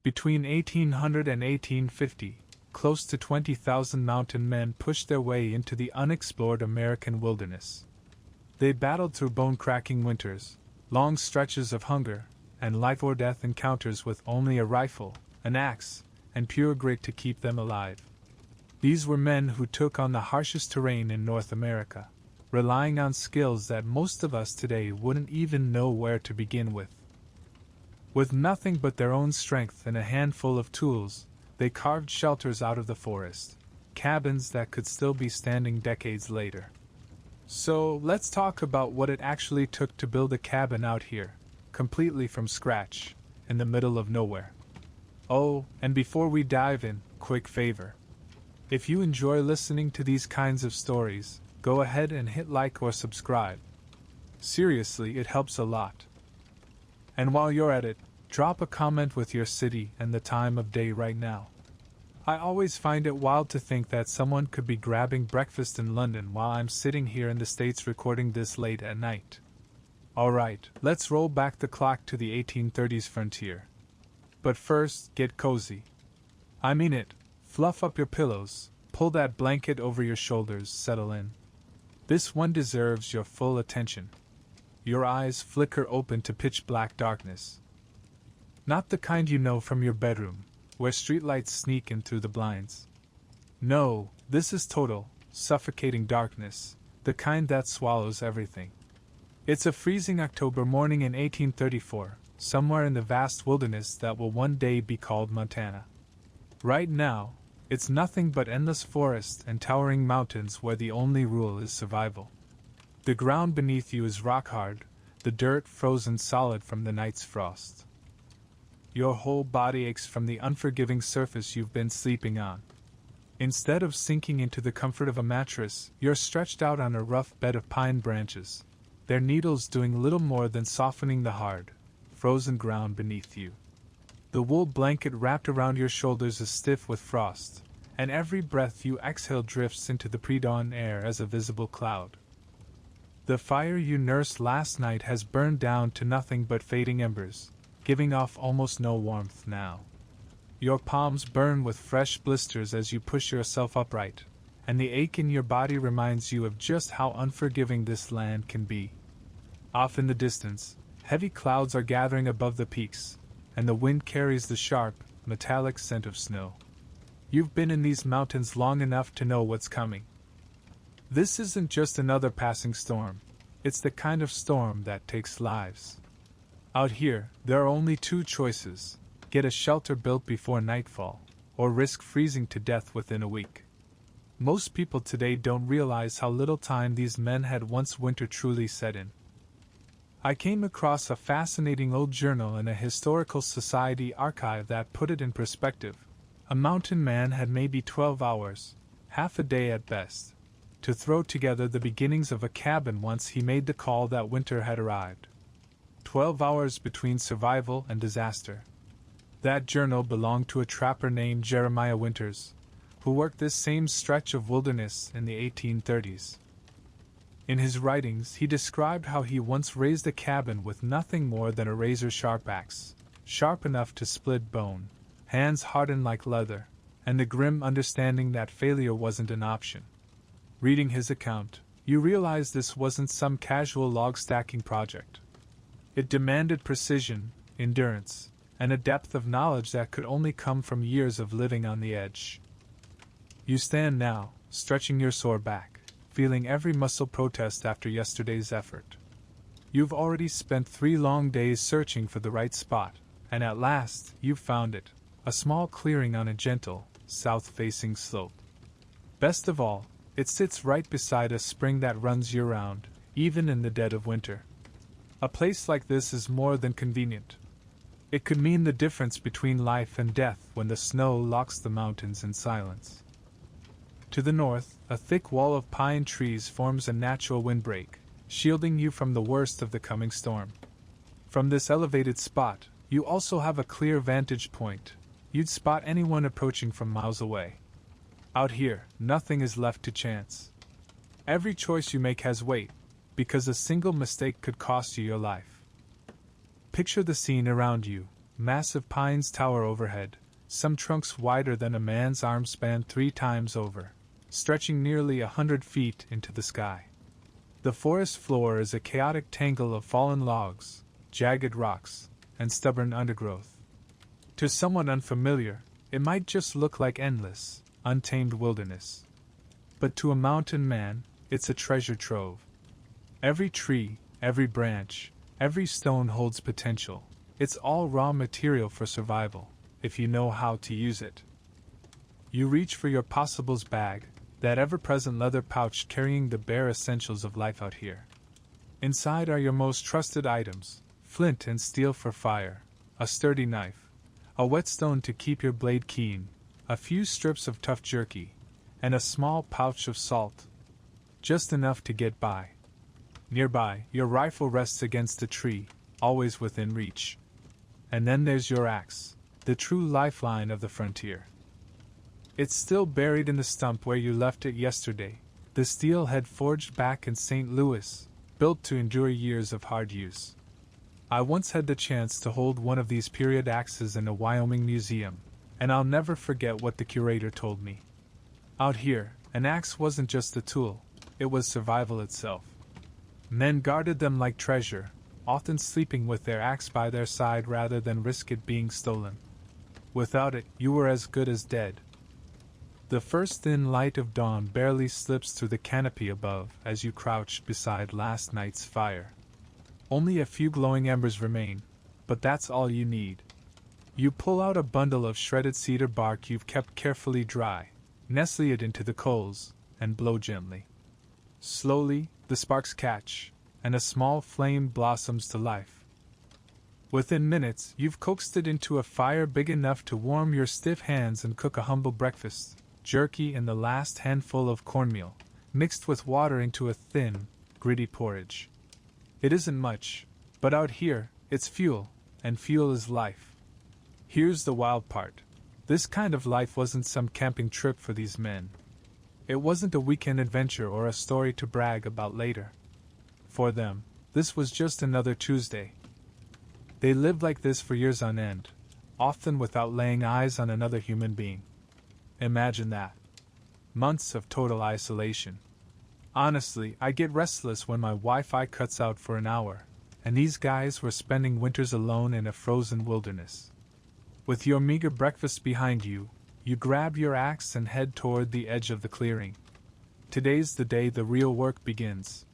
Between 1800 and 1850, close to 20,000 mountain men pushed their way into the unexplored American wilderness. They battled through bone-cracking winters, long stretches of hunger, and life-or-death encounters with only a rifle, an axe, and pure grit to keep them alive. These were men who took on the harshest terrain in North America, relying on skills that most of us today wouldn't even know where to begin with. With nothing but their own strength and a handful of tools, they carved shelters out of the forest, cabins that could still be standing decades later. So, let's talk about what it actually took to build a cabin out here, completely from scratch, in the middle of nowhere. Oh, and before we dive in, quick favor. If you enjoy listening to these kinds of stories, go ahead and hit like or subscribe. Seriously, it helps a lot. And while you're at it, drop a comment with your city and the time of day right now. I always find it wild to think that someone could be grabbing breakfast in London while I'm sitting here in the States recording this late at night. Alright, let's roll back the clock to the 1830s frontier. But first, get cozy. I mean it, fluff up your pillows, pull that blanket over your shoulders, settle in. This one deserves your full attention. Your eyes flicker open to pitch-black darkness. Not the kind you know from your bedroom, where streetlights sneak in through the blinds. No, this is total, suffocating darkness, the kind that swallows everything. It's a freezing October morning in 1834, somewhere in the vast wilderness that will one day be called Montana. Right now, it's nothing but endless forest and towering mountains where the only rule is survival. The ground beneath you is rock hard, the dirt frozen solid from the night's frost. Your whole body aches from the unforgiving surface you've been sleeping on. Instead of sinking into the comfort of a mattress, you're stretched out on a rough bed of pine branches, their needles doing little more than softening the hard, frozen ground beneath you. The wool blanket wrapped around your shoulders is stiff with frost, and every breath you exhale drifts into the pre-dawn air as a visible cloud. The fire you nursed last night has burned down to nothing but fading embers, giving off almost no warmth now. Your palms burn with fresh blisters as you push yourself upright, and the ache in your body reminds you of just how unforgiving this land can be. Off in the distance, heavy clouds are gathering above the peaks, and the wind carries the sharp, metallic scent of snow. You've been in these mountains long enough to know what's coming. This isn't just another passing storm, it's the kind of storm that takes lives. Out here, there are only two choices: get a shelter built before nightfall, or risk freezing to death within a week. Most people today don't realize how little time these men had once winter truly set in. I came across a fascinating old journal in a historical society archive that put it in perspective. A mountain man had maybe 12 hours, half a day at best, to throw together the beginnings of a cabin once he made the call that winter had arrived. 12 hours between survival and disaster. That journal belonged to a trapper named Jeremiah Winters, who worked this same stretch of wilderness in the 1830s. In his writings, he described how he once raised a cabin with nothing more than a razor-sharp axe, sharp enough to split bone, hands hardened like leather, and the grim understanding that failure wasn't an option. Reading his account, you realize this wasn't some casual log-stacking project. It demanded precision, endurance, and a depth of knowledge that could only come from years of living on the edge. You stand now, stretching your sore back, feeling every muscle protest after yesterday's effort. You've already spent 3 long days searching for the right spot, and at last, you've found it, a small clearing on a gentle, south-facing slope. Best of all, it sits right beside a spring that runs year-round, even in the dead of winter. A place like this is more than convenient. It could mean the difference between life and death when the snow locks the mountains in silence. To the north, a thick wall of pine trees forms a natural windbreak, shielding you from the worst of the coming storm. From this elevated spot, you also have a clear vantage point. You'd spot anyone approaching from miles away. Out here, nothing is left to chance. Every choice you make has weight, because a single mistake could cost you your life. Picture the scene around you, Massive pines tower overhead, some trunks wider than a man's arm span 3 times over, stretching nearly 100 feet into the sky. The forest floor is a chaotic tangle of fallen logs, jagged rocks, and stubborn undergrowth. To someone unfamiliar, it might just look like endless, untamed wilderness. But to a mountain man, it's a treasure trove. Every tree, every branch, every stone holds potential. It's all raw material for survival, if you know how to use it. You reach for your possibles bag, that ever-present leather pouch carrying the bare essentials of life out here. Inside are your most trusted items: flint and steel for fire, a sturdy knife, a whetstone to keep your blade keen, a few strips of tough jerky, and a small pouch of salt. Just enough to get by. Nearby, your rifle rests against a tree, always within reach. And then there's your axe, the true lifeline of the frontier. It's still buried in the stump where you left it yesterday, the steel head forged back in St. Louis, built to endure years of hard use. I once had the chance to hold one of these period axes in a Wyoming museum, and I'll never forget what the curator told me. Out here, an axe wasn't just a tool, it was survival itself. Men guarded them like treasure, often sleeping with their axe by their side rather than risk it being stolen. Without it, you were as good as dead. The first thin light of dawn barely slips through the canopy above as you crouch beside last night's fire. Only a few glowing embers remain, but that's all you need. You pull out a bundle of shredded cedar bark you've kept carefully dry, nestle it into the coals, and blow gently. Slowly, the sparks catch, and a small flame blossoms to life. Within minutes, you've coaxed it into a fire big enough to warm your stiff hands and cook a humble breakfast: jerky and the last handful of cornmeal, mixed with water into a thin, gritty porridge. It isn't much, but out here, it's fuel, and fuel is life. Here's the wild part. This kind of life wasn't some camping trip for these men. It wasn't a weekend adventure or a story to brag about later. For them, this was just another Tuesday. They lived like this for years on end, often without laying eyes on another human being. Imagine that. Months of total isolation. Honestly, I get restless when my Wi-Fi cuts out for an hour, and these guys were spending winters alone in a frozen wilderness. With your meager breakfast behind you, you grab your axe and head toward the edge of the clearing. Today's the day the real work begins.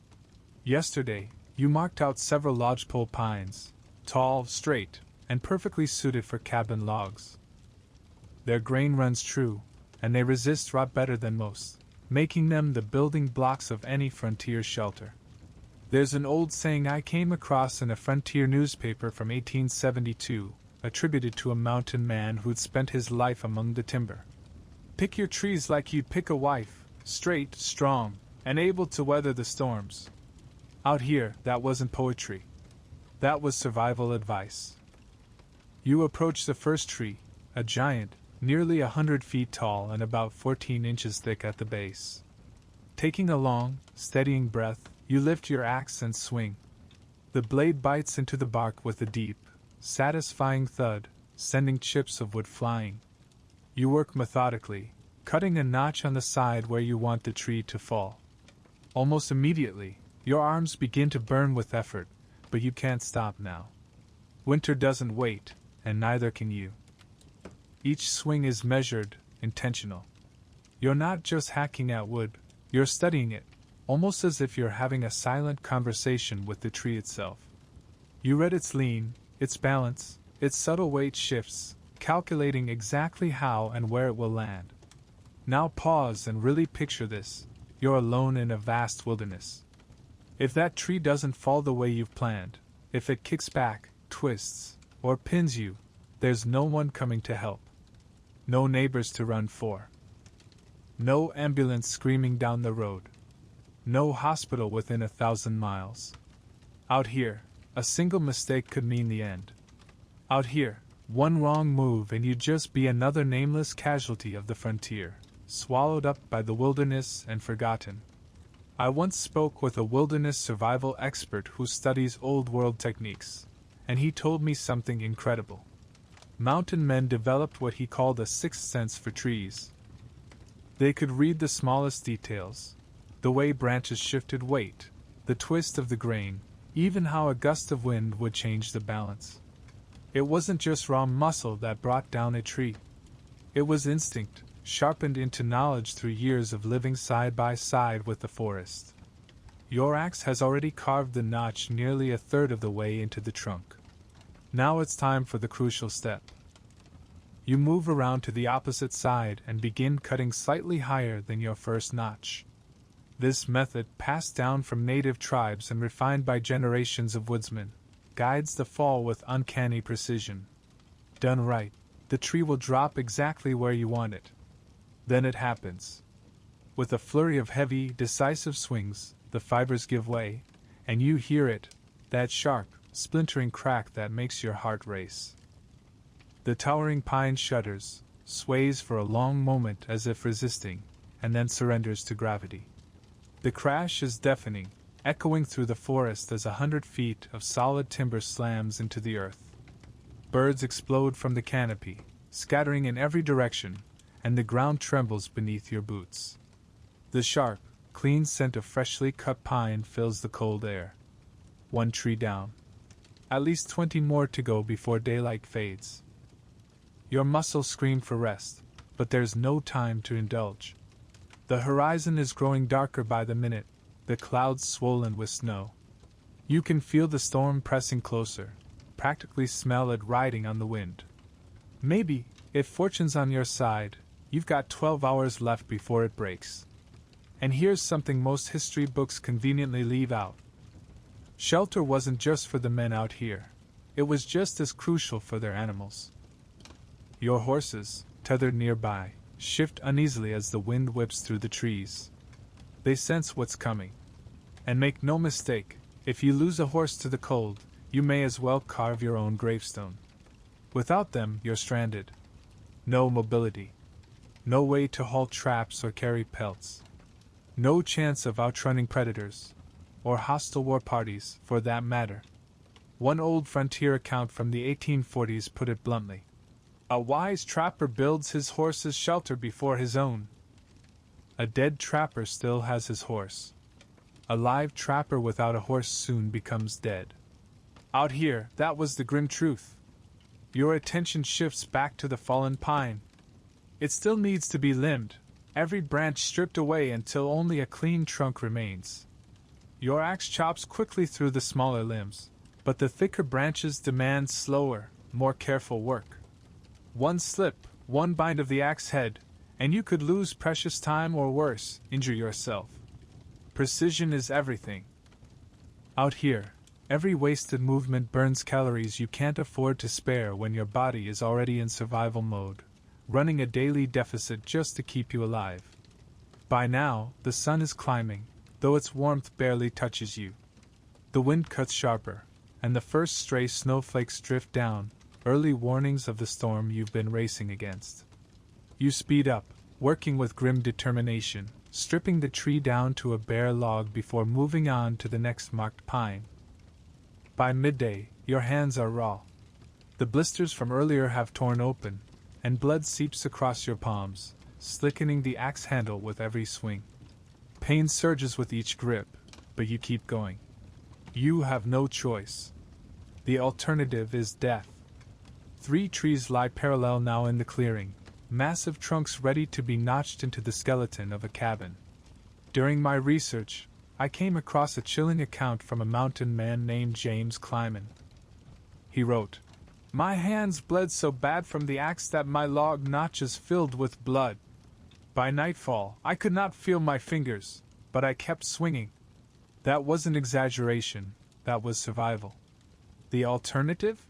Yesterday, you marked out several lodgepole pines, tall, straight, and perfectly suited for cabin logs. Their grain runs true, and they resist rot better than most, making them the building blocks of any frontier shelter. There's an old saying I came across in a frontier newspaper from 1872, attributed to a mountain man who'd spent his life among the timber. Pick your trees like you'd pick a wife, straight, strong, and able to weather the storms. Out here, that wasn't poetry. That was survival advice. You approach the first tree, a giant, nearly 100 feet tall and about 14 inches thick at the base. Taking a long, steadying breath, you lift your axe and swing. The blade bites into the bark with a deep, satisfying thud, sending chips of wood flying. You work methodically, cutting a notch on the side where you want the tree to fall. Almost immediately, your arms begin to burn with effort, but you can't stop now. Winter doesn't wait, and neither can you. Each swing is measured, intentional. You're not just hacking at wood, you're studying it, almost as if you're having a silent conversation with the tree itself. You read its lean, its balance, its subtle weight shifts, calculating exactly how and where it will land. Now pause and really picture this. You're alone in a vast wilderness. If that tree doesn't fall the way you've planned, if it kicks back, twists, or pins you, there's no one coming to help. No neighbors to run for. No ambulance screaming down the road. No hospital within 1,000 miles. Out here, a single mistake could mean the end. Out here, one wrong move and you'd just be another nameless casualty of the frontier, swallowed up by the wilderness and forgotten. I once spoke with a wilderness survival expert who studies old world techniques, and he told me something incredible. mountain men developed what he called a sixth sense for trees. They could read the smallest details, the way branches shifted weight, the twist of the grain, even how a gust of wind would change the balance. It wasn't just raw muscle that brought down a tree. It was instinct, sharpened into knowledge through years of living side by side with the forest. Your axe has already carved the notch nearly a third of the way into the trunk. Now it's time for the crucial step. You move around to the opposite side and begin cutting slightly higher than your first notch. This method, passed down from native tribes and refined by generations of woodsmen, guides the fall with uncanny precision. Done right, the tree will drop exactly where you want it. Then it happens. With a flurry of heavy, decisive swings, the fibers give way, and you hear it, that sharp, splintering crack that makes your heart race. The towering pine shudders, sways for a long moment as if resisting, and then surrenders to gravity. The crash is deafening, echoing through the forest as 100 feet of solid timber slams into the earth. Birds explode from the canopy, scattering in every direction, and the ground trembles beneath your boots. The sharp, clean scent of freshly cut pine fills the cold air. One tree down. At least 20 more to go before daylight fades. Your muscles scream for rest, but there's no time to indulge. The horizon is growing darker by the minute, the clouds swollen with snow. You can feel the storm pressing closer, practically smell it riding on the wind. Maybe, if fortune's on your side, you've got 12 hours left before it breaks. And here's something most history books conveniently leave out. Shelter wasn't just for the men out here. It was just as crucial for their animals. Your horses, tethered nearby, shift uneasily as the wind whips through the trees. They sense what's coming. And make no mistake, if you lose a horse to the cold, you may as well carve your own gravestone. Without them, you're stranded. No mobility. No way to haul traps or carry pelts. No chance of outrunning predators, or hostile war parties, for that matter. One old frontier account from the 1840s put it bluntly. A wise trapper builds his horse's shelter before his own. A dead trapper still has his horse. A live trapper without a horse soon becomes dead. Out here, that was the grim truth. Your attention shifts back to the fallen pine. It still needs to be limbed, every branch stripped away until only a clean trunk remains. Your axe chops quickly through the smaller limbs, but the thicker branches demand slower, more careful work. One slip, one bind of the axe head, and you could lose precious time or worse, injure yourself. Precision is everything. Out here, every wasted movement burns calories you can't afford to spare when your body is already in survival mode, running a daily deficit just to keep you alive. By now, the sun is climbing, though its warmth barely touches you. The wind cuts sharper, and the first stray snowflakes drift down, early warnings of the storm you've been racing against. You speed up, working with grim determination, stripping the tree down to a bare log before moving on to the next marked pine. By midday, your hands are raw. The blisters from earlier have torn open, and blood seeps across your palms, slickening the axe handle with every swing. Pain surges with each grip, but you keep going. You have no choice. The alternative is death. 3 trees lie parallel now in the clearing, massive trunks ready to be notched into the skeleton of a cabin. During my research, I came across a chilling account from a mountain man named James Clyman. He wrote, "My hands bled so bad from the axe that my log notches filled with blood. By nightfall, I could not feel my fingers, but I kept swinging. That wasn't exaggeration, that was survival. The alternative?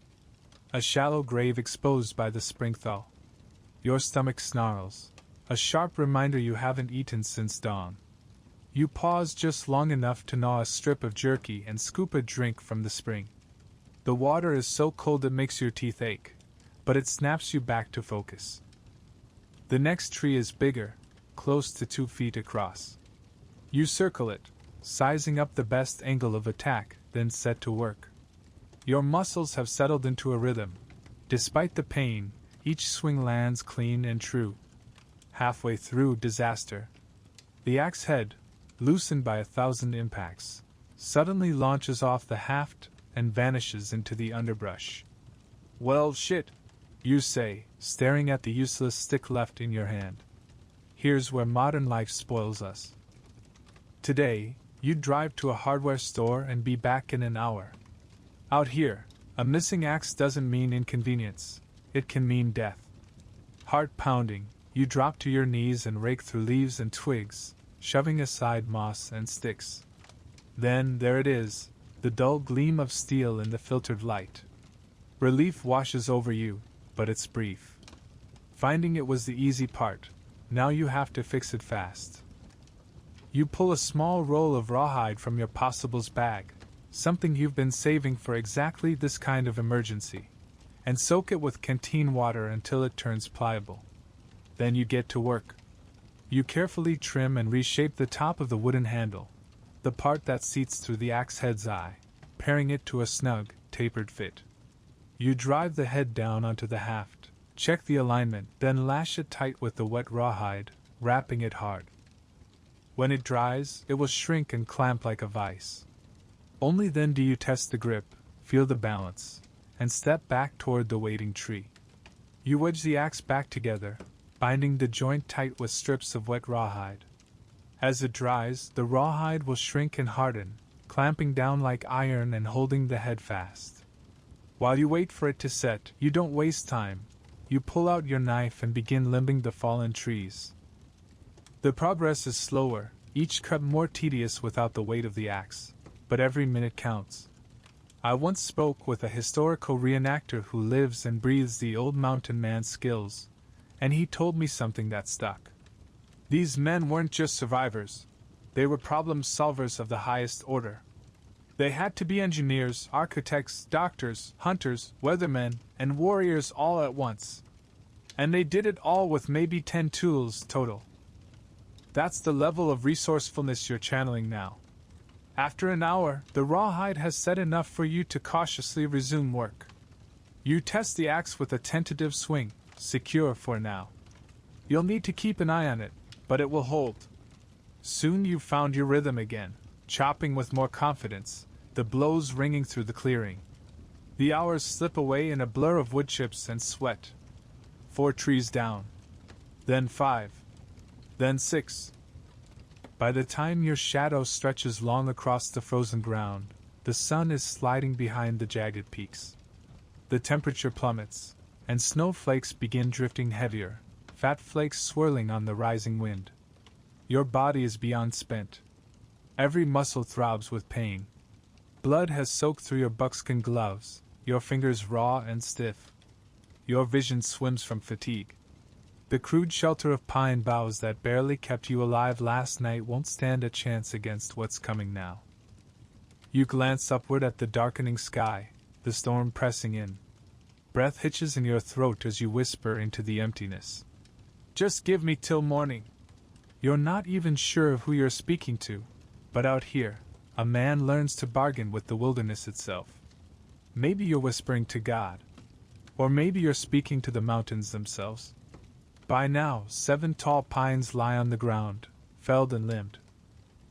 A shallow grave exposed by the spring thaw. Your stomach snarls, a sharp reminder you haven't eaten since dawn. You pause just long enough to gnaw a strip of jerky and scoop a drink from the spring. The water is so cold it makes your teeth ache, but it snaps you back to focus. The next tree is bigger, close to 2 feet across. You circle it, sizing up the best angle of attack, then set to work. Your muscles have settled into a rhythm, Despite the pain, each swing lands clean and true. Halfway through disaster, the axe head, loosened by 1,000 impacts, suddenly launches off the haft and vanishes into the underbrush. Well, shit, you say, staring at the useless stick left in your hand. Here's where modern life spoils us. Today, you'd drive to a hardware store and be back in an hour. Out here, a missing axe doesn't mean inconvenience, it can mean death. Heart pounding, you drop to your knees and rake through leaves and twigs, shoving aside moss and sticks. Then, there it is, the dull gleam of steel in the filtered light. Relief washes over you, but it's brief. Finding it was the easy part, now you have to fix it fast. You pull a small roll of rawhide from your possibles bag, something you've been saving for exactly this kind of emergency, and soak it with canteen water until it turns pliable. Then you get to work. You carefully trim and reshape the top of the wooden handle, the part that seats through the axe head's eye, paring it to a snug, tapered fit. You drive the head down onto the haft, check the alignment, then lash it tight with the wet rawhide, wrapping it hard. When it dries, it will shrink and clamp like a vise. Only then do you test the grip, feel the balance, and step back toward the waiting tree. You wedge the axe back together, binding the joint tight with strips of wet rawhide. As it dries, the rawhide will shrink and harden, clamping down like iron and holding the head fast. While you wait for it to set, you don't waste time. You pull out your knife and begin limbing the fallen trees. The progress is slower, each cut more tedious without the weight of the axe, but every minute counts. I once spoke with a historical reenactor who lives and breathes the old mountain man's skills, and he told me something that stuck. These men weren't just survivors, they were problem solvers of the highest order. They had to be engineers, architects, doctors, hunters, weathermen, and warriors all at once. And they did it all with maybe 10 tools total. That's the level of resourcefulness you're channeling now. After an hour, the rawhide has set enough for you to cautiously resume work. You test the axe with a tentative swing, secure for now. You'll need to keep an eye on it, but it will hold. Soon you've found your rhythm again, chopping with more confidence, the blows ringing through the clearing. The hours slip away in a blur of wood chips and sweat. 4 trees down. Then 5. Then 6. By the time your shadow stretches long across the frozen ground, the sun is sliding behind the jagged peaks. The temperature plummets, and snowflakes begin drifting heavier, fat flakes swirling on the rising wind. Your body is beyond spent. Every muscle throbs with pain. Blood has soaked through your buckskin gloves, your fingers raw and stiff. Your vision swims from fatigue. The crude shelter of pine boughs that barely kept you alive last night won't stand a chance against what's coming now. You glance upward at the darkening sky, the storm pressing in. Breath hitches in your throat as you whisper into the emptiness. Just give me till morning. You're not even sure of who you're speaking to, but out here, a man learns to bargain with the wilderness itself. Maybe you're whispering to God, or maybe you're speaking to the mountains themselves. By now, 7 tall pines lie on the ground, felled and limbed.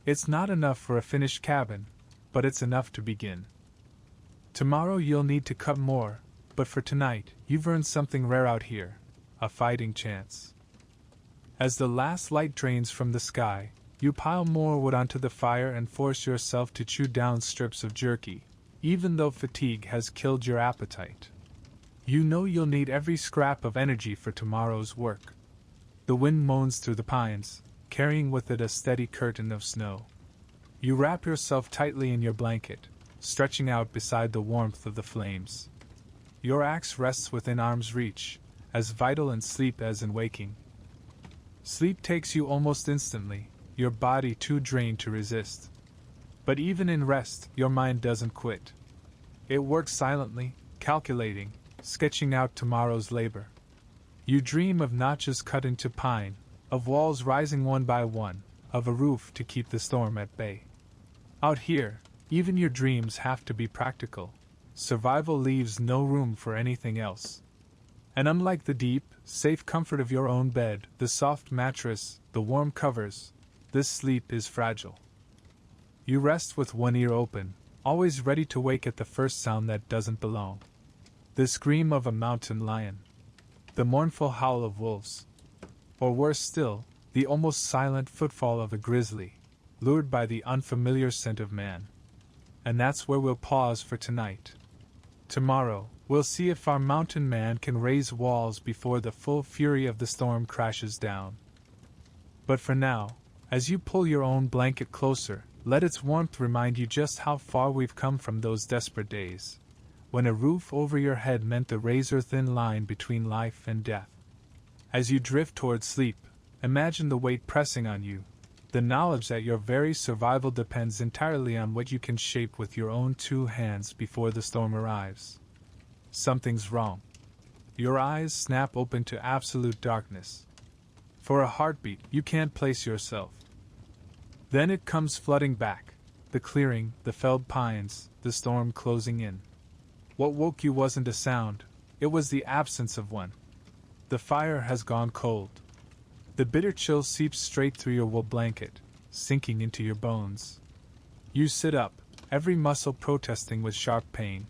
It's not enough for a finished cabin, but it's enough to begin. Tomorrow you'll need to cut more, but for tonight, you've earned something rare out here, a fighting chance. As the last light drains from the sky, you pile more wood onto the fire and force yourself to chew down strips of jerky, even though fatigue has killed your appetite. You know you'll need every scrap of energy for tomorrow's work. The wind moans through the pines, carrying with it a steady curtain of snow. You wrap yourself tightly in your blanket, stretching out beside the warmth of the flames. Your axe rests within arm's reach, as vital in sleep as in waking. Sleep takes you almost instantly, your body too drained to resist. But even in rest, your mind doesn't quit. It works silently, calculating, sketching out tomorrow's labor. You dream of notches cut into pine, of walls rising one by one, of a roof to keep the storm at bay. Out here, even your dreams have to be practical. Survival leaves no room for anything else. And unlike the deep, safe comfort of your own bed, the soft mattress, the warm covers, this sleep is fragile. You rest with one ear open, always ready to wake at the first sound that doesn't belong. The scream of a mountain lion. The mournful howl of wolves. Or worse still, the almost silent footfall of a grizzly, lured by the unfamiliar scent of man. And that's where we'll pause for tonight. Tomorrow, we'll see if our mountain man can raise walls before the full fury of the storm crashes down. But for now, as you pull your own blanket closer, let its warmth remind you just how far we've come from those desperate days, when a roof over your head meant the razor-thin line between life and death. As you drift toward sleep, imagine the weight pressing on you, the knowledge that your very survival depends entirely on what you can shape with your own two hands before the storm arrives. Something's wrong. Your eyes snap open to absolute darkness. For a heartbeat, you can't place yourself. Then it comes flooding back, the clearing, the felled pines, the storm closing in. What woke you wasn't a sound, it was the absence of one. The fire has gone cold. The bitter chill seeps straight through your wool blanket, sinking into your bones. You sit up, every muscle protesting with sharp pain.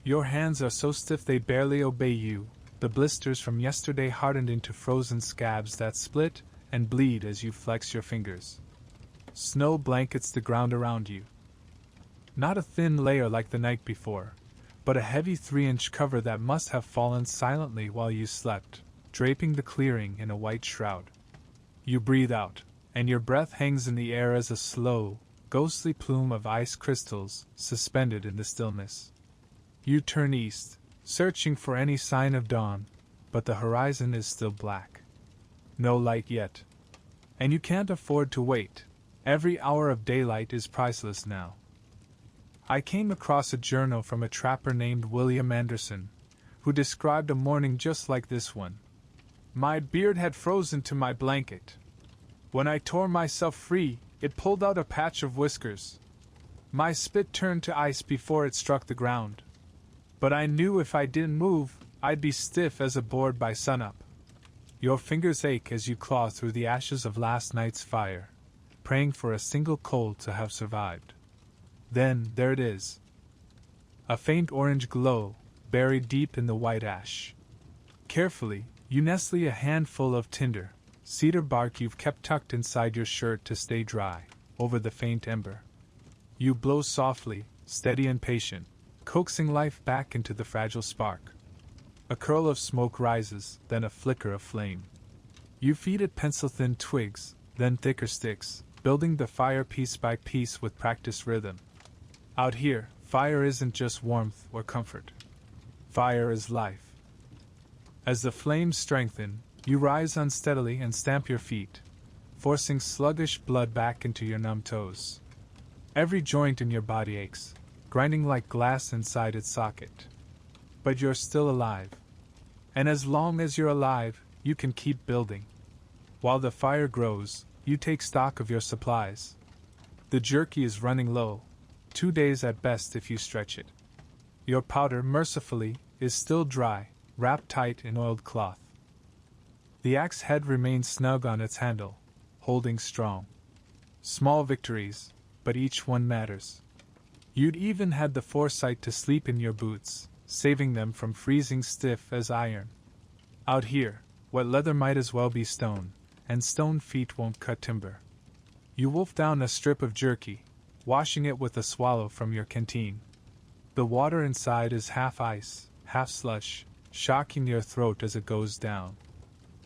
Your hands are so stiff they barely obey you, the blisters from yesterday hardened into frozen scabs that split and bleed as you flex your fingers. Snow blankets the ground around you. Not a thin layer like the night before, but a heavy 3-inch cover that must have fallen silently while you slept, draping the clearing in a white shroud. You breathe out, and your breath hangs in the air as a slow, ghostly plume of ice crystals suspended in the stillness. You turn east, searching for any sign of dawn, but the horizon is still black. No light yet. And you can't afford to wait. Every hour of daylight is priceless now. I came across a journal from a trapper named William Anderson, who described a morning just like this one. My beard had frozen to my blanket. When I tore myself free, it pulled out a patch of whiskers. My spit turned to ice before it struck the ground. But I knew if I didn't move, I'd be stiff as a board by sunup. Your fingers ache as you claw through the ashes of last night's fire, praying for a single coal to have survived. Then, there it is. A faint orange glow, buried deep in the white ash. Carefully, you nestle a handful of tinder, cedar bark you've kept tucked inside your shirt to stay dry, over the faint ember. You blow softly, steady and patient, coaxing life back into the fragile spark. A curl of smoke rises, then a flicker of flame. You feed it pencil-thin twigs, then thicker sticks, building the fire piece by piece with practiced rhythm. Out here, fire isn't just warmth or comfort. Fire is life. As the flames strengthen, you rise unsteadily and stamp your feet, forcing sluggish blood back into your numb toes. Every joint in your body aches, grinding like glass inside its socket. But you're still alive. And as long as you're alive, you can keep building. While the fire grows, you take stock of your supplies. The jerky is running low, 2 days at best if you stretch it. Your powder, mercifully, is still dry, wrapped tight in oiled cloth. The axe head remains snug on its handle, holding strong. Small victories, but each one matters. You'd even had the foresight to sleep in your boots, saving them from freezing stiff as iron. Out here, what leather might as well be stone, and stone feet won't cut timber. You wolf down a strip of jerky, washing it with a swallow from your canteen. The water inside is half ice, half slush, shocking your throat as it goes down.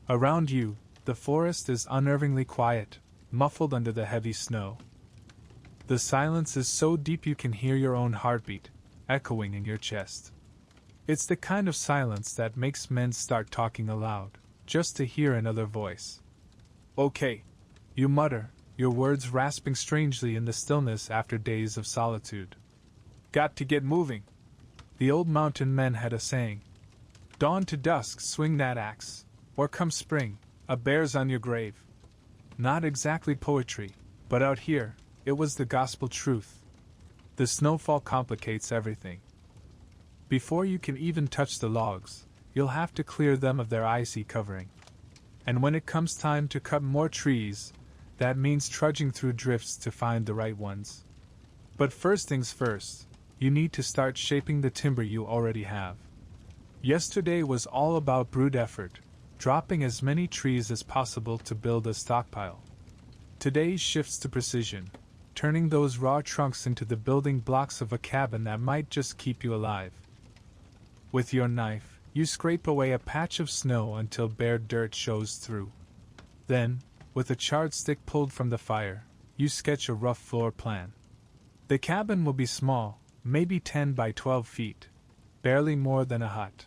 Around you, the forest is unnervingly quiet, muffled under the heavy snow. The silence is so deep you can hear your own heartbeat, echoing in your chest. It's the kind of silence that makes men start talking aloud, just to hear another voice. Okay, you mutter, your words rasping strangely in the stillness after days of solitude. Got to get moving. The old mountain men had a saying. Dawn to dusk swing that axe, or come spring, a bear's on your grave. Not exactly poetry, but out here, it was the gospel truth. The snowfall complicates everything. Before you can even touch the logs, you'll have to clear them of their icy covering. And when it comes time to cut more trees, that means trudging through drifts to find the right ones. But first things first, you need to start shaping the timber you already have. Yesterday was all about brute effort, dropping as many trees as possible to build a stockpile. Today shifts to precision, turning those raw trunks into the building blocks of a cabin that might just keep you alive. With your knife, you scrape away a patch of snow until bare dirt shows through. Then, with a charred stick pulled from the fire, you sketch a rough floor plan. The cabin will be small, maybe 10 by 12 feet, barely more than a hut.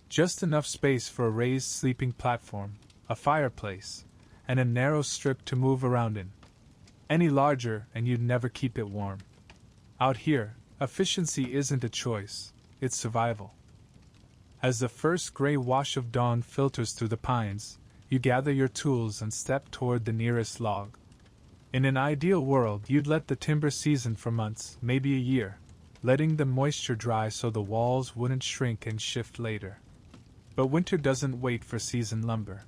Just enough space for a raised sleeping platform, a fireplace, and a narrow strip to move around in. Any larger and you'd never keep it warm. Out here, efficiency isn't a choice, it's survival. As the first gray wash of dawn filters through the pines, you gather your tools and step toward the nearest log. In an ideal world, you'd let the timber season for months, maybe a year, letting the moisture dry so the walls wouldn't shrink and shift later. But winter doesn't wait for seasoned lumber.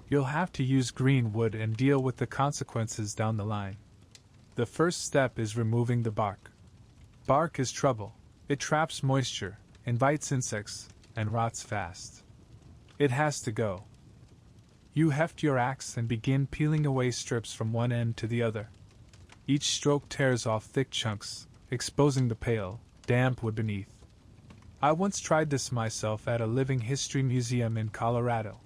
You'll have to use green wood and deal with the consequences down the line. The first step is removing the bark. Bark is trouble. It traps moisture, invites insects, and rots fast. It has to go. You heft your axe and begin peeling away strips from one end to the other. Each stroke tears off thick chunks, exposing the pale, damp wood beneath. I once tried this myself at a living history museum in Colorado.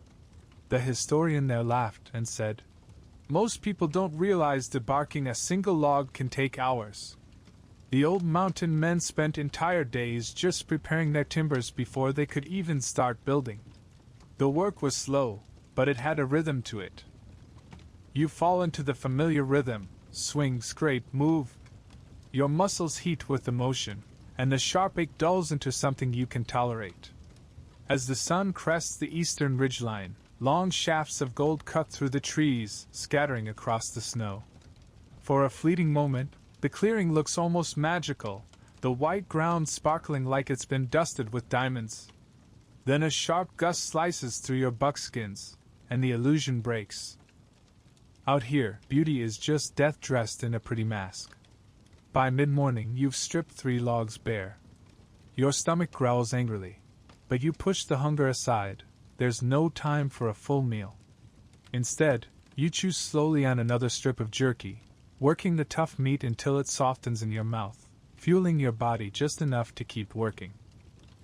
The historian there laughed and said, "Most people don't realize debarking a single log can take hours. The old mountain men spent entire days just preparing their timbers before they could even start building. The work was slow, but it had a rhythm to it. You fall into the familiar rhythm, swing, scrape, move. Your muscles heat with emotion, and the sharp ache dulls into something you can tolerate. As the sun crests the eastern ridgeline, long shafts of gold cut through the trees, scattering across the snow. For a fleeting moment, the clearing looks almost magical, the white ground sparkling like it's been dusted with diamonds. Then a sharp gust slices through your buckskins, and the illusion breaks. Out here, beauty is just death dressed in a pretty mask. By mid-morning, you've stripped 3 logs bare. Your stomach growls angrily, but you push the hunger aside. There's no time for a full meal. Instead, you chew slowly on another strip of jerky, working the tough meat until it softens in your mouth, fueling your body just enough to keep working.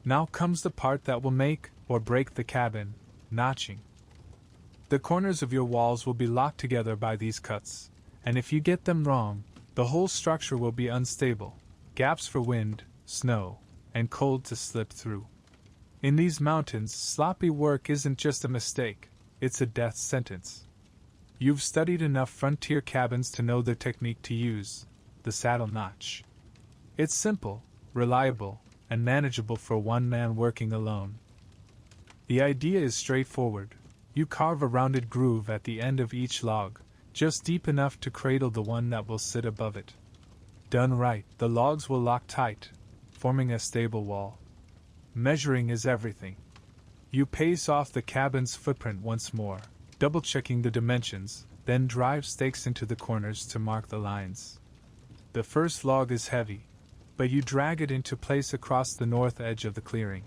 Now comes the part that will make or break the cabin: notching. The corners of your walls will be locked together by these cuts, and if you get them wrong, the whole structure will be unstable, gaps for wind, snow, and cold to slip through. In these mountains, sloppy work isn't just a mistake, it's a death sentence. You've studied enough frontier cabins to know the technique to use: the saddle notch. It's simple, reliable, and manageable for one man working alone. The idea is straightforward. You carve a rounded groove at the end of each log, just deep enough to cradle the one that will sit above it. Done right, the logs will lock tight, forming a stable wall. Measuring is everything. You pace off the cabin's footprint once more, double-checking the dimensions, then drive stakes into the corners to mark the lines. The first log is heavy, but you drag it into place across the north edge of the clearing.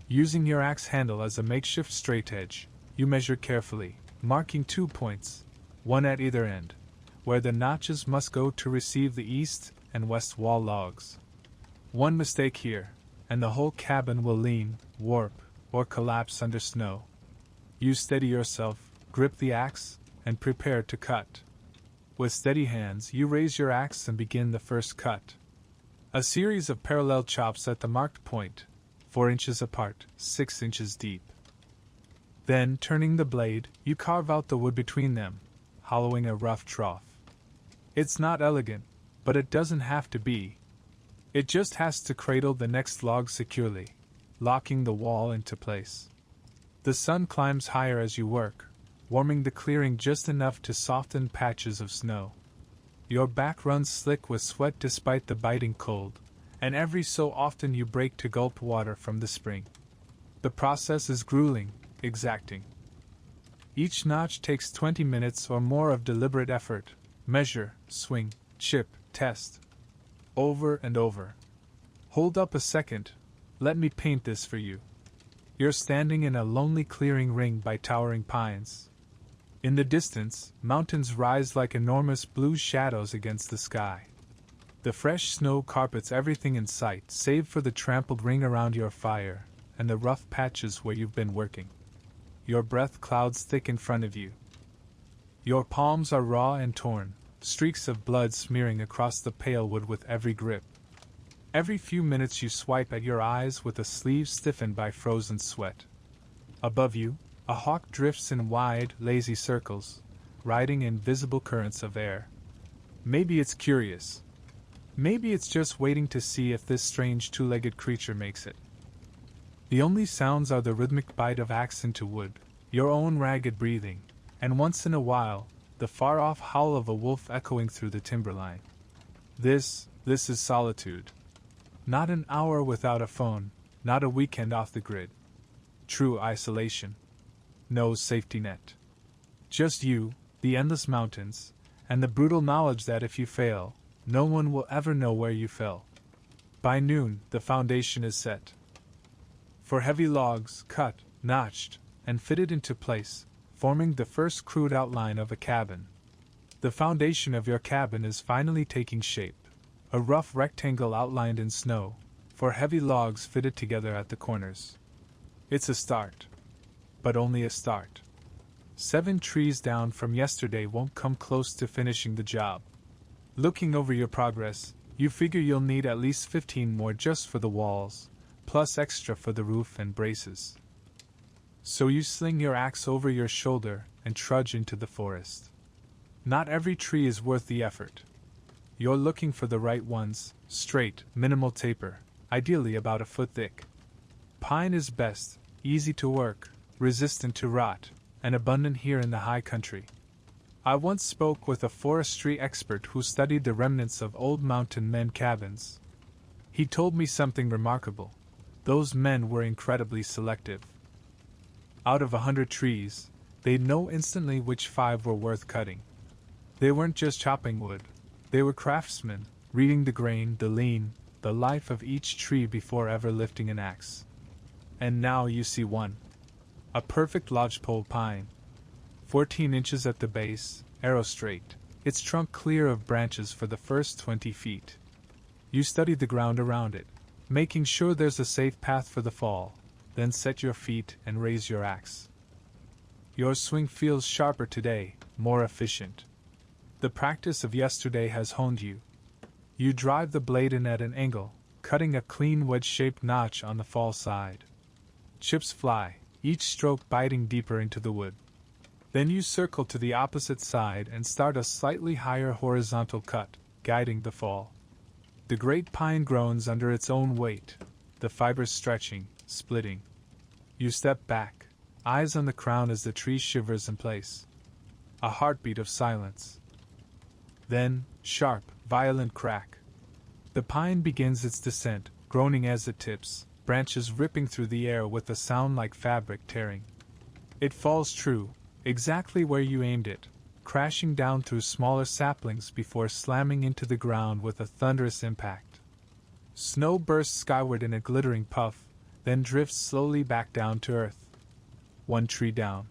Using your axe handle as a makeshift straight edge, you measure carefully, marking 2 points, one at either end, where the notches must go to receive the east and west wall logs. One mistake here, and the whole cabin will lean, warp, or collapse under snow. You steady yourself, grip the axe, and prepare to cut. With steady hands, you raise your axe and begin the first cut. A series of parallel chops at the marked point, 4 inches apart, 6 inches deep. Then, turning the blade, you carve out the wood between them, hollowing a rough trough. It's not elegant, but it doesn't have to be. It just has to cradle the next log securely, locking the wall into place. The sun climbs higher as you work, warming the clearing just enough to soften patches of snow. Your back runs slick with sweat despite the biting cold, and every so often you break to gulp water from the spring. The process is grueling, exacting. Each notch takes 20 minutes or more of deliberate effort. Measure, swing, chip, test. Over and over. Hold up a second. Let me paint this for you. You're standing in a lonely clearing ringed by towering pines. In the distance, mountains rise like enormous blue shadows against the sky. The fresh snow carpets everything in sight save for the trampled ring around your fire and the rough patches where you've been working. Your breath clouds thick in front of you. Your palms are raw and torn, streaks of blood smearing across the pale wood with every grip. Every few minutes you swipe at your eyes with a sleeve stiffened by frozen sweat. Above you, a hawk drifts in wide, lazy circles, riding invisible currents of air. Maybe it's curious. Maybe it's just waiting to see if this strange two-legged creature makes it. The only sounds are the rhythmic bite of axe into wood, your own ragged breathing, and once in a while, the far-off howl of a wolf echoing through the timberline. This is solitude. Not an hour without a phone, not a weekend off the grid. True isolation. No safety net. Just you, the endless mountains, and the brutal knowledge that if you fail, no one will ever know where you fell. By noon, the foundation is set. For heavy logs, cut, notched, and fitted into place, forming the first crude outline of a cabin. The foundation of your cabin is finally taking shape, a rough rectangle outlined in snow, for heavy logs fitted together at the corners. It's a start. But only a start. 7 trees down from yesterday won't come close to finishing the job. Looking over your progress, you figure you'll need at least 15 more just for the walls, plus extra for the roof and braces. So you sling your axe over your shoulder and trudge into the forest. Not every tree is worth the effort. You're looking for the right ones, straight, minimal taper, ideally about a foot thick. Pine is best, easy to work, resistant to rot, and abundant here in the high country. I once spoke with a forestry expert who studied the remnants of old mountain men cabins. He told me something remarkable. Those men were incredibly selective. Out of 100 trees, they'd know instantly which 5 were worth cutting. They weren't just chopping wood. They were craftsmen, reading the grain, the lean, the life of each tree before ever lifting an axe. And now you see one. A perfect lodgepole pine. 14 inches at the base, arrow straight, its trunk clear of branches for the first 20 feet. You study the ground around it, making sure there's a safe path for the fall, then set your feet and raise your axe. Your swing feels sharper today, more efficient. The practice of yesterday has honed you. You drive the blade in at an angle, cutting a clean wedge-shaped notch on the fall side. Chips fly, each stroke biting deeper into the wood. Then you circle to the opposite side and start a slightly higher horizontal cut, guiding the fall. The great pine groans under its own weight, the fibers stretching, splitting. You step back, eyes on the crown as the tree shivers in place. A heartbeat of silence. Then, sharp, violent crack. The pine begins its descent, groaning as it tips, branches ripping through the air with a sound like fabric tearing. It falls true, exactly where you aimed it, crashing down through smaller saplings before slamming into the ground with a thunderous impact. Snow bursts skyward in a glittering puff, then drifts slowly back down to earth. 1 tree down.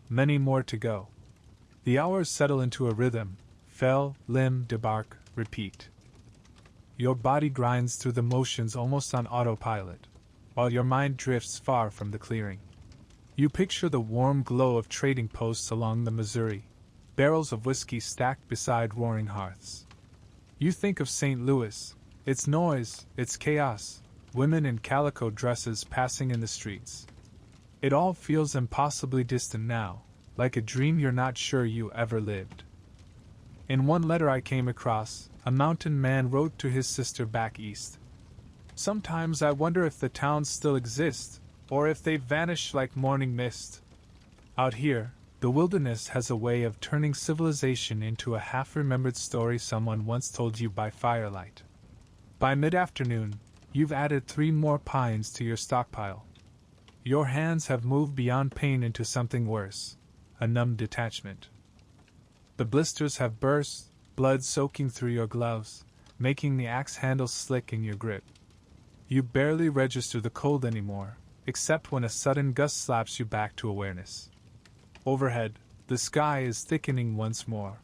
Many more to go. The hours settle into a rhythm, fell, limb, debark, repeat. Your body grinds through the motions almost on autopilot, while your mind drifts far from the clearing. You picture the warm glow of trading posts along the Missouri, barrels of whiskey stacked beside roaring hearths. You think of St. Louis, its noise, its chaos, women in calico dresses passing in the streets. It all feels impossibly distant now, like a dream you're not sure you ever lived. In one letter I came across, a mountain man wrote to his sister back east. Sometimes I wonder if the towns still exist, or if they've vanished like morning mist. Out here, the wilderness has a way of turning civilization into a half-remembered story someone once told you by firelight. By mid-afternoon, you've added 3 more pines to your stockpile. Your hands have moved beyond pain into something worse, a numb detachment. The blisters have burst, blood soaking through your gloves, making the axe handle slick in your grip. You barely register the cold anymore, except when a sudden gust slaps you back to awareness. Overhead, the sky is thickening once more.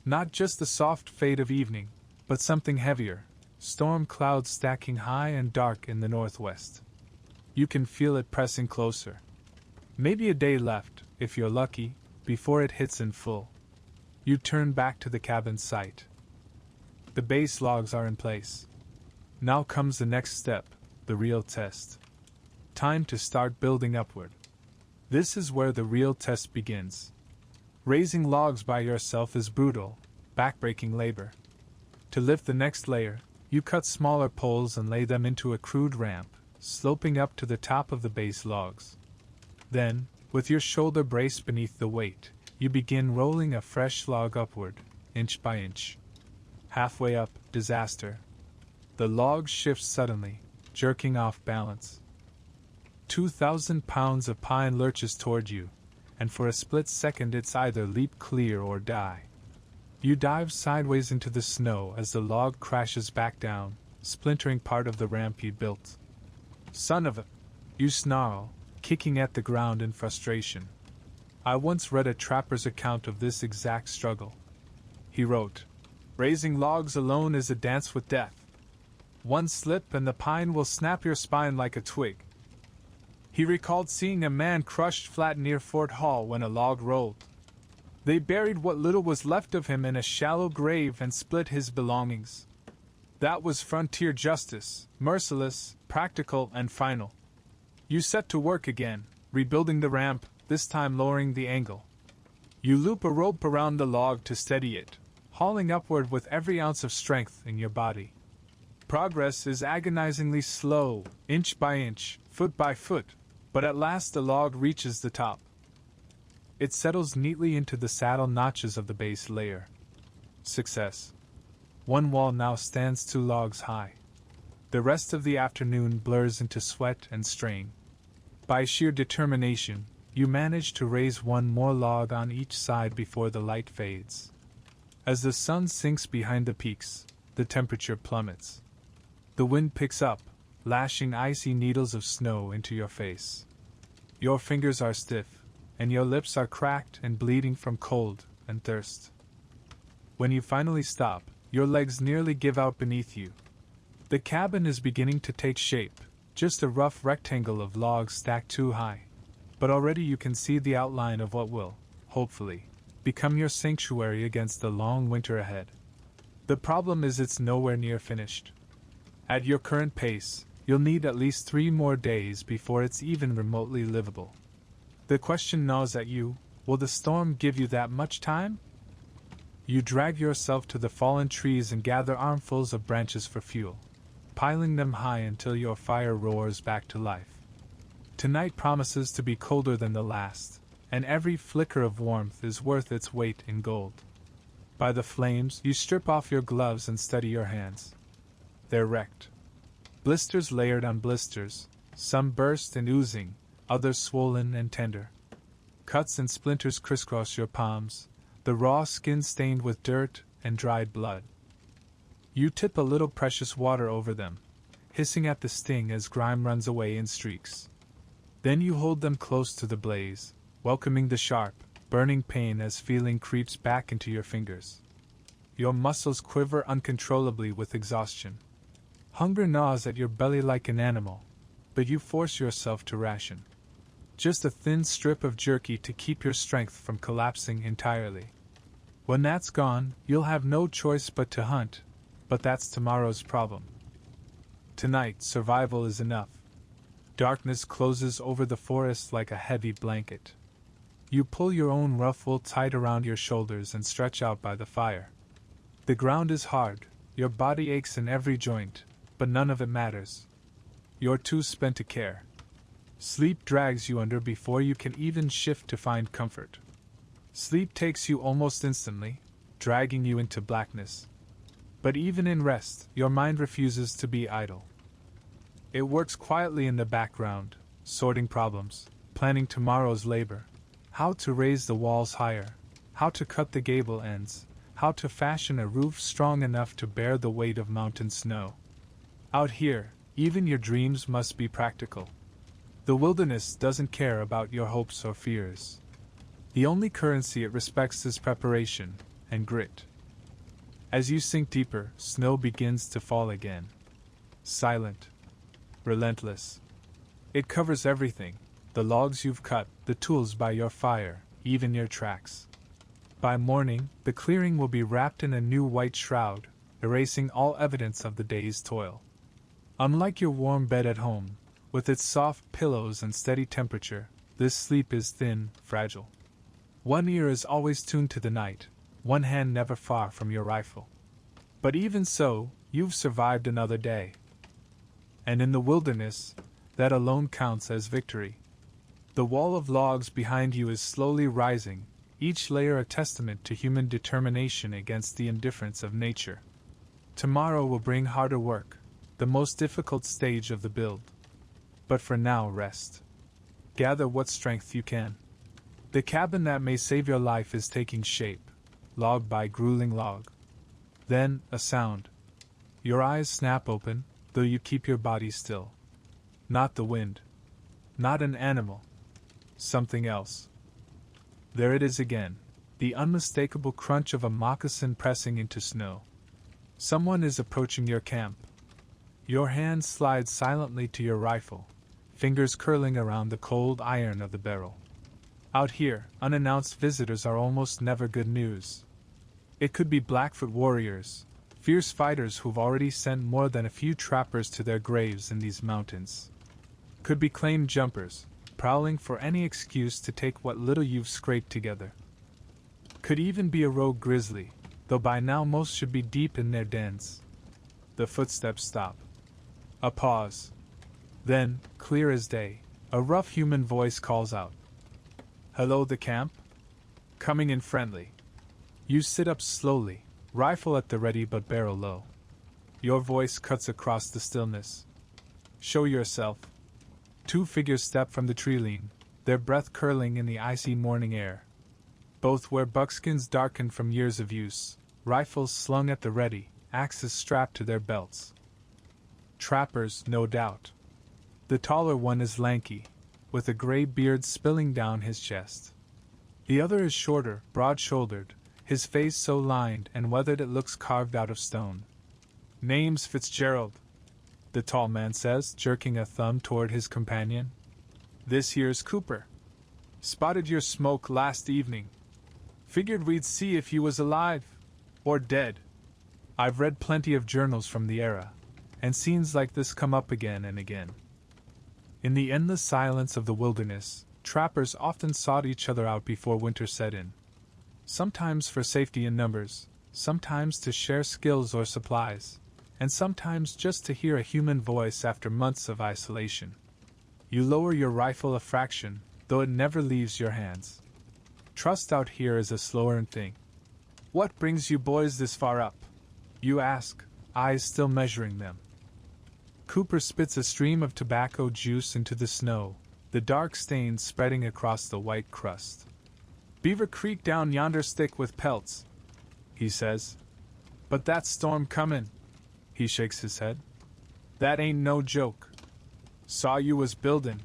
Not just the soft fade of evening, but something heavier, storm clouds stacking high and dark in the northwest. You can feel it pressing closer. Maybe a day left, if you're lucky, before it hits in full. You turn back to the cabin site. The base logs are in place. Now comes the next step, the real test. Time to start building upward. This is where the real test begins. Raising logs by yourself is brutal, backbreaking labor. To lift the next layer, you cut smaller poles and lay them into a crude ramp, sloping up to the top of the base logs. Then, with your shoulder braced beneath the weight, you begin rolling a fresh log upward, inch by inch. Halfway up, disaster. The log shifts suddenly, jerking off balance. 2,000 pounds of pine lurches toward you, and for a split second it's either leap clear or die. You dive sideways into the snow as the log crashes back down, splintering part of the ramp you built. Son of a... You snarl, kicking at the ground in frustration. I once read a trapper's account of this exact struggle. He wrote, "Raising logs alone is a dance with death. One slip and the pine will snap your spine like a twig." He recalled seeing a man crushed flat near Fort Hall when a log rolled. They buried what little was left of him in a shallow grave and split his belongings. That was frontier justice, merciless, practical, and final. You set to work again, rebuilding the ramp, this time lowering the angle. You loop a rope around the log to steady it, hauling upward with every ounce of strength in your body. Progress is agonizingly slow, inch by inch, foot by foot, but at last the log reaches the top. It settles neatly into the saddle notches of the base layer. Success. One wall now stands 2 logs high. The rest of the afternoon blurs into sweat and strain. By sheer determination, you manage to raise 1 more log on each side before the light fades. As the sun sinks behind the peaks, the temperature plummets. The wind picks up, lashing icy needles of snow into your face. Your fingers are stiff, and your lips are cracked and bleeding from cold and thirst. When you finally stop, your legs nearly give out beneath you. The cabin is beginning to take shape, just a rough rectangle of logs stacked too high. But already you can see the outline of what will, hopefully, become your sanctuary against the long winter ahead. The problem is it's nowhere near finished. At your current pace, you'll need at least 3 more days before it's even remotely livable. The question gnaws at you, will the storm give you that much time? You drag yourself to the fallen trees and gather armfuls of branches for fuel, piling them high until your fire roars back to life. Tonight promises to be colder than the last, and every flicker of warmth is worth its weight in gold. By the flames, you strip off your gloves and steady your hands. They're wrecked. Blisters layered on blisters, some burst and oozing, others swollen and tender. Cuts and splinters crisscross your palms, the raw skin stained with dirt and dried blood. You tip a little precious water over them, hissing at the sting as grime runs away in streaks. Then you hold them close to the blaze, welcoming the sharp, burning pain as feeling creeps back into your fingers. Your muscles quiver uncontrollably with exhaustion. Hunger gnaws at your belly like an animal, but you force yourself to ration. Just a thin strip of jerky to keep your strength from collapsing entirely. When that's gone, you'll have no choice but to hunt, but that's tomorrow's problem. Tonight, survival is enough. Darkness closes over the forest like a heavy blanket. You pull your own rough wool tight around your shoulders and stretch out by the fire. The ground is hard, your body aches in every joint, but none of it matters. You're too spent to care. Sleep drags you under before you can even shift to find comfort. Sleep takes you almost instantly, dragging you into blackness. But even in rest, your mind refuses to be idle. It works quietly in the background, sorting problems, planning tomorrow's labor, how to raise the walls higher, how to cut the gable ends, how to fashion a roof strong enough to bear the weight of mountain snow. Out here, even your dreams must be practical. The wilderness doesn't care about your hopes or fears. The only currency it respects is preparation and grit. As you sink deeper, snow begins to fall again. Silent. Relentless. It covers everything: the logs you've cut, the tools by your fire, even your tracks. By morning, the clearing will be wrapped in a new white shroud, erasing all evidence of the day's toil. Unlike your warm bed at home, with its soft pillows and steady temperature, this sleep is thin, fragile. One ear is always tuned to the night, one hand never far from your rifle. But even so, you've survived another day. And in the wilderness, that alone counts as victory. The wall of logs behind you is slowly rising, each layer a testament to human determination against the indifference of nature. Tomorrow will bring harder work, the most difficult stage of the build. But for now, rest. Gather what strength you can. The cabin that may save your life is taking shape, log by grueling log. Then, a sound. Your eyes snap open, though you keep your body still. Not the wind. Not an animal. Something else. There it is again, the unmistakable crunch of a moccasin pressing into snow. Someone is approaching your camp. Your hand slides silently to your rifle, fingers curling around the cold iron of the barrel. Out here, unannounced visitors are almost never good news. It could be Blackfoot warriors, fierce fighters who've already sent more than a few trappers to their graves in these mountains. Could be claimed jumpers, prowling for any excuse to take what little you've scraped together. Could even be a rogue grizzly, though by now most should be deep in their dens. The footsteps stop. A pause. Then, clear as day, a rough human voice calls out. "Hello, the camp?" Coming in friendly. You sit up slowly, rifle at the ready but barrel low. Your voice cuts across the stillness. "Show yourself." Two figures step from the tree-line, their breath curling in the icy morning air. Both wear buckskins darkened from years of use, rifles slung at the ready, axes strapped to their belts. Trappers, no doubt. The taller one is lanky, with a gray beard spilling down his chest. The other is shorter, broad-shouldered, his face so lined and weathered it looks carved out of stone. "Name's Fitzgerald," the tall man says, jerking a thumb toward his companion. "This here's Cooper. Spotted your smoke last evening. Figured we'd see if you was alive. Or dead. I've read plenty of journals from the era, and scenes like this come up again and again." In the endless silence of the wilderness, trappers often sought each other out before winter set in. Sometimes for safety in numbers, sometimes to share skills or supplies, and sometimes just to hear a human voice after months of isolation. You lower your rifle a fraction, though it never leaves your hands. Trust out here is a slower thing. "What brings you boys this far up?" you ask, eyes still measuring them. Cooper spits a stream of tobacco juice into the snow, the dark stains spreading across the white crust. "Beaver Creek down yonder stick with pelts," he says. "But that storm comin'," he shakes his head. "That ain't no joke. Saw you was buildin'.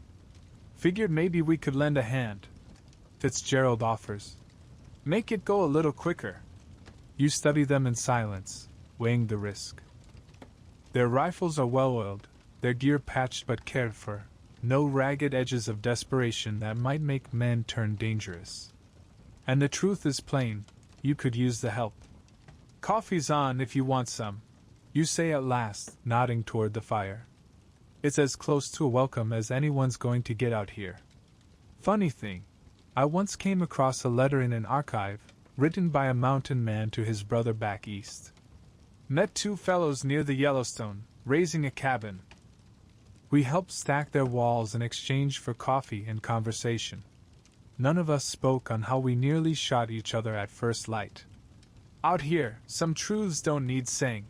Figured maybe we could lend a hand," Fitzgerald offers. "Make it go a little quicker." You study them in silence, weighing the risk. Their rifles are well-oiled, their gear patched but cared for, no ragged edges of desperation that might make men turn dangerous. And the truth is plain, you could use the help. "Coffee's on if you want some," you say at last, nodding toward the fire. It's as close to a welcome as anyone's going to get out here. Funny thing, I once came across a letter in an archive, written by a mountain man to his brother back east. "Met two fellows near the Yellowstone, raising a cabin. We helped stack their walls in exchange for coffee and conversation. None of us spoke on how we nearly shot each other at first light. Out here, some truths don't need saying.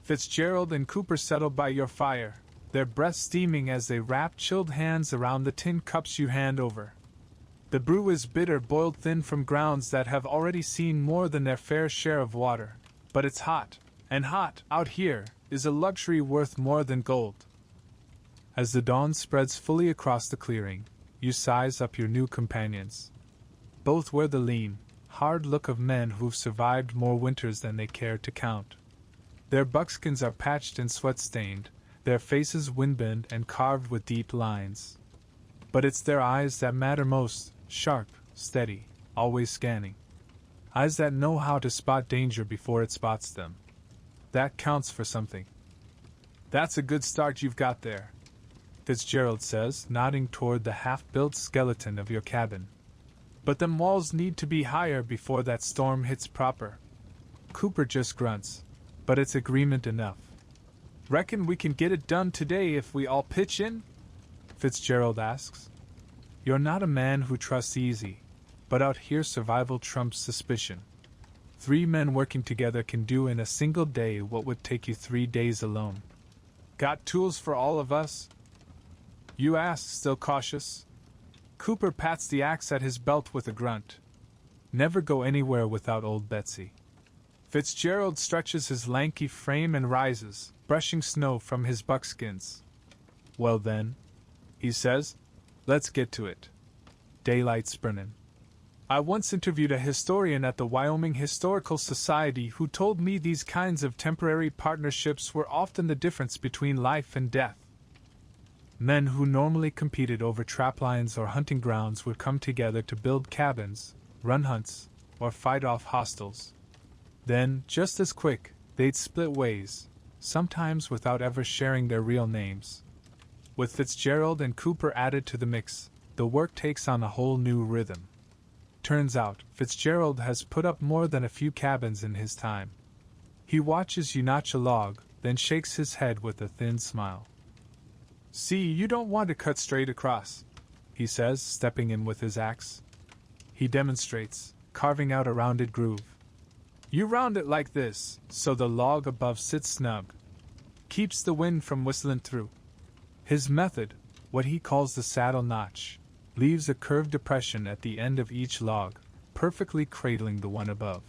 Fitzgerald and Cooper settled by your fire. their breath steaming as they wrap chilled hands around the tin cups you hand over. The brew is bitter, boiled thin from grounds that have already seen more than their fair share of water, but it's hot, and hot, out here, is a luxury worth more than gold. As the dawn spreads fully across the clearing, you size up your new companions. Both wear the lean, hard look of men who've survived more winters than they care to count. Their buckskins are patched and sweat-stained, their faces windbent and carved with deep lines. But it's their eyes that matter most, sharp, steady, always scanning. Eyes that know how to spot danger before it spots them. That counts for something. That's a good start you've got there, Fitzgerald says, nodding toward the half-built skeleton of your cabin. But them walls need to be higher before that storm hits proper. Cooper just grunts, but it's agreement enough. Reckon we can get it done today if we all pitch in? Fitzgerald asks. You're not a man who trusts easy, but out here survival trumps suspicion. 3 men working together can do in a single day what would take you 3 days alone. Got tools for all of us? You ask, still cautious. Cooper pats the axe at his belt with a grunt. Never go anywhere without old Betsy. Fitzgerald stretches his lanky frame and rises, brushing snow from his buckskins. Well then, he says, let's get to it. Daylight's burnin'. I once interviewed a historian at the Wyoming Historical Society who told me these kinds of temporary partnerships were often the difference between life and death. Men who normally competed over traplines or hunting grounds would come together to build cabins, run hunts, or fight off hostiles. Then, just as quick, they'd split ways, sometimes without ever sharing their real names. With Fitzgerald and Cooper added to the mix, the work takes on a whole new rhythm. Turns out, Fitzgerald has put up more than a few cabins in his time. He watches you notch a log, then shakes his head with a thin smile. See, you don't want to cut straight across, he says, stepping in with his axe. He demonstrates, carving out a rounded groove. You round it like this, so the log above sits snug. Keeps the wind from whistling through. His method, what he calls the saddle notch, leaves a curved depression at the end of each log, perfectly cradling the one above.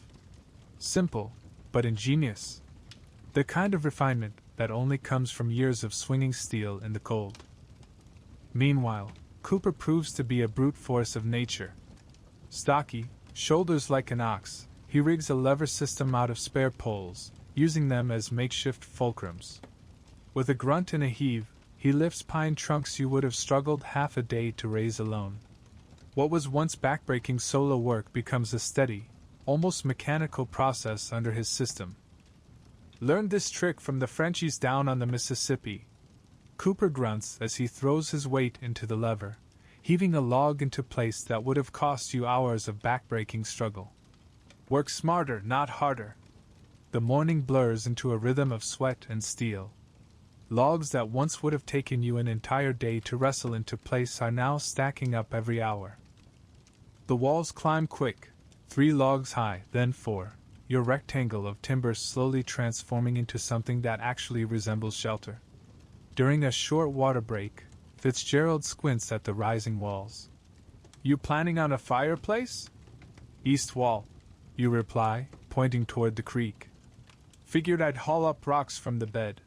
Simple, but ingenious. The kind of refinement that only comes from years of swinging steel in the cold. Meanwhile, Cooper proves to be a brute force of nature. Stocky, shoulders like an ox, he rigs a lever system out of spare poles, using them as makeshift fulcrums. With a grunt and a heave, he lifts pine trunks you would have struggled half a day to raise alone. What was once backbreaking solo work becomes a steady, almost mechanical process under his system. Learned this trick from the Frenchies down on the Mississippi. Cooper grunts as he throws his weight into the lever, heaving a log into place that would have cost you hours of backbreaking struggle. Work smarter, not harder. The morning blurs into a rhythm of sweat and steel. Logs that once would have taken you an entire day to wrestle into place are now stacking up every hour. The walls climb quick, 3 logs high, then 4. Your rectangle of timber slowly transforming into something that actually resembles shelter. During a short water break, Fitzgerald squints at the rising walls. You planning on a fireplace? East wall, you reply, pointing toward the creek. Figured I'd haul up rocks from the bed.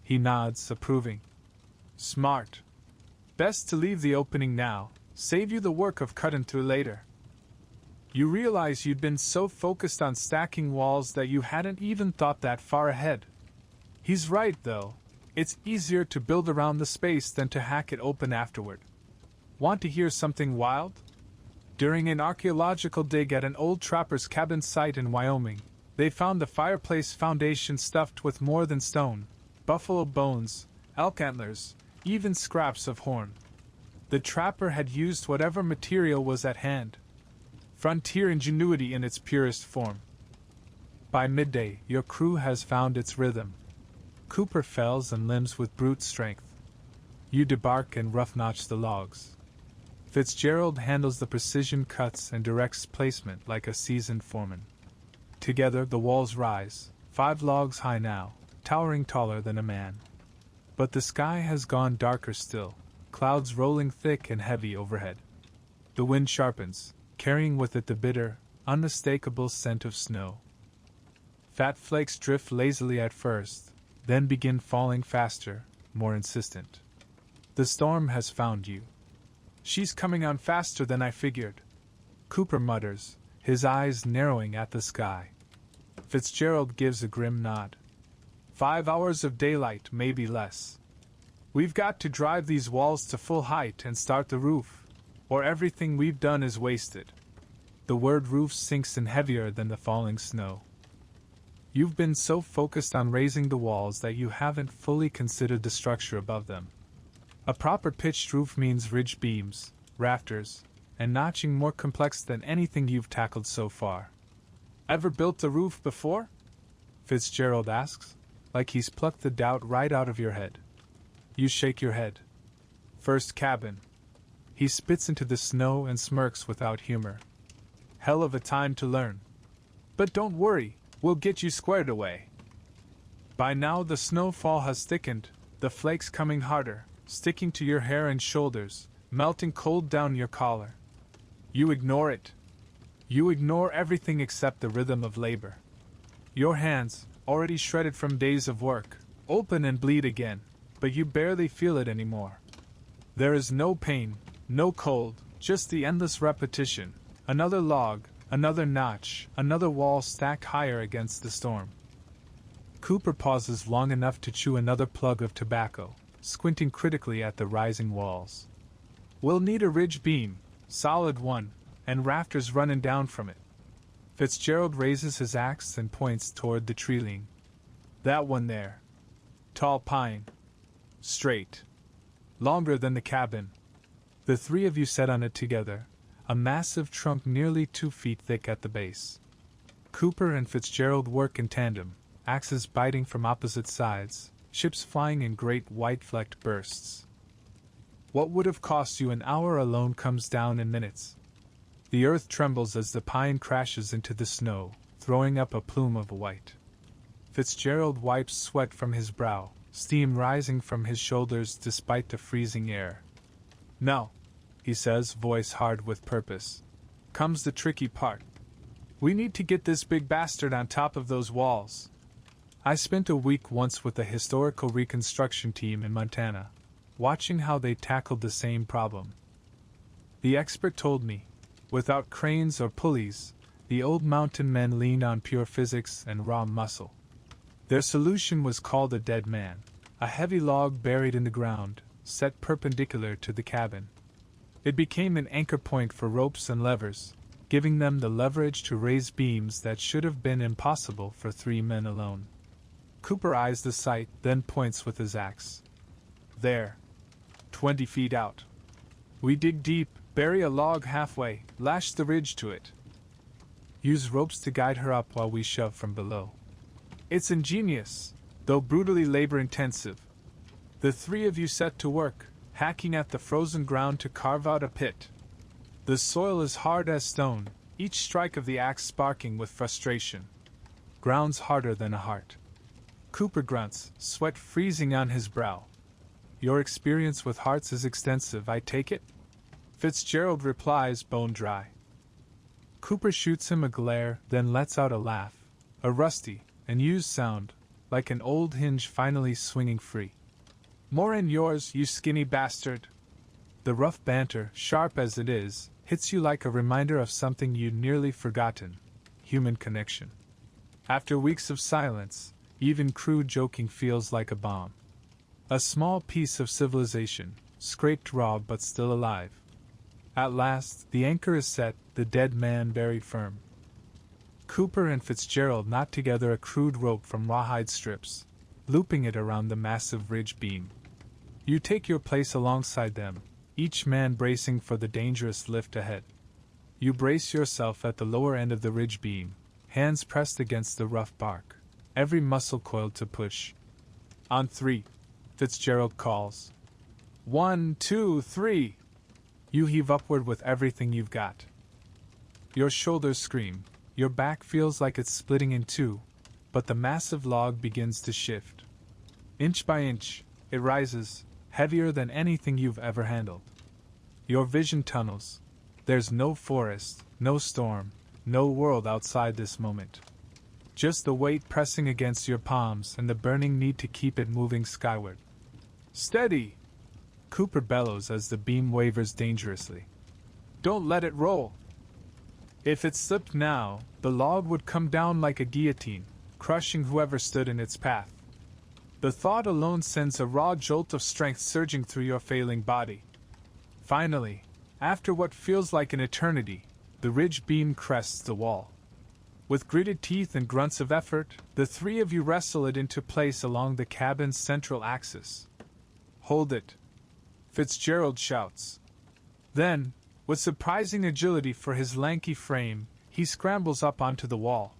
He nods, approving. Smart. Best to leave the opening now, save you the work of cutting through later. You realize you'd been so focused on stacking walls that you hadn't even thought that far ahead. He's right, though. It's easier to build around the space than to hack it open afterward. Want to hear something wild? During an archaeological dig at an old trapper's cabin site in Wyoming, they found the fireplace foundation stuffed with more than stone, buffalo bones, elk antlers, even scraps of horn. The trapper had used whatever material was at hand. Frontier ingenuity in its purest form. By midday, your crew has found its rhythm. Cooper fells and limbs with brute strength. You debark and rough-notch the logs. Fitzgerald handles the precision cuts and directs placement like a seasoned foreman. Together the walls rise, 5 logs high now, towering taller than a man. But the sky has gone darker still, clouds rolling thick and heavy overhead. The wind sharpens, carrying with it the bitter, unmistakable scent of snow. Fat flakes drift lazily at first, then begin falling faster, more insistent. The storm has found you. She's coming on faster than I figured, Cooper mutters, his eyes narrowing at the sky. Fitzgerald gives a grim nod. 5 hours of daylight, maybe less. We've got to drive these walls to full height and start the roof, or everything we've done is wasted. The word roof sinks in heavier than the falling snow. You've been so focused on raising the walls that you haven't fully considered the structure above them. A proper pitched roof means ridge beams, rafters, and notching more complex than anything you've tackled so far. Ever built a roof before? Fitzgerald asks, like he's plucked the doubt right out of your head. You shake your head. First cabin. He spits into the snow and smirks without humor. Hell of a time to learn. But don't worry, we'll get you squared away. By now the snowfall has thickened, the flakes coming harder, sticking to your hair and shoulders, melting cold down your collar. You ignore it. You ignore everything except the rhythm of labor. Your hands, already shredded from days of work, open and bleed again, but you barely feel it anymore. There is no pain, no cold, just the endless repetition. Another log, another notch, another wall stacked higher against the storm. Cooper pauses long enough to chew another plug of tobacco, squinting critically at the rising walls. We'll need a ridge beam, solid one, and rafters running down from it. Fitzgerald raises his axe and points toward the treeling. That one there. Tall pine. Straight. Longer than the cabin. The three of you set on it together, a massive trunk nearly 2 feet thick at the base. Cooper and Fitzgerald work in tandem, axes biting from opposite sides, ships flying in great white-flecked bursts. What would have cost you an hour alone comes down in minutes. The earth trembles as the pine crashes into the snow, throwing up a plume of white. Fitzgerald wipes sweat from his brow, steam rising from his shoulders despite the freezing air. Now, he says, voice hard with purpose, comes the tricky part. We need to get this big bastard on top of those walls. I spent a week once with a historical reconstruction team in Montana, watching how they tackled the same problem. The expert told me, without cranes or pulleys, the old mountain men leaned on pure physics and raw muscle. Their solution was called a dead man, a heavy log buried in the ground, set perpendicular to the cabin. It became an anchor point for ropes and levers, giving them the leverage to raise beams that should have been impossible for 3 men alone. Cooper eyes the site, then points with his axe. There. 20 feet out. We dig deep, bury a log halfway, lash the ridge to it. Use ropes to guide her up while we shove from below. It's ingenious, though brutally labor-intensive. The three of you set to work, hacking at the frozen ground to carve out a pit. The soil is hard as stone, each strike of the axe sparking with frustration. Ground's harder than a heart. Cooper grunts, sweat freezing on his brow. Your experience with hearts is extensive, I take it? Fitzgerald replies, bone dry. Cooper shoots him a glare, then lets out a laugh, a rusty and used sound, like an old hinge finally swinging free. More in yours, you skinny bastard. The rough banter, sharp as it is, hits you like a reminder of something you'd nearly forgotten: human connection. After weeks of silence, even crude joking feels like a bomb. A small piece of civilization, scraped raw but still alive. At last, the anchor is set, the dead man buried firm. Cooper and Fitzgerald knot together a crude rope from rawhide strips, looping it around the massive ridge beam. You take your place alongside them, each man bracing for the dangerous lift ahead. You brace yourself at the lower end of the ridge beam, hands pressed against the rough bark, every muscle coiled to push. On 3, Fitzgerald calls. 1, 2, 3. You heave upward with everything you've got. Your shoulders scream, your back feels like it's splitting in two, but the massive log begins to shift. Inch by inch, It rises, heavier than anything you've ever handled. Your vision tunnels. There's no forest, no storm, no world outside this moment. Just the weight pressing against your palms and the burning need to keep it moving skyward. Steady! Cooper bellows as the beam wavers dangerously. Don't let it roll! If it slipped now, the log would come down like a guillotine, crushing whoever stood in its path. The thought alone sends a raw jolt of strength surging through your failing body. Finally, after what feels like an eternity, the ridge beam crests the wall. With gritted teeth and grunts of effort, the three of you wrestle it into place along the cabin's central axis. Hold it! Fitzgerald shouts. Then, with surprising agility for his lanky frame, he scrambles up onto the wall.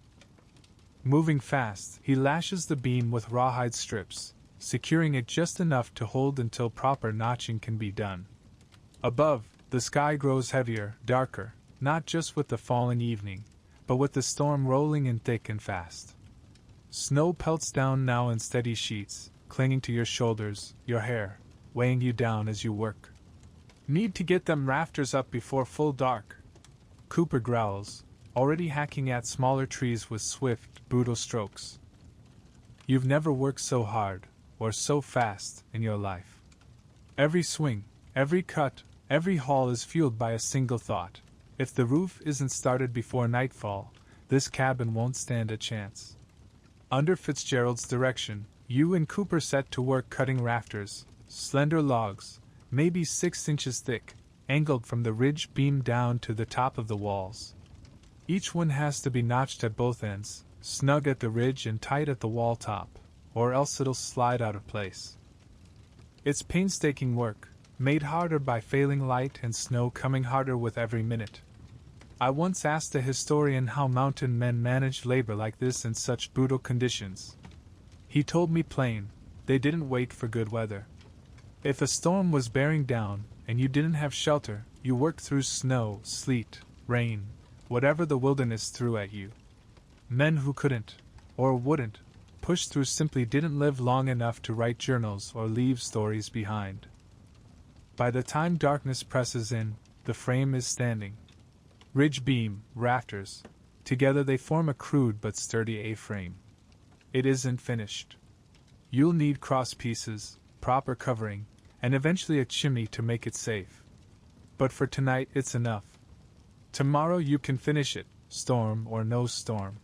Moving fast, he lashes the beam with rawhide strips, securing it just enough to hold until proper notching can be done. Above, the sky grows heavier, darker, not just with the falling evening, but with the storm rolling in thick and fast. Snow pelts down now in steady sheets, clinging to your shoulders, your hair, weighing you down as you work. Need to get them rafters up before full dark. Cooper growls, already hacking at smaller trees with swift, brutal strokes. You've never worked so hard, or so fast, in your life. Every swing, every cut, every haul is fueled by a single thought. If the roof isn't started before nightfall, this cabin won't stand a chance. Under Fitzgerald's direction, you and Cooper set to work cutting rafters, slender logs, maybe 6 inches thick, angled from the ridge beam down to the top of the walls. Each one has to be notched at both ends, snug at the ridge and tight at the wall top, or else it'll slide out of place. It's painstaking work, made harder by failing light and snow coming harder with every minute. I once asked a historian how mountain men managed labor like this in such brutal conditions. He told me plain, they didn't wait for good weather. If a storm was bearing down, and you didn't have shelter, you worked through snow, sleet, rain, whatever the wilderness threw at you. Men who couldn't, or wouldn't, push through simply didn't live long enough to write journals or leave stories behind. By the time darkness presses in, the frame is standing. Ridge beam, rafters, together they form a crude but sturdy A-frame. It isn't finished. You'll need cross pieces, proper covering, and eventually a chimney to make it safe. But for tonight it's enough. Tomorrow you can finish it, storm or no storm.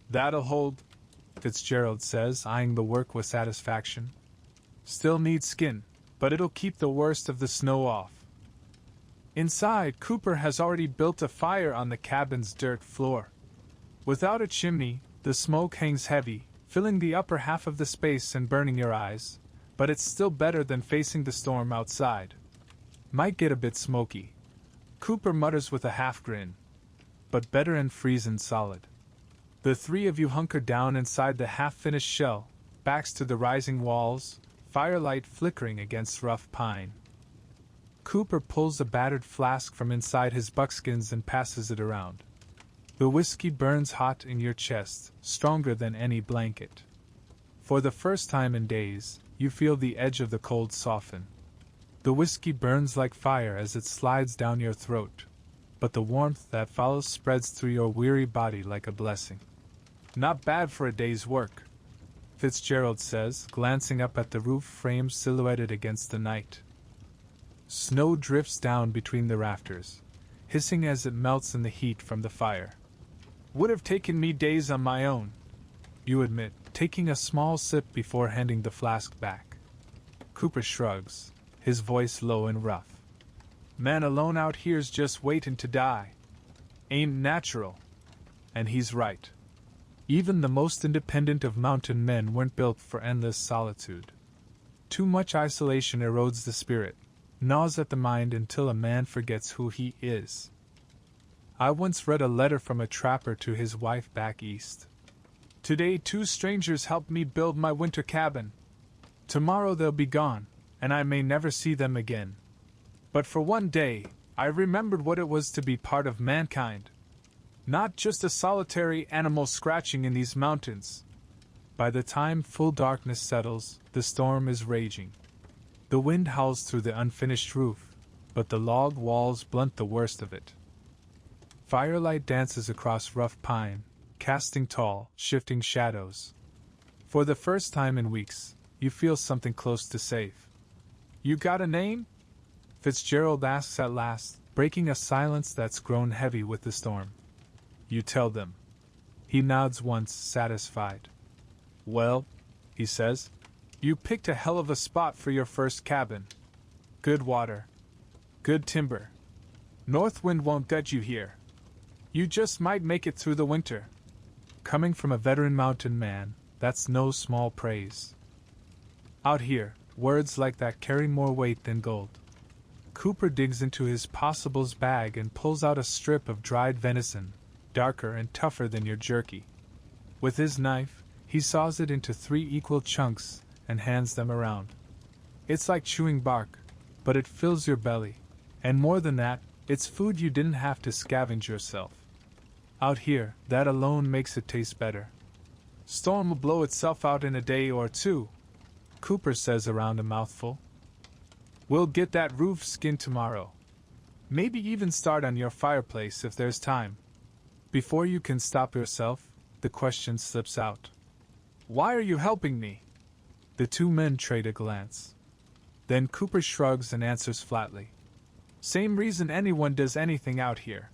That'll hold, Fitzgerald says, eyeing the work with satisfaction. Still needs skin, but it'll keep the worst of the snow off. Inside, Cooper has already built a fire on the cabin's dirt floor. Without a chimney, the smoke hangs heavy, filling the upper half of the space and burning your eyes, but it's still better than facing the storm outside. Might get a bit smoky, Cooper mutters with a half-grin, but better and freezing solid. The three of you hunker down inside the half-finished shell, backs to the rising walls, firelight flickering against rough pine. Cooper pulls a battered flask from inside his buckskins and passes it around. The whiskey burns hot in your chest, stronger than any blanket. For the first time in days, you feel the edge of the cold soften. The whiskey burns like fire as it slides down your throat, but the warmth that follows spreads through your weary body like a blessing. Not bad for a day's work, Fitzgerald says, glancing up at the roof frame silhouetted against the night. Snow drifts down between the rafters, hissing as it melts in the heat from the fire. Would have taken me days on my own, you admit, taking a small sip before handing the flask back. Cooper shrugs, his voice low and rough. Man alone out here's just waiting to die. Ain't natural. And he's right. Even the most independent of mountain men weren't built for endless solitude. Too much isolation erodes the spirit, gnaws at the mind until a man forgets who he is. I once read a letter from a trapper to his wife back east. Today 2 strangers helped me build my winter cabin. Tomorrow they'll be gone, and I may never see them again. But for one day, I remembered what it was to be part of mankind. Not just a solitary animal scratching in these mountains, By the time full darkness settles, the storm is raging. The wind howls through the unfinished roof, but the log walls blunt the worst of it. Firelight dances across rough pine, casting tall, shifting shadows. For the first time in weeks, you feel something close to safe. "You got a name?" Fitzgerald asks at last, breaking a silence that's grown heavy with the storm. You tell them. He nods once, satisfied. "Well," he says, "you picked a hell of a spot for your first cabin. Good water. Good timber. North wind won't gut you here. You just might make it through the winter." Coming from a veteran mountain man, that's no small praise. Out here, words like that carry more weight than gold. Cooper digs into his possibles bag and pulls out a strip of dried venison, darker and tougher than your jerky. With his knife, he saws it into 3 equal chunks and hands them around. It's like chewing bark, but it fills your belly, and more than that, it's food you didn't have to scavenge yourself. Out here, that alone makes it taste better. "Storm will blow itself out in a day or 2, Cooper says around a mouthful. "We'll get that roof skinned tomorrow. Maybe even start on your fireplace if there's time." Before you can stop yourself, the question slips out. "Why are you helping me?" The 2 men trade a glance. Then Cooper shrugs and answers flatly. "Same reason anyone does anything out here.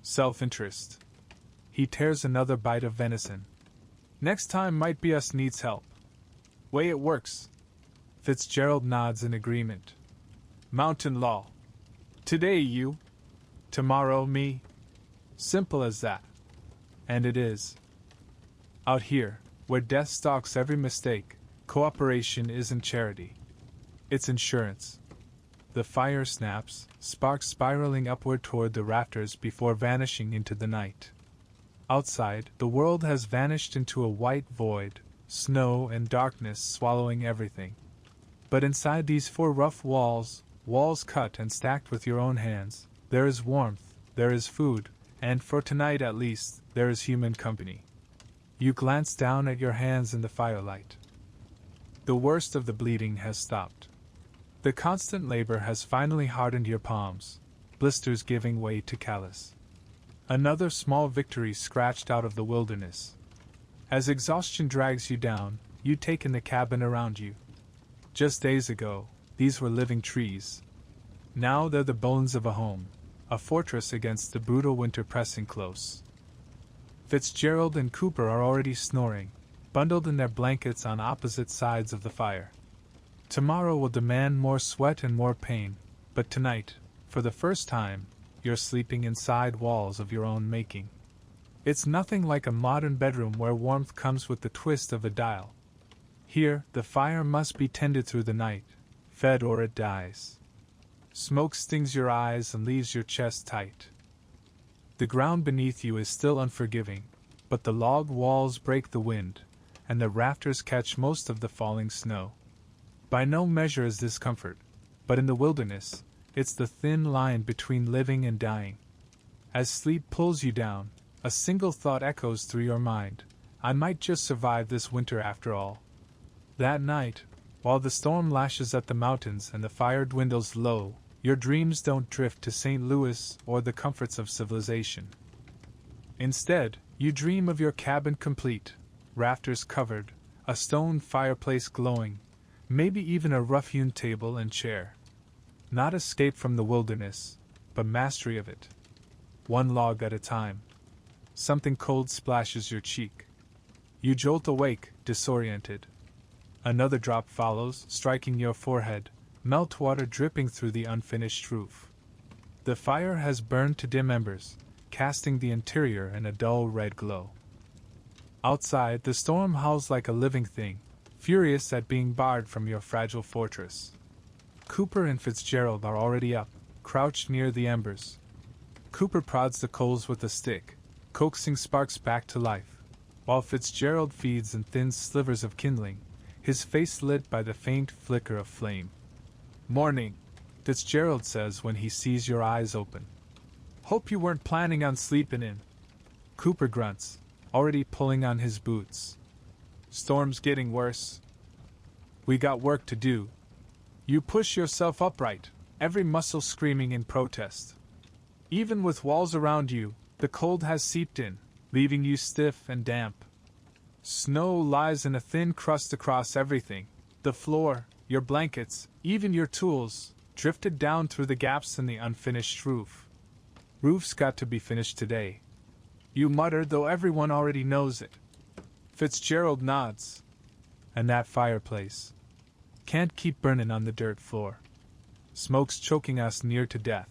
Self-interest." He tears another bite of venison. "Next time might be us needs help. Way it works." Fitzgerald nods in agreement. "Mountain law. Today you. Tomorrow me. Simple as that." And it is. Out here, where death stalks every mistake, cooperation isn't charity. It's insurance. The fire snaps, sparks spiraling upward toward the rafters before vanishing into the night. Outside, the world has vanished into a white void, snow and darkness swallowing everything. But inside these 4 rough walls, walls cut and stacked with your own hands, there is warmth, there is food, and for tonight at least, there is human company. You glance down at your hands in the firelight. The worst of the bleeding has stopped. The constant labor has finally hardened your palms, blisters giving way to callus. Another small victory scratched out of the wilderness. As exhaustion drags you down, you take in the cabin around you. Just days ago, these were living trees. Now they're the bones of a home, a fortress against the brutal winter pressing close. Fitzgerald and Cooper are already snoring, bundled in their blankets on opposite sides of the fire. Tomorrow will demand more sweat and more pain, but tonight, for the first time, you're sleeping inside walls of your own making. It's nothing like a modern bedroom where warmth comes with the twist of a dial. Here, the fire must be tended through the night, fed or it dies. Smoke stings your eyes and leaves your chest tight. The ground beneath you is still unforgiving, but the log walls break the wind, and the rafters catch most of the falling snow. By no measure is this comfort, but in the wilderness, it's the thin line between living and dying. As sleep pulls you down, a single thought echoes through your mind: I might just survive this winter after all. That night, while the storm lashes at the mountains and the fire dwindles low, your dreams don't drift to St. Louis or the comforts of civilization. Instead, you dream of your cabin complete, rafters covered, a stone fireplace glowing, maybe even a rough-hewn table and chair. Not escape from the wilderness, but mastery of it. One log at a time. Something cold splashes your cheek. You jolt awake, disoriented. Another drop follows, striking your forehead, meltwater dripping through the unfinished roof. The fire has burned to dim embers, casting the interior in a dull red glow. Outside, the storm howls like a living thing, furious at being barred from your fragile fortress. Cooper and Fitzgerald are already up, crouched near the embers. Cooper prods the coals with a stick, coaxing sparks back to life, while Fitzgerald feeds in thin slivers of kindling, his face lit by the faint flicker of flame. "Morning," Fitzgerald says when he sees your eyes open. "Hope you weren't planning on sleeping in." Cooper grunts, already pulling on his boots. Storm's getting worse. We got work to do. You push yourself upright, every muscle screaming in protest. Even with walls around you, the cold has seeped in, leaving you stiff and damp. Snow lies in a thin crust across everything, the floor, your blankets, even your tools, drifted down through the gaps in the unfinished roof. Roof's got to be finished today. You mutter, though everyone already knows it. Fitzgerald nods. And that fireplace. Can't keep burning on the dirt floor. Smoke's choking us near to death.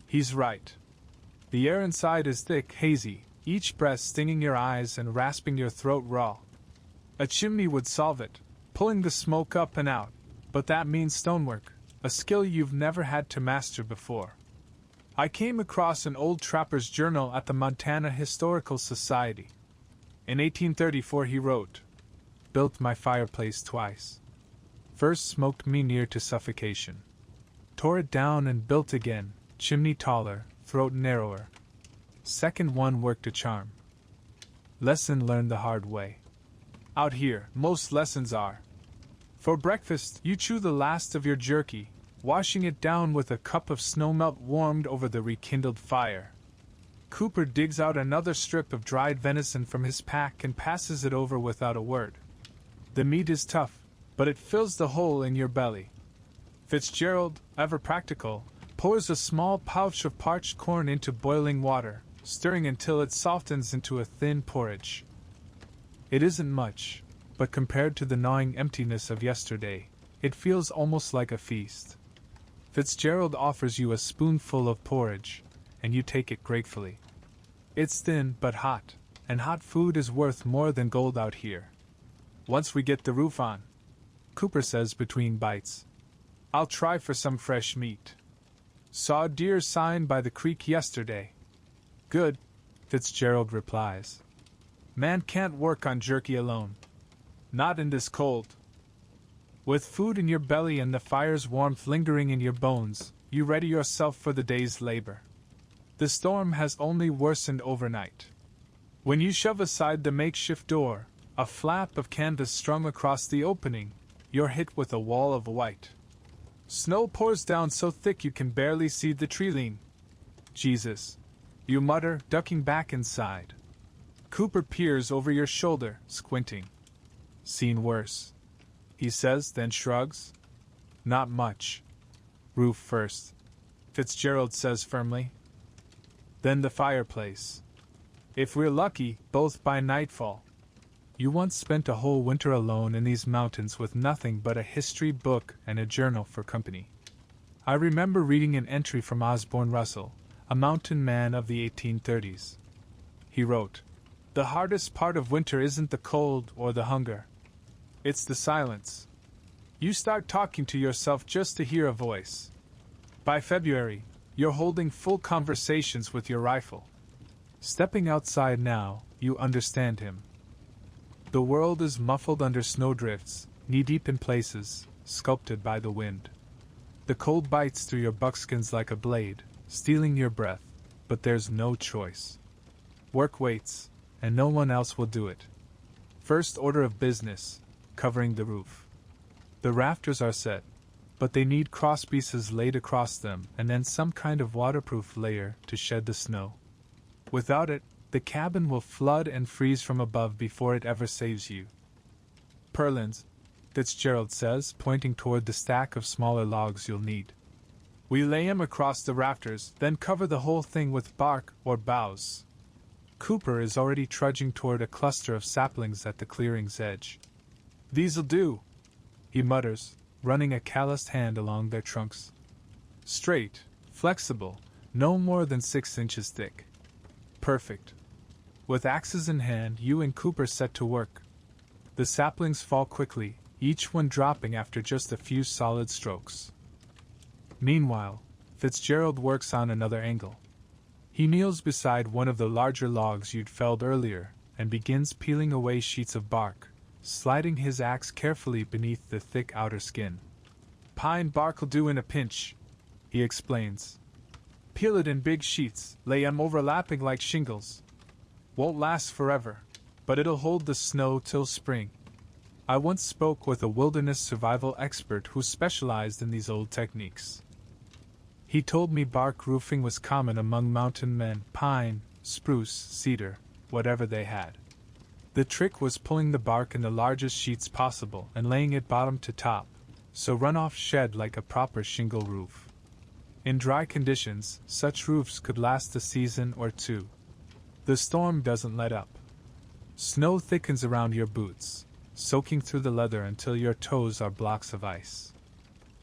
He's right. The air inside is thick, hazy, each breath stinging your eyes and rasping your throat raw. A chimney would solve it, pulling the smoke up and out, but that means stonework, a skill you've never had to master before. I came across an old trapper's journal at the Montana Historical Society. In 1834 he wrote, "Built my fireplace twice. First smoked me near to suffocation. Tore it down and built again, chimney taller, throat narrower. Second one worked a charm. Lesson learned the hard way. Out here, most lessons are. For breakfast, you chew the last of your jerky, washing it down with a cup of snowmelt warmed over the rekindled fire. Cooper digs out another strip of dried venison from his pack and passes it over without a word. The meat is tough, but it fills the hole in your belly. Fitzgerald, ever practical, pours a small pouch of parched corn into boiling water, stirring until it softens into a thin porridge. It isn't much, but compared to the gnawing emptiness of yesterday, it feels almost like a feast. Fitzgerald offers you a spoonful of porridge, and you take it gratefully. It's thin but hot, and hot food is worth more than gold out here. Once we get the roof on, Cooper says between bites, I'll try for some fresh meat. Saw deer's sign by the creek yesterday. Good, Fitzgerald replies. Man can't work on jerky alone. Not in this cold. With food in your belly and the fire's warmth lingering in your bones, you ready yourself for the day's labor. The storm has only worsened overnight. When you shove aside the makeshift door, a flap of canvas strung across the opening, you're hit with a wall of white. Snow pours down so thick you can barely see the tree lean. Jesus, you mutter, ducking back inside. Cooper peers over your shoulder, squinting. Seen worse, he says, then shrugs. Not much. Roof first, Fitzgerald says firmly. Then the fireplace. If we're lucky, both by nightfall. You once spent a whole winter alone in these mountains with nothing but a history book and a journal for company. I remember reading an entry from Osborne Russell, a mountain man of the 1830s. He wrote, "The hardest part of winter isn't the cold or the hunger. It's the silence. You start talking to yourself just to hear a voice. By February, you're holding full conversations with your rifle." Stepping outside now, you understand him. The world is muffled under snowdrifts, knee-deep in places, sculpted by the wind. The cold bites through your buckskins like a blade, stealing your breath, but there's no choice. Work waits, and no one else will do it. First order of business, covering the roof. The rafters are set, but they need crosspieces laid across them and then some kind of waterproof layer to shed the snow. Without it, the cabin will flood and freeze from above before it ever saves you. Purlins, Fitzgerald says, pointing toward the stack of smaller logs you'll need. We lay 'em across the rafters, then cover the whole thing with bark or boughs. Cooper is already trudging toward a cluster of saplings at the clearing's edge. These'll do, he mutters, running a calloused hand along their trunks. Straight, flexible, no more than 6 inches thick. Perfect. With axes in hand, you and Cooper set to work. The saplings fall quickly, each one dropping after just a few solid strokes. Meanwhile, Fitzgerald works on another angle. He kneels beside one of the larger logs you'd felled earlier and begins peeling away sheets of bark, sliding his axe carefully beneath the thick outer skin. Pine bark'll do in a pinch, he explains. Peel it in big sheets, lay 'em overlapping like shingles. Won't last forever. but it'll hold the snow till spring. I once spoke with a wilderness survival expert who specialized in these old techniques. He told me bark roofing was common among mountain men, pine, spruce, cedar, whatever they had. The trick was pulling the bark in the largest sheets possible and laying it bottom to top, so runoff shed like a proper shingle roof. In dry conditions, such roofs could last a season or two. The storm doesn't let up. Snow thickens around your boots, soaking through the leather until your toes are blocks of ice.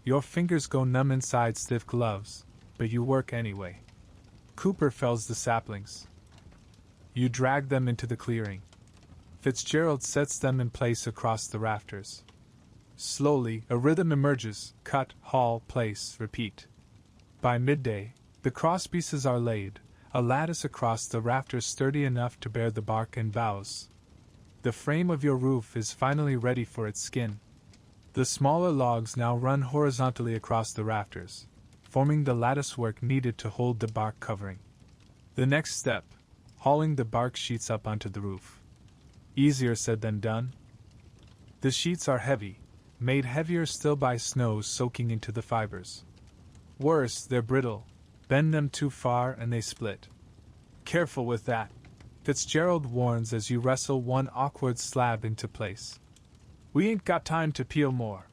Your fingers go numb inside stiff gloves, but you work anyway. Cooper fells the saplings. You drag them into the clearing. Fitzgerald sets them in place across the rafters. Slowly, a rhythm emerges: cut, haul, place, repeat. By midday, the crosspieces are laid, a lattice across the rafters sturdy enough to bear the bark and boughs. The frame of your roof is finally ready for its skin. The smaller logs now run horizontally across the rafters, forming the latticework needed to hold the bark covering. The next step: hauling the bark sheets up onto the roof. Easier said than done. The sheets are heavy, made heavier still by snow soaking into the fibers. Worse, they're brittle. Bend them too far and they split. Careful with that, Fitzgerald warns as you wrestle one awkward slab into place. We ain't got time to peel more.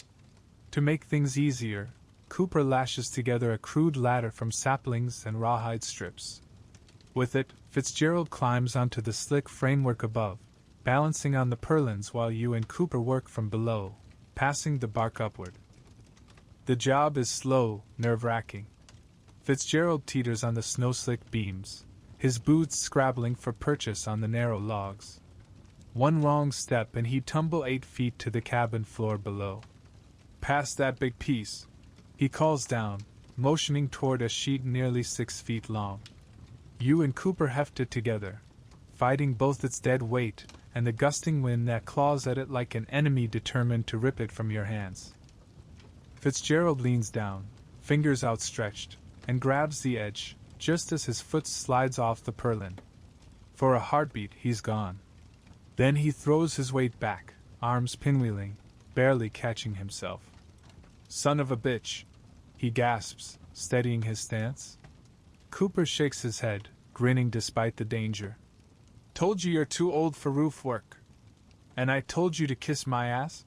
To make things easier, Cooper lashes together a crude ladder from saplings and rawhide strips. With it, Fitzgerald climbs onto the slick framework above, balancing on the purlins while you and Cooper work from below, passing the bark upward. The job is slow, nerve-wracking. Fitzgerald teeters on the snow-slick beams, his boots scrabbling for purchase on the narrow logs. One wrong step and he'd tumble 8 feet to the cabin floor below. Pass that big piece, he calls down, motioning toward a sheet nearly 6 feet long. You and Cooper heft it together, fighting both its dead weight and the gusting wind that claws at it like an enemy determined to rip it from your hands. Fitzgerald leans down, fingers outstretched, and grabs the edge, just as his foot slides off the purlin. For a heartbeat, he's gone. Then he throws his weight back, arms pinwheeling, barely catching himself. Son of a bitch, he gasps, steadying his stance. Cooper shakes his head, grinning despite the danger. Told you you're too old for roof work. And I told you to kiss my ass?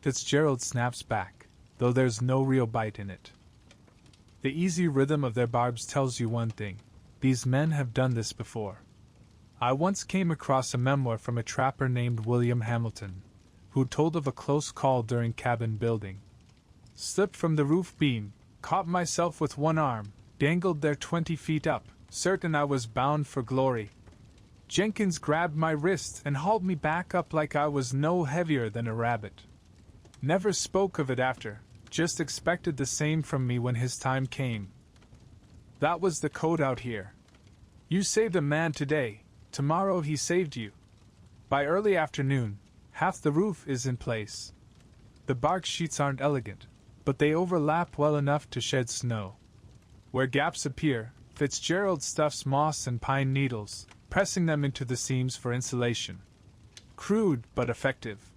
Fitzgerald snaps back, though there's no real bite in it. The easy rhythm of their barbs tells you one thing: these men have done this before. I once came across a memoir from a trapper named William Hamilton, who told of a close call during cabin building. Slipped from the roof beam, caught myself with one arm, dangled there 20 feet up, certain I was bound for glory. Jenkins grabbed my wrist and hauled me back up like I was no heavier than a rabbit. Never spoke of it after, just expected the same from me when his time came. That was the code out here. You saved a man today, tomorrow he saved you. By early afternoon, half the roof is in place. The bark sheets aren't elegant, but they overlap well enough to shed snow. Where gaps appear, Fitzgerald stuffs moss and pine needles, pressing them into the seams for insulation. Crude but effective.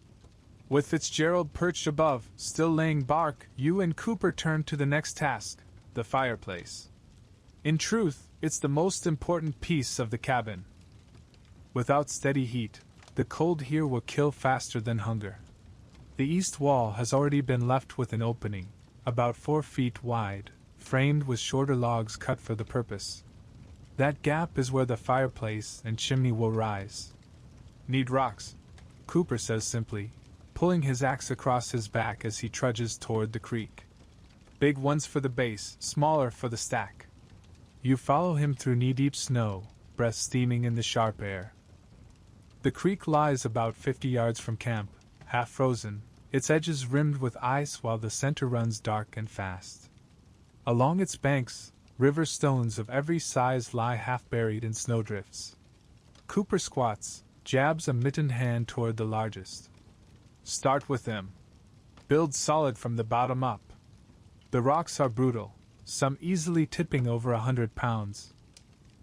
With Fitzgerald perched above, still laying bark, you and Cooper turn to the next task, the fireplace. In truth, it's the most important piece of the cabin. Without steady heat, the cold here will kill faster than hunger. The east wall has already been left with an opening, about 4 feet wide, framed with shorter logs cut for the purpose. That gap is where the fireplace and chimney will rise. Need rocks, Cooper says simply, pulling his axe across his back as he trudges toward the creek. Big ones for the base, smaller for the stack. You follow him through knee-deep snow, breath steaming in the sharp air. The creek lies about 50 yards from camp, half frozen, its edges rimmed with ice while the center runs dark and fast. Along its banks, river stones of every size lie half buried in snowdrifts. Cooper squats, jabs a mittened hand toward the largest. Start with them. Build solid from the bottom up. The rocks are brutal, some easily tipping over 100 pounds.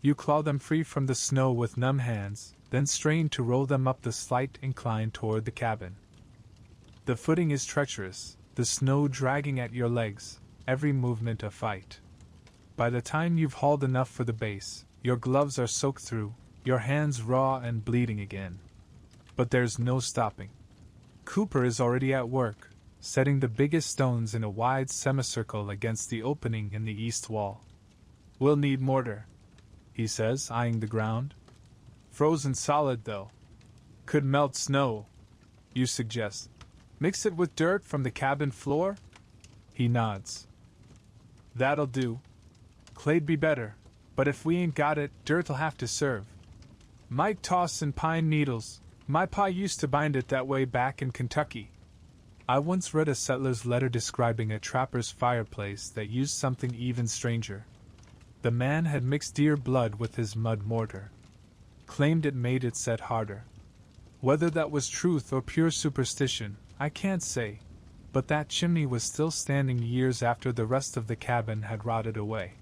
You claw them free from the snow with numb hands, then strain to roll them up the slight incline toward the cabin. The footing is treacherous, the snow dragging at your legs, every movement a fight. By the time you've hauled enough for the base, your gloves are soaked through, your hands raw and bleeding again. But there's no stopping. Cooper is already at work, setting the biggest stones in a wide semicircle against the opening in the east wall. "We'll need mortar," he says, eyeing the ground. "Frozen solid, though. Could melt snow," you suggest. "Mix it with dirt from the cabin floor?" He nods. "That'll do. Clay'd be better, but if we ain't got it, dirt'll have to serve. Might toss in pine needles. My pa used to bind it that way back in Kentucky." I once read a settler's letter describing a trapper's fireplace that used something even stranger. The man had mixed deer blood with his mud mortar. Claimed it made it set harder. Whether that was truth or pure superstition, I can't say, but that chimney was still standing years after the rest of the cabin had rotted away.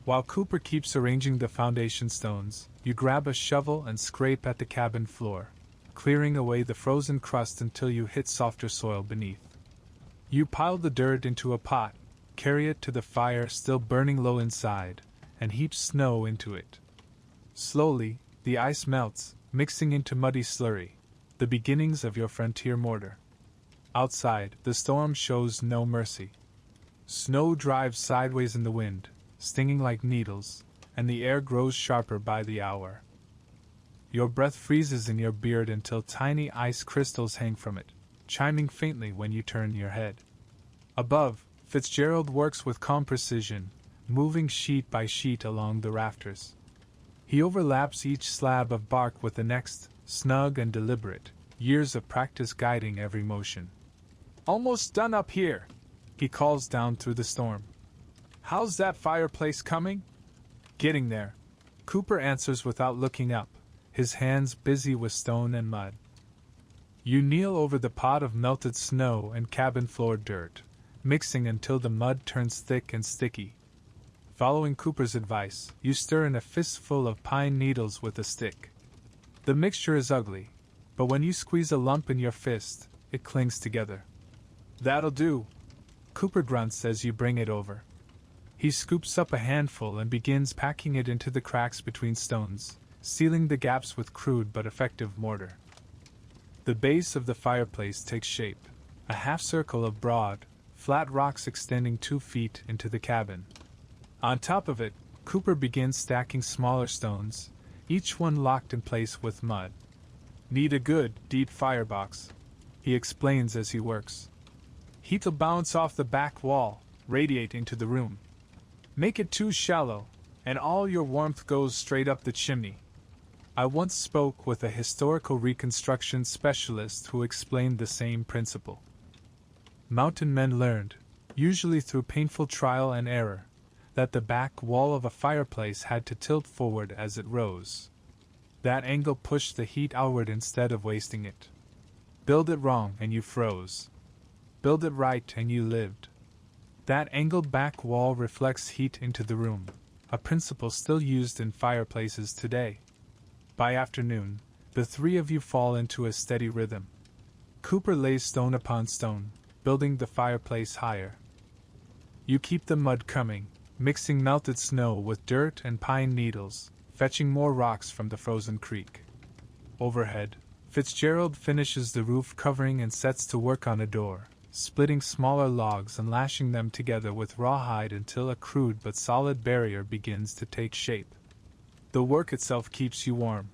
While Cooper keeps arranging the foundation stones, you grab a shovel and scrape at the cabin floor, clearing away the frozen crust until you hit softer soil beneath. You pile the dirt into a pot, carry it to the fire still burning low inside, and heap snow into it. Slowly, the ice melts, mixing into muddy slurry, the beginnings of your frontier mortar. Outside, the storm shows no mercy. Snow drives sideways in the wind, stinging like needles, and the air grows sharper by the hour. Your breath freezes in your beard until tiny ice crystals hang from it, chiming faintly when you turn your head. Above, Fitzgerald works with calm precision, moving sheet by sheet along the rafters. He overlaps each slab of bark with the next, snug and deliberate, years of practice guiding every motion. "Almost done up here," he calls down through the storm. "How's that fireplace coming?" "Getting there," Cooper answers without looking up, his hands busy with stone and mud. You kneel over the pot of melted snow and cabin floor dirt, mixing until the mud turns thick and sticky. Following Cooper's advice, you stir in a fistful of pine needles with a stick. The mixture is ugly, but when you squeeze a lump in your fist, it clings together. "That'll do," Cooper grunts as you bring it over. He scoops up a handful and begins packing it into the cracks between stones, sealing the gaps with crude but effective mortar. The base of the fireplace takes shape, a half-circle of broad, flat rocks extending 2 feet into the cabin. On top of it, Cooper begins stacking smaller stones, each one locked in place with mud. "Need a good, deep firebox," he explains as he works. "Heat'll bounce off the back wall, radiate into the room. Make it too shallow, and all your warmth goes straight up the chimney." I once spoke with a historical reconstruction specialist who explained the same principle. Mountain men learned, usually through painful trial and error, that the back wall of a fireplace had to tilt forward as it rose. That angle pushed the heat outward instead of wasting it. Build it wrong and you froze. Build it right and you lived. That angled back wall reflects heat into the room, a principle still used in fireplaces today. By afternoon, the 3 of you fall into a steady rhythm. Cooper lays stone upon stone, building the fireplace higher. You keep the mud coming, mixing melted snow with dirt and pine needles, fetching more rocks from the frozen creek. Overhead, Fitzgerald finishes the roof covering and sets to work on a door, splitting smaller logs and lashing them together with rawhide until a crude but solid barrier begins to take shape. The work itself keeps you warm.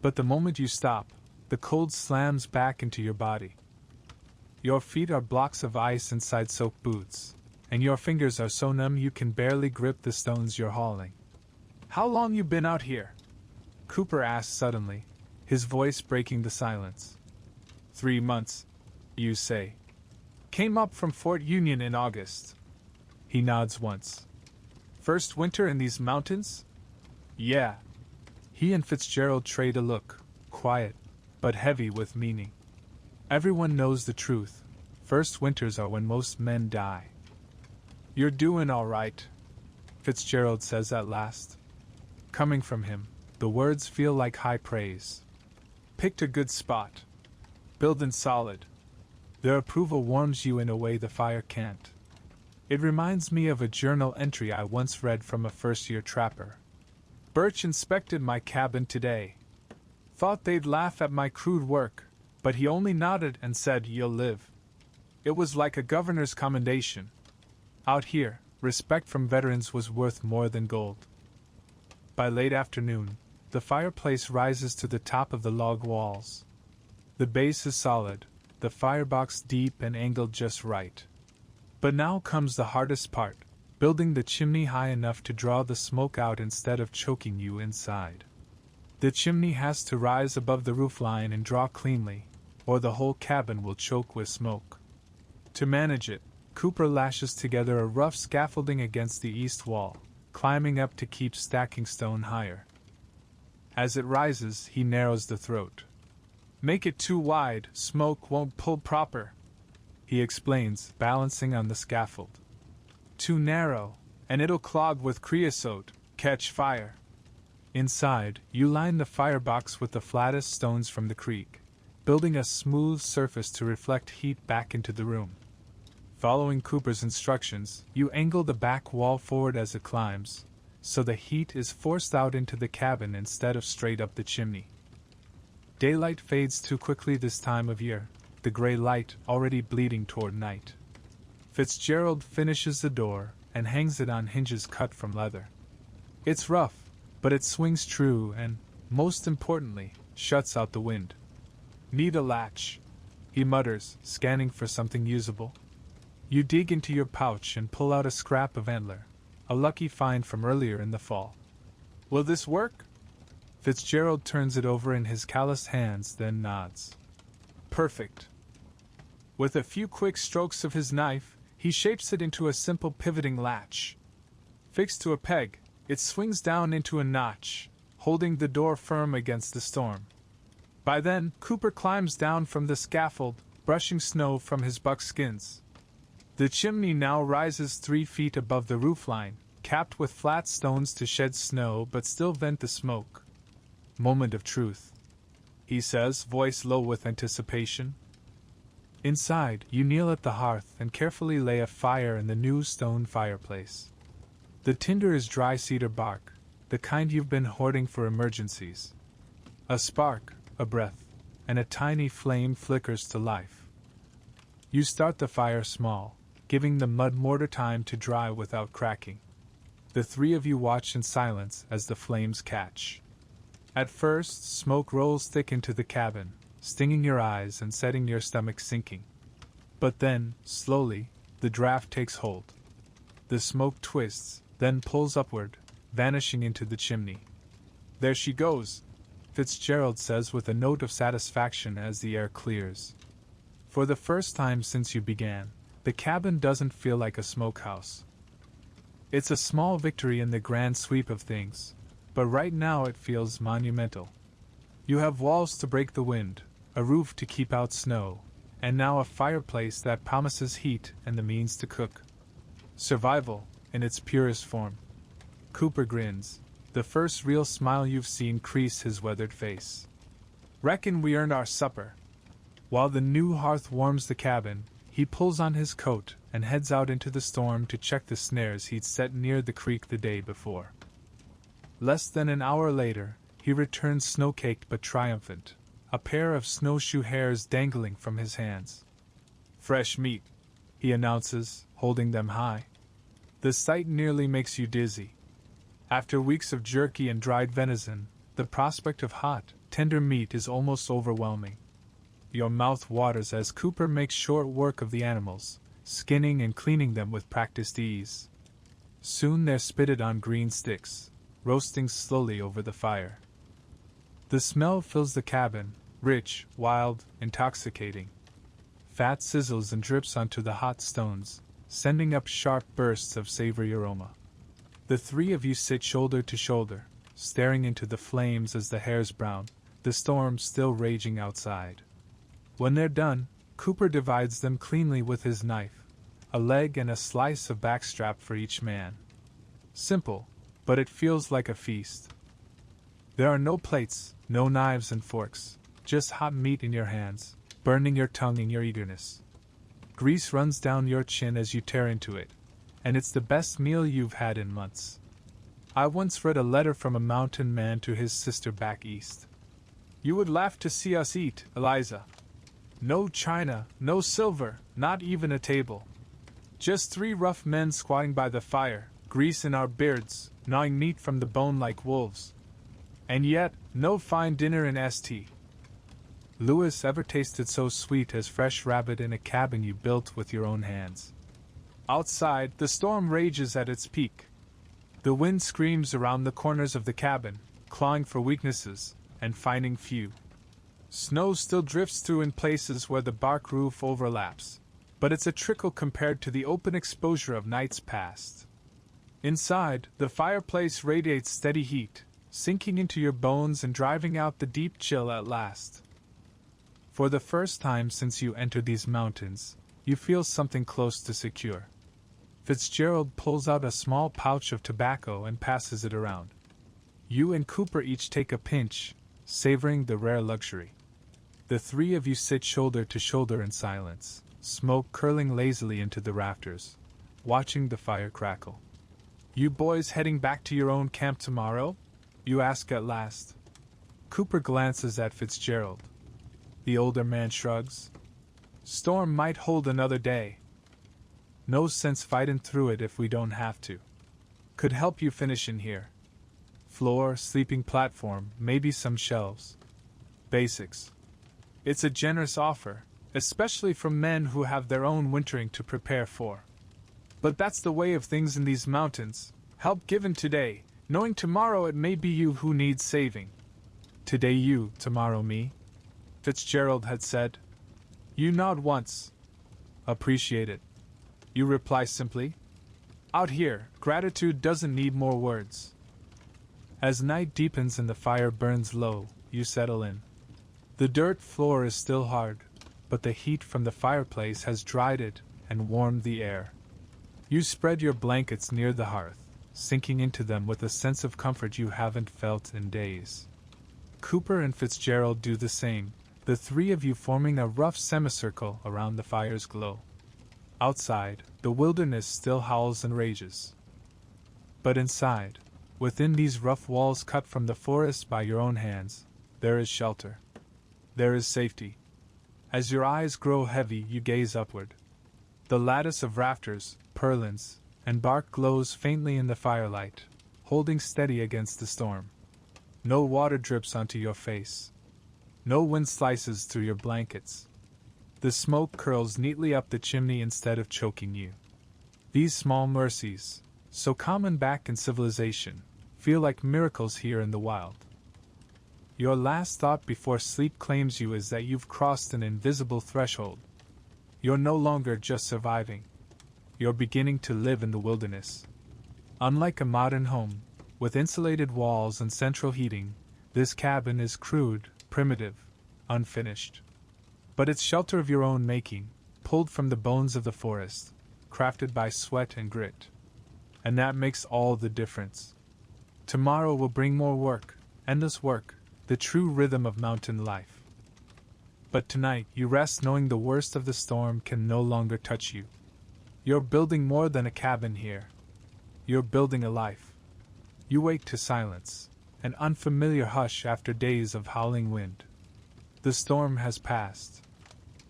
But the moment you stop, the cold slams back into your body. Your feet are blocks of ice inside soaked boots, and your fingers are so numb you can barely grip the stones you're hauling. "How long you been out here?" Cooper asks suddenly, his voice breaking the silence. 3 months, you say. "Came up from Fort Union in August." He nods once. "First winter in these mountains?" "Yeah." He and Fitzgerald trade a look, quiet, but heavy with meaning. Everyone knows the truth. First winters are when most men die. "You're doing all right," Fitzgerald says at last. Coming from him, The words feel like high praise. Picked a good spot. Building solid. Their approval warms you in a way the fire can't. It reminds me of a journal entry I once read from a first-year trapper. Birch inspected my cabin today. Thought they'd laugh at my crude work, but he only nodded and said, "You'll live." It was like a governor's commendation. Out here, respect from veterans was worth more than gold. By late afternoon, the fireplace rises to the top of the log walls. The base is solid, the firebox deep and angled just right. But now comes the hardest part, building the chimney high enough to draw the smoke out instead of choking you inside. The chimney has to rise above the roofline and draw cleanly, or the whole cabin will choke with smoke. To manage it, Cooper lashes together a rough scaffolding against the east wall, climbing up to keep stacking stone higher. As it rises, he narrows the throat. "Make it too wide, smoke won't pull proper," he explains, balancing on the scaffold. "Too narrow, and it'll clog with creosote, catch fire." Inside, you line the firebox with the flattest stones from the creek, building a smooth surface to reflect heat back into the room. Following Cooper's instructions, you angle the back wall forward as it climbs, so the heat is forced out into the cabin instead of straight up the chimney. Daylight fades too quickly this time of year, the gray light already bleeding toward night. Fitzgerald finishes the door and hangs it on hinges cut from leather. It's rough, but it swings true and, most importantly, shuts out the wind. "Need a latch," he mutters, scanning for something usable. You dig into your pouch and pull out a scrap of antler, a lucky find from earlier in the fall. "Will this work?" Fitzgerald turns it over in his calloused hands, then nods. "Perfect." With a few quick strokes of his knife, he shapes it into a simple pivoting latch. Fixed to a peg, it swings down into a notch, holding the door firm against the storm. By then, Cooper climbs down from the scaffold, brushing snow from his buckskins. The chimney now rises 3 feet above the roofline, capped with flat stones to shed snow but still vent the smoke. "Moment of truth," he says, voice low with anticipation. Inside, you kneel at the hearth and carefully lay a fire in the new stone fireplace. The tinder is dry cedar bark, the kind you've been hoarding for emergencies. A spark, a breath, and a tiny flame flickers to life. You start the fire small, giving the mud mortar time to dry without cracking. The three of you watch in silence as the flames catch. At first, smoke rolls thick into the cabin, stinging your eyes and setting your stomach sinking. But then, slowly, the draft takes hold. The smoke twists, then pulls upward, vanishing into the chimney. "There she goes," Fitzgerald says with a note of satisfaction as the air clears. For the first time since you began, the cabin doesn't feel like a smokehouse. It's a small victory in the grand sweep of things, but right now it feels monumental. You have walls to break the wind, a roof to keep out snow, and now a fireplace that promises heat and the means to cook. Survival, in its purest form. Cooper grins, the first real smile you've seen crease his weathered face. "Reckon we earned our supper." While the new hearth warms the cabin, he pulls on his coat and heads out into the storm to check the snares he'd set near the creek the day before. Less than an hour later, he returns snow-caked but triumphant, a pair of snowshoe hairs dangling from his hands. "Fresh meat," he announces, holding them high. The sight nearly makes you dizzy. After weeks of jerky and dried venison, the prospect of hot, tender meat is almost overwhelming. Your mouth waters as Cooper makes short work of the animals, skinning and cleaning them with practiced ease. Soon they're spitted on green sticks, roasting slowly over the fire. The smell fills the cabin, rich, wild, intoxicating. Fat sizzles and drips onto the hot stones, sending up sharp bursts of savory aroma. The three of you sit shoulder to shoulder, staring into the flames as the hairs brown, the storm still raging outside. When they're done, Cooper divides them cleanly with his knife, a leg and a slice of backstrap for each man. Simple, but it feels like a feast. There are no plates, no knives and forks, just hot meat in your hands, burning your tongue in your eagerness. Grease runs down your chin as you tear into it, and it's the best meal you've had in months. I once read a letter from a mountain man to his sister back east. You would laugh to see us eat, Eliza. No china, no silver, not even a table. Just 3 rough men squatting by the fire, grease in our beards, gnawing meat from the bone like wolves. And yet, no fine dinner in St. Louis ever tasted so sweet as fresh rabbit in a cabin you built with your own hands. Outside, the storm rages at its peak. The wind screams around the corners of the cabin, clawing for weaknesses, and finding few. Snow still drifts through in places where the bark roof overlaps, but it's a trickle compared to the open exposure of nights past. Inside, the fireplace radiates steady heat, sinking into your bones and driving out the deep chill at last. For the first time since you entered these mountains, you feel something close to secure. Fitzgerald pulls out a small pouch of tobacco and passes it around. You and Cooper each take a pinch, savoring the rare luxury. The 3 of you sit shoulder to shoulder in silence, smoke curling lazily into the rafters, watching the fire crackle. You boys heading back to your own camp tomorrow? You ask at last. Cooper glances at Fitzgerald. The older man shrugs. Storm might hold another day. No sense fightin' through it if we don't have to. Could help you finish in here. Floor, sleeping platform, maybe some shelves. Basics. It's a generous offer, especially from men who have their own wintering to prepare for. But that's the way of things in these mountains. Help given today, knowing tomorrow it may be you who needs saving. Today you, tomorrow me, Fitzgerald had said. You nod once. Appreciate it. You reply simply. Out here, gratitude doesn't need more words. As night deepens and the fire burns low, you settle in. The dirt floor is still hard, but the heat from the fireplace has dried it and warmed the air. You spread your blankets near the hearth, sinking into them with a sense of comfort you haven't felt in days. Cooper and Fitzgerald do the same, the 3 of you forming a rough semicircle around the fire's glow. Outside, the wilderness still howls and rages. But inside, within these rough walls cut from the forest by your own hands, there is shelter. There is safety. As your eyes grow heavy, you gaze upward. The lattice of rafters, purlins, and bark glows faintly in the firelight, holding steady against the storm. No water drips onto your face. No wind slices through your blankets. The smoke curls neatly up the chimney instead of choking you. These small mercies, so common back in civilization, feel like miracles here in the wild. Your last thought before sleep claims you is that you've crossed an invisible threshold. You're no longer just surviving. You're beginning to live in the wilderness. Unlike a modern home, with insulated walls and central heating, this cabin is crude, primitive, unfinished. But it's shelter of your own making, pulled from the bones of the forest, crafted by sweat and grit. And that makes all the difference. Tomorrow will bring more work, endless work, the true rhythm of mountain life. But tonight you rest knowing the worst of the storm can no longer touch you. You're building more than a cabin here. You're building a life. You wake to silence, an unfamiliar hush after days of howling wind. The storm has passed.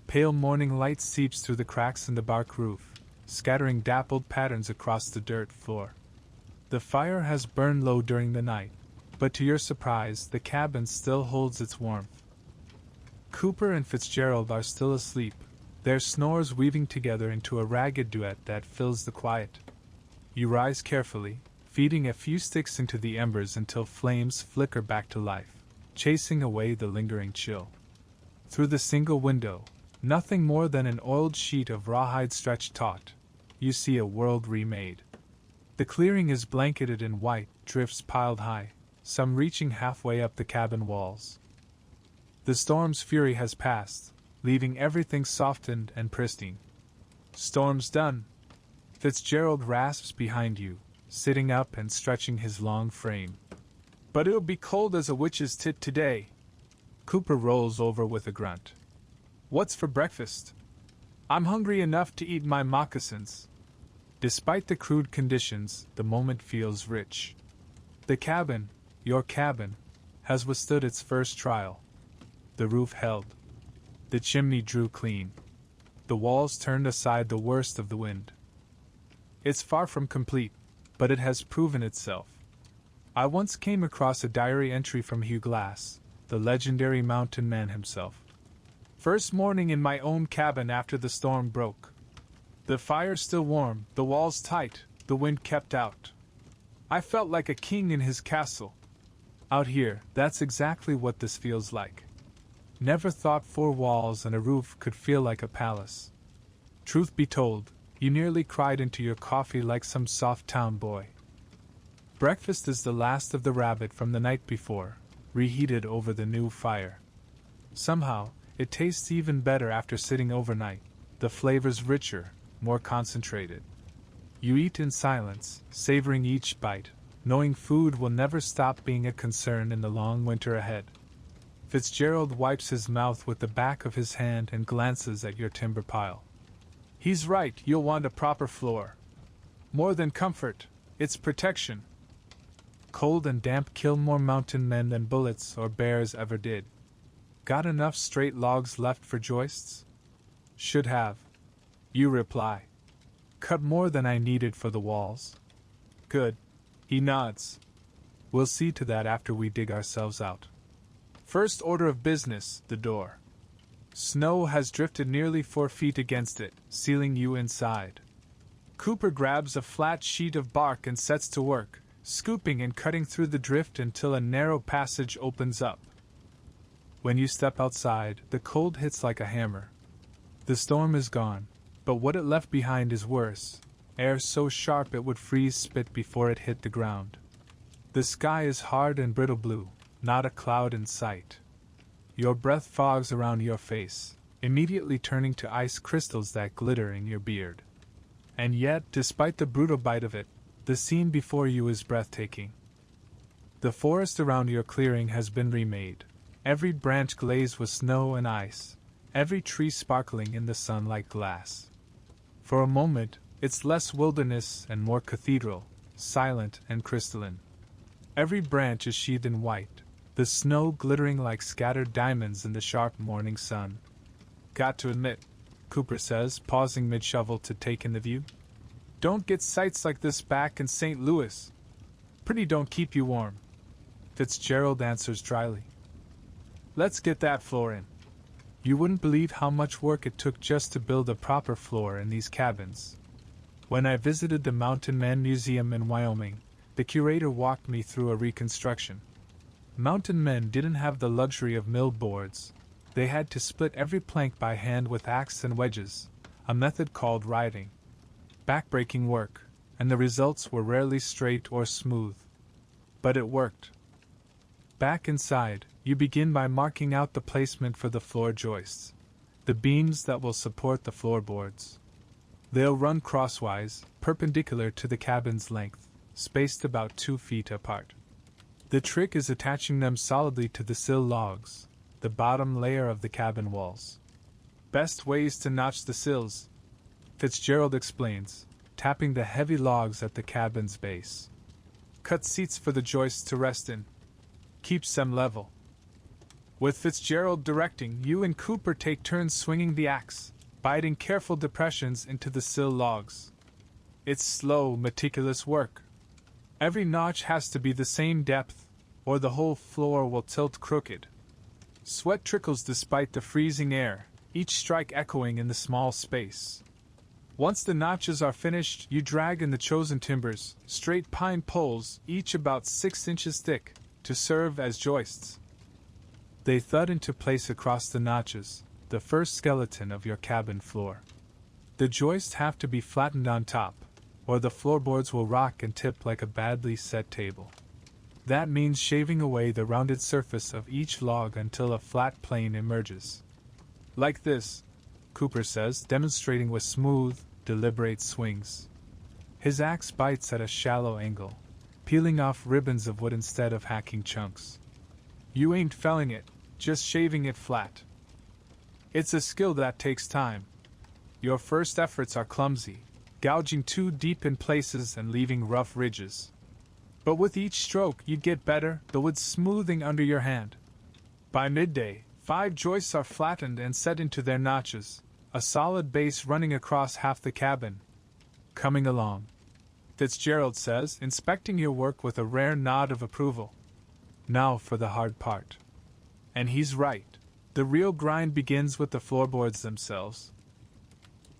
Pale morning light seeps through the cracks in the bark roof, scattering dappled patterns across the dirt floor. The fire has burned low during the night, but to your surprise, the cabin still holds its warmth. Cooper and Fitzgerald are still asleep, their snores weaving together into a ragged duet that fills the quiet. You rise carefully, feeding a few sticks into the embers until flames flicker back to life, chasing away the lingering chill. Through the single window, nothing more than an oiled sheet of rawhide stretched taut, you see a world remade. The clearing is blanketed in white drifts piled high, some reaching halfway up the cabin walls. The storm's fury has passed, leaving everything softened and pristine. Storm's done. Fitzgerald rasps behind you, sitting up and stretching his long frame. But it'll be cold as a witch's tit today. Cooper rolls over with a grunt. What's for breakfast? I'm hungry enough to eat my moccasins. Despite the crude conditions, the moment feels rich. The cabin, your cabin, has withstood its first trial. The roof held. The chimney drew clean. The walls turned aside the worst of the wind. It's far from complete, but it has proven itself. I once came across a diary entry from Hugh Glass, the legendary mountain man himself. First morning in my own cabin after the storm broke. The fire still warm, the walls tight, the wind kept out. I felt like a king in his castle. Out here, that's exactly what this feels like. Never thought 4 walls and a roof could feel like a palace. Truth be told, you nearly cried into your coffee like some soft town boy. Breakfast is the last of the rabbit from the night before, reheated over the new fire. Somehow, it tastes even better after sitting overnight, the flavors richer, more concentrated. You eat in silence, savoring each bite, knowing food will never stop being a concern in the long winter ahead. Fitzgerald wipes his mouth with the back of his hand and glances at your timber pile. He's right, you'll want a proper floor. More than comfort, it's protection. Cold and damp kill more mountain men than bullets or bears ever did. Got enough straight logs left for joists? Should have. You reply. Cut more than I needed for the walls. Good. He nods. We'll see to that after we dig ourselves out. First order of business, the door. Snow has drifted nearly 4 feet against it, sealing you inside. Cooper grabs a flat sheet of bark and sets to work, scooping and cutting through the drift until a narrow passage opens up. When you step outside, the cold hits like a hammer. The storm is gone, but what it left behind is worse. Air so sharp it would freeze spit before it hit the ground. The sky is hard and brittle blue, not a cloud in sight. Your breath fogs around your face, immediately turning to ice crystals that glitter in your beard. And yet, despite the brutal bite of it, the scene before you is breathtaking. The forest around your clearing has been remade, every branch glazed with snow and ice, every tree sparkling in the sun like glass. For a moment, it's less wilderness and more cathedral, silent and crystalline. Every branch is sheathed in white, the snow glittering like scattered diamonds in the sharp morning sun. Got to admit, Cooper says, pausing mid-shovel to take in the view. Don't get sights like this back in St. Louis. Pretty don't keep you warm. Fitzgerald answers dryly. Let's get that floor in. You wouldn't believe how much work it took just to build a proper floor in these cabins. When I visited the Mountain Man Museum in Wyoming, the curator walked me through a reconstruction. Mountain men didn't have the luxury of milled boards. They had to split every plank by hand with axe and wedges, a method called riding. Backbreaking work, and the results were rarely straight or smooth. But it worked. Back inside, you begin by marking out the placement for the floor joists, the beams that will support the floorboards. They'll run crosswise, perpendicular to the cabin's length, spaced about 2 feet apart. The trick is attaching them solidly to the sill logs, the bottom layer of the cabin walls. Best ways to notch the sills, Fitzgerald explains, tapping the heavy logs at the cabin's base. Cut seats for the joists to rest in. Keeps them level. With Fitzgerald directing, you and Cooper take turns swinging the axe, biting careful depressions into the sill logs. It's slow, meticulous work. Every notch has to be the same depth, or the whole floor will tilt crooked. Sweat trickles despite the freezing air, each strike echoing in the small space. Once the notches are finished, you drag in the chosen timbers, straight pine poles, each about 6 inches thick, to serve as joists. They thud into place across the notches, the first skeleton of your cabin floor. The joists have to be flattened on top, or the floorboards will rock and tip like a badly set table. That means shaving away the rounded surface of each log until a flat plane emerges. Like this, Cooper says, demonstrating with smooth, deliberate swings. His axe bites at a shallow angle, peeling off ribbons of wood instead of hacking chunks. You ain't felling it, just shaving it flat. It's a skill that takes time. Your first efforts are clumsy, gouging too deep in places and leaving rough ridges. But with each stroke you get better, the wood smoothing under your hand. By midday, 5 joists are flattened and set into their notches, a solid base running across half the cabin. Coming along, Fitzgerald says, inspecting your work with a rare nod of approval. Now for the hard part. And he's right. The real grind begins with the floorboards themselves.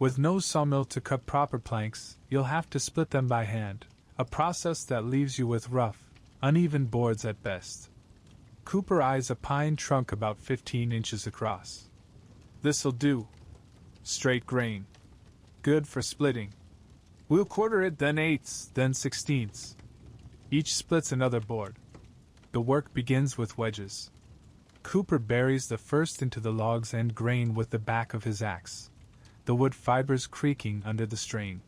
With no sawmill to cut proper planks, you'll have to split them by hand, a process that leaves you with rough, uneven boards at best. Cooper eyes a pine trunk about 15 inches across. This'll do. Straight grain. Good for splitting. We'll quarter it, then eighths, then sixteenths. Each splits another board. The work begins with wedges. Cooper buries the first into the log's end grain with the back of his axe, the wood fibers creaking under the strain.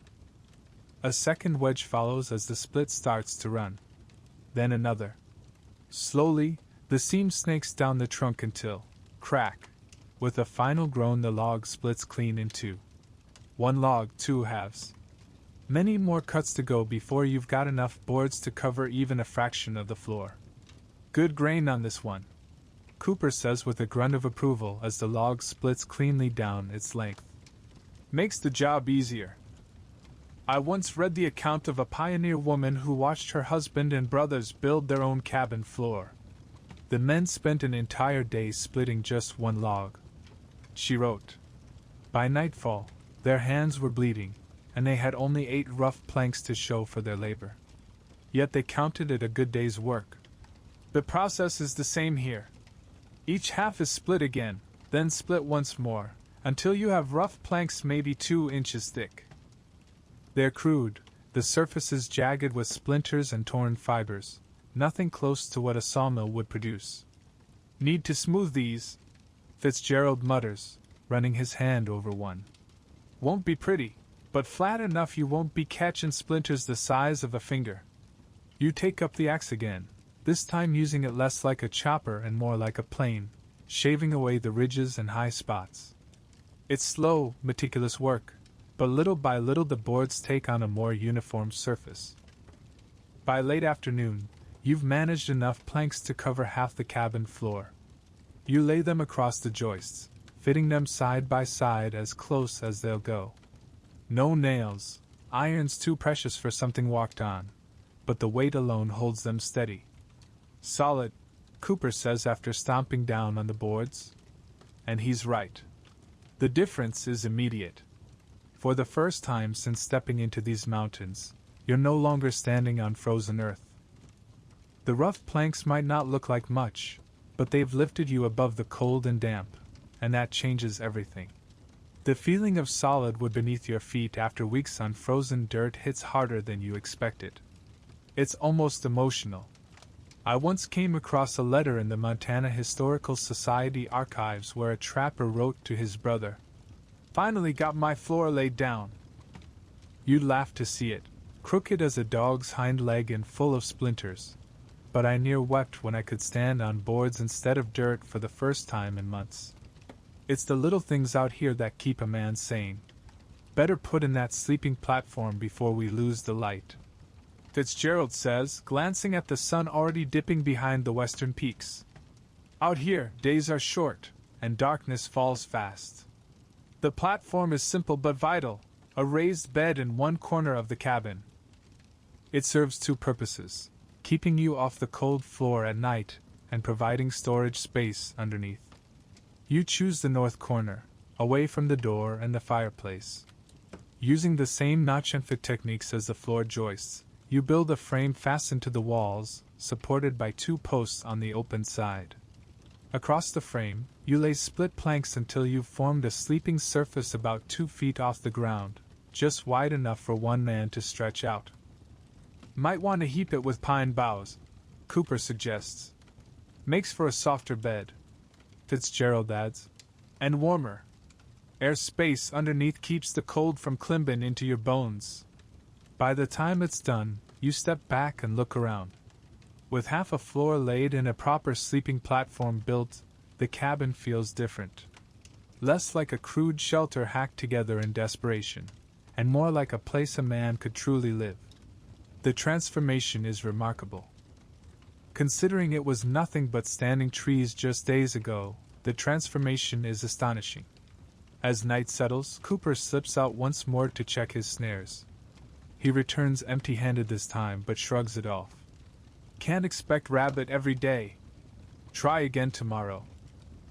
A second wedge follows as the split starts to run. Then another. Slowly, the seam snakes down the trunk until, crack, with a final groan the log splits clean in two. One log, 2 halves. Many more cuts to go before you've got enough boards to cover even a fraction of the floor. Good grain on this one, Cooper says with a grunt of approval as the log splits cleanly down its length. Makes the job easier. I once read the account of a pioneer woman who watched her husband and brothers build their own cabin floor. The men spent an entire day splitting just one log. She wrote. By nightfall, their hands were bleeding, and they had only 8 rough planks to show for their labor. Yet they counted it a good day's work. The process is the same here. Each half is split again, then split once more, until you have rough planks maybe 2 inches thick. They're crude, the surfaces jagged with splinters and torn fibers, nothing close to what a sawmill would produce. Need to smooth these, Fitzgerald mutters, running his hand over one. Won't be pretty, but flat enough you won't be catching splinters the size of a finger. You take up the axe again, this time using it less like a chopper and more like a plane, shaving away the ridges and high spots. It's slow, meticulous work, but little by little the boards take on a more uniform surface. By late afternoon, you've managed enough planks to cover half the cabin floor. You lay them across the joists, fitting them side by side as close as they'll go. No nails, iron's too precious for something walked on, but the weight alone holds them steady. Solid, Cooper says after stomping down on the boards. And he's right. The difference is immediate. For the first time since stepping into these mountains, you're no longer standing on frozen earth. The rough planks might not look like much, but they've lifted you above the cold and damp, and that changes everything. The feeling of solid wood beneath your feet after weeks on frozen dirt hits harder than you expected. It's almost emotional. I once came across a letter in the Montana Historical Society archives where a trapper wrote to his brother, "Finally got my floor laid down." You'd laugh to see it, crooked as a dog's hind leg and full of splinters. But I near wept when I could stand on boards instead of dirt for the first time in months. It's the little things out here that keep a man sane. Better put in that sleeping platform before we lose the light, Fitzgerald says, glancing at the sun already dipping behind the western peaks. Out here, days are short, and darkness falls fast. The platform is simple but vital, a raised bed in one corner of the cabin. It serves 2 purposes, keeping you off the cold floor at night and providing storage space underneath. You choose the north corner, away from the door and the fireplace. Using the same notch and fit techniques as the floor joists, you build a frame fastened to the walls, supported by 2 posts on the open side. Across the frame, you lay split planks until you've formed a sleeping surface about 2 feet off the ground, just wide enough for one man to stretch out. Might want to heap it with pine boughs, Cooper suggests. Makes for a softer bed, Fitzgerald adds, and warmer. Air space underneath keeps the cold from climbing into your bones. By the time it's done, You step back and look around. With half a floor laid and a proper sleeping platform built, the cabin feels different. Less like a crude shelter hacked together in desperation, and more like a place a man could truly live. The transformation is remarkable. Considering it was nothing but standing trees just days ago, the transformation is astonishing. As night settles, Cooper slips out once more to check his snares. He returns empty-handed this time but shrugs it off. Can't expect rabbit every day. Try again tomorrow.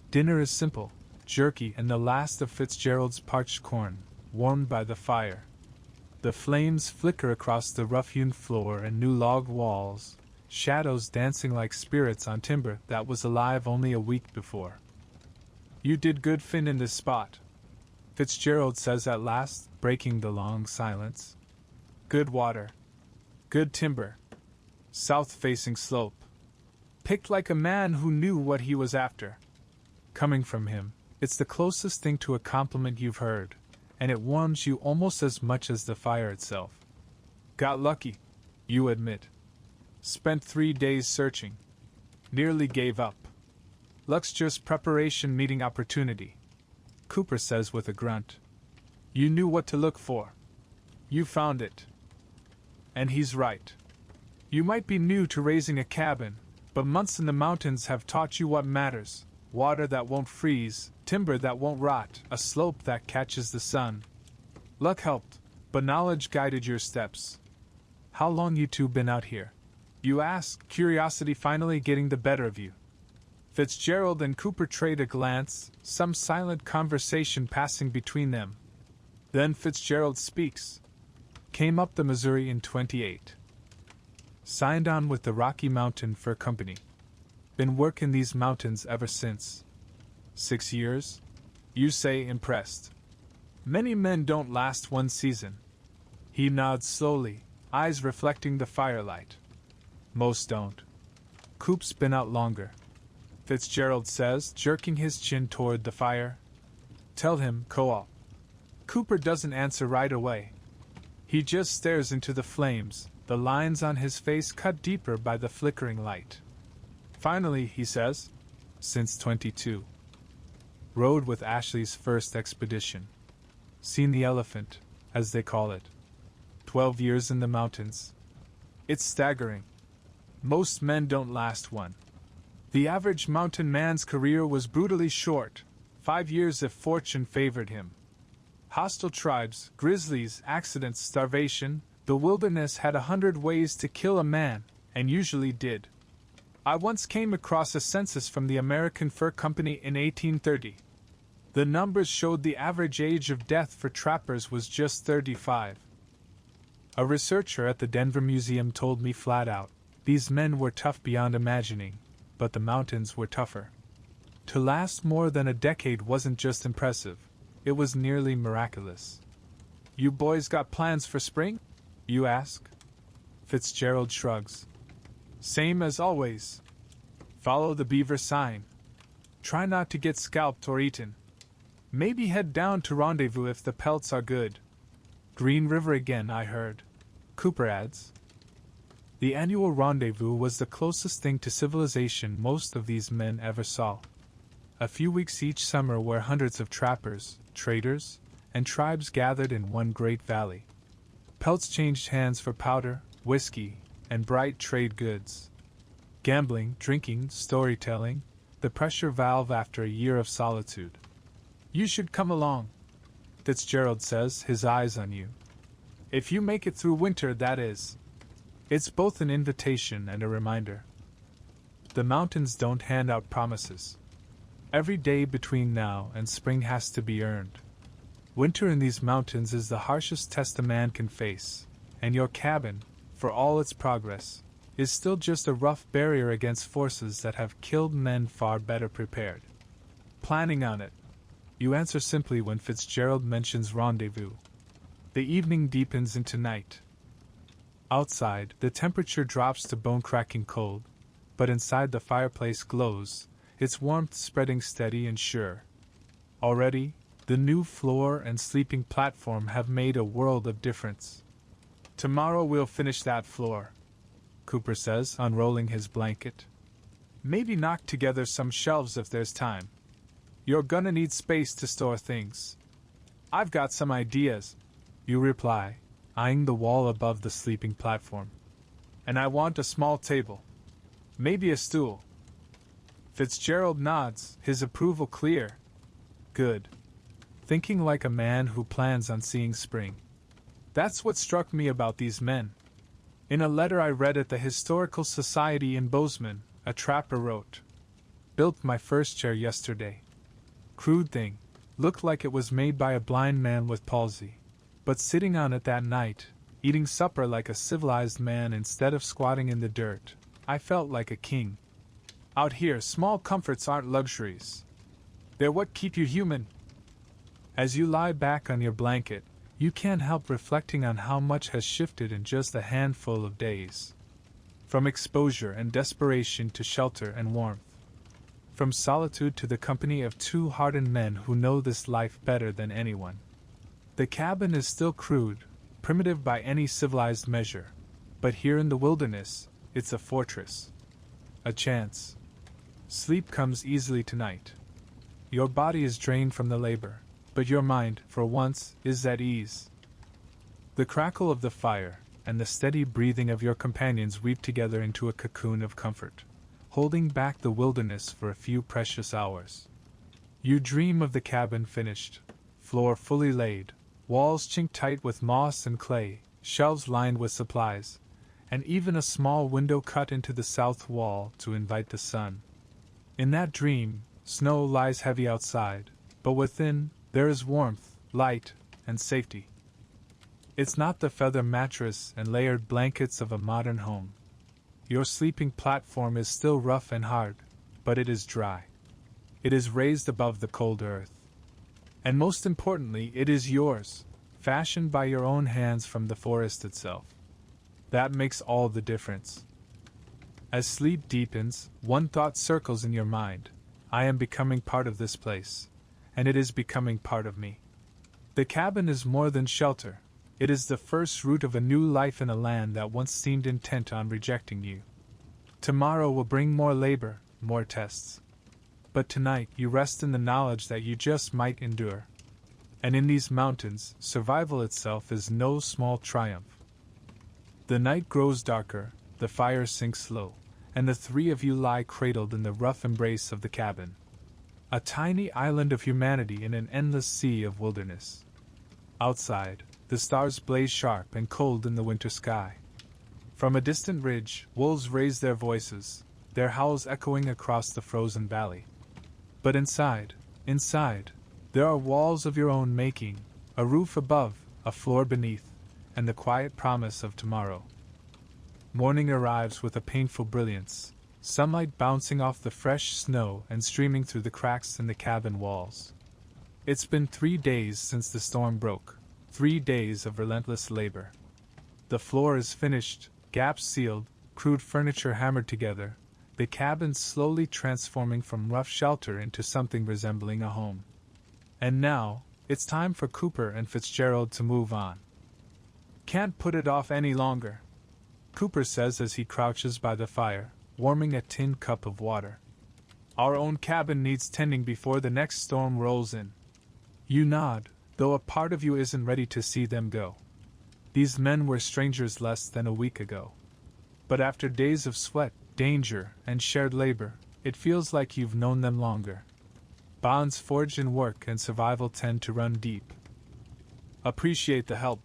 Dinner is simple, jerky and the last of Fitzgerald's parched corn, warmed by the fire. The flames flicker across the rough-hewn floor and new log walls, shadows dancing like spirits on timber that was alive only a week before. You did good, Finn, in this spot, Fitzgerald says at last, breaking the long silence. Good water. Good timber. South-facing slope. Picked like a man who knew what he was after. Coming from him, it's the closest thing to a compliment you've heard, and it warms you almost as much as the fire itself. Got lucky, you admit. Spent 3 days searching. Nearly gave up. Luck's just preparation meeting opportunity, Cooper says with a grunt. You knew what to look for. You found it. And he's right. You might be new to raising a cabin, but months in the mountains have taught you what matters. Water that won't freeze, timber that won't rot, a slope that catches the sun. Luck helped, but knowledge guided your steps. How long you two been out here? You ask, curiosity finally getting the better of you. Fitzgerald and Cooper trade a glance, some silent conversation passing between them. Then Fitzgerald speaks. Came up the Missouri in 28. Signed on with the Rocky Mountain Fur Company. Been working these mountains ever since. 6 years? You say impressed. Many men don't last 1 season. He nods slowly, eyes reflecting the firelight. Most don't. Coop's been out longer, Fitzgerald says, jerking his chin toward the fire. Tell him, co-op. Cooper doesn't answer right away. He just stares into the flames, the lines on his face cut deeper by the flickering light. Finally, he says, since 22. Rode with Ashley's first expedition. Seen the elephant, as they call it. 12 years in the mountains. It's staggering. Most men don't last one. The average mountain man's career was brutally short, 5 years if fortune favored him. Hostile tribes, grizzlies, accidents, starvation, the wilderness had 100 ways to kill a man, and usually did. I once came across a census from the American Fur Company in 1830. The numbers showed the average age of death for trappers was just 35. A researcher at the Denver Museum told me flat out, these men were tough beyond imagining, but the mountains were tougher. To last more than a decade wasn't just impressive, it was nearly miraculous. You boys got plans for spring? You ask. Fitzgerald shrugs. Same as always. Follow the beaver sign. Try not to get scalped or eaten. Maybe head down to rendezvous if the pelts are good. Green River again, I heard, Cooper adds. The annual rendezvous was the closest thing to civilization most of these men ever saw. A few weeks each summer where hundreds of trappers, traders, and tribes gathered in one great valley. Pelts changed hands for powder, whiskey, and bright trade goods. Gambling, drinking, storytelling, the pressure valve after a year of solitude. You should come along, Fitzgerald says, his eyes on you. If you make it through winter, that is. It's both an invitation and a reminder. The mountains don't hand out promises. Every day between now and spring has to be earned. Winter in these mountains is the harshest test a man can face, and your cabin, for all its progress, is still just a rough barrier against forces that have killed men far better prepared. Planning on it. You answer simply when Fitzgerald mentions rendezvous. The evening deepens into night. Outside, the temperature drops to bone-cracking cold, but inside the fireplace glows, its warmth spreading steady and sure. Already, the new floor and sleeping platform have made a world of difference. Tomorrow we'll finish that floor, Cooper says, unrolling his blanket. Maybe knock together some shelves if there's time. You're gonna need space to store things. I've got some ideas, you reply, eyeing the wall above the sleeping platform. And I want a small table. Maybe a stool. Fitzgerald nods, his approval clear. Good. Thinking like a man who plans on seeing spring. That's what struck me about these men. In a letter I read at the Historical Society in Bozeman, a trapper wrote, "Built my first chair yesterday. Crude thing, looked like it was made by a blind man with palsy. But sitting on it that night, eating supper like a civilized man instead of squatting in the dirt, I felt like a king. Out here, small comforts aren't luxuries. They're what keep you human." As you lie back on your blanket, you can't help reflecting on how much has shifted in just a handful of days. From exposure and desperation to shelter and warmth. From solitude to the company of two hardened men who know this life better than anyone. The cabin is still crude, primitive by any civilized measure, but here in the wilderness, it's a fortress. A chance. Sleep comes easily tonight. Your body is drained from the labor, but your mind, for once, is at ease. The crackle of the fire and the steady breathing of your companions weave together into a cocoon of comfort, holding back the wilderness for a few precious hours. You dream of the cabin finished, floor fully laid, walls chinked tight with moss and clay, shelves lined with supplies, and even a small window cut into the south wall to invite the sun. In that dream, snow lies heavy outside, but within, there is warmth, light, and safety. It's not the feather mattress and layered blankets of a modern home. Your sleeping platform is still rough and hard, but it is dry. It is raised above the cold earth. And most importantly, it is yours, fashioned by your own hands from the forest itself. That makes all the difference. As sleep deepens, one thought circles in your mind. I am becoming part of this place, and it is becoming part of me. The cabin is more than shelter. It is the first root of a new life in a land that once seemed intent on rejecting you. Tomorrow will bring more labor, more tests. But tonight you rest in the knowledge that you just might endure. And in these mountains, survival itself is no small triumph. The night grows darker, the fire sinks low, and the three of you lie cradled in the rough embrace of the cabin. A tiny island of humanity in an endless sea of wilderness. Outside, the stars blaze sharp and cold in the winter sky. From a distant ridge, wolves raise their voices, their howls echoing across the frozen valley. But inside, there are walls of your own making, a roof above, a floor beneath, and the quiet promise of tomorrow. Morning arrives with a painful brilliance, sunlight bouncing off the fresh snow and streaming through the cracks in the cabin walls. It's been 3 days since the storm broke. 3 days of relentless labor. The floor is finished, gaps sealed, crude furniture hammered together, the cabin slowly transforming from rough shelter into something resembling a home. And now, it's time for Cooper and Fitzgerald to move on. Can't put it off any longer, Cooper says as he crouches by the fire, warming a tin cup of water. Our own cabin needs tending before the next storm rolls in. You nod, though a part of you isn't ready to see them go. These men were strangers less than a week ago. But after days of sweat, danger, and shared labor, it feels like you've known them longer. Bonds forged in work and survival tend to run deep. Appreciate the help,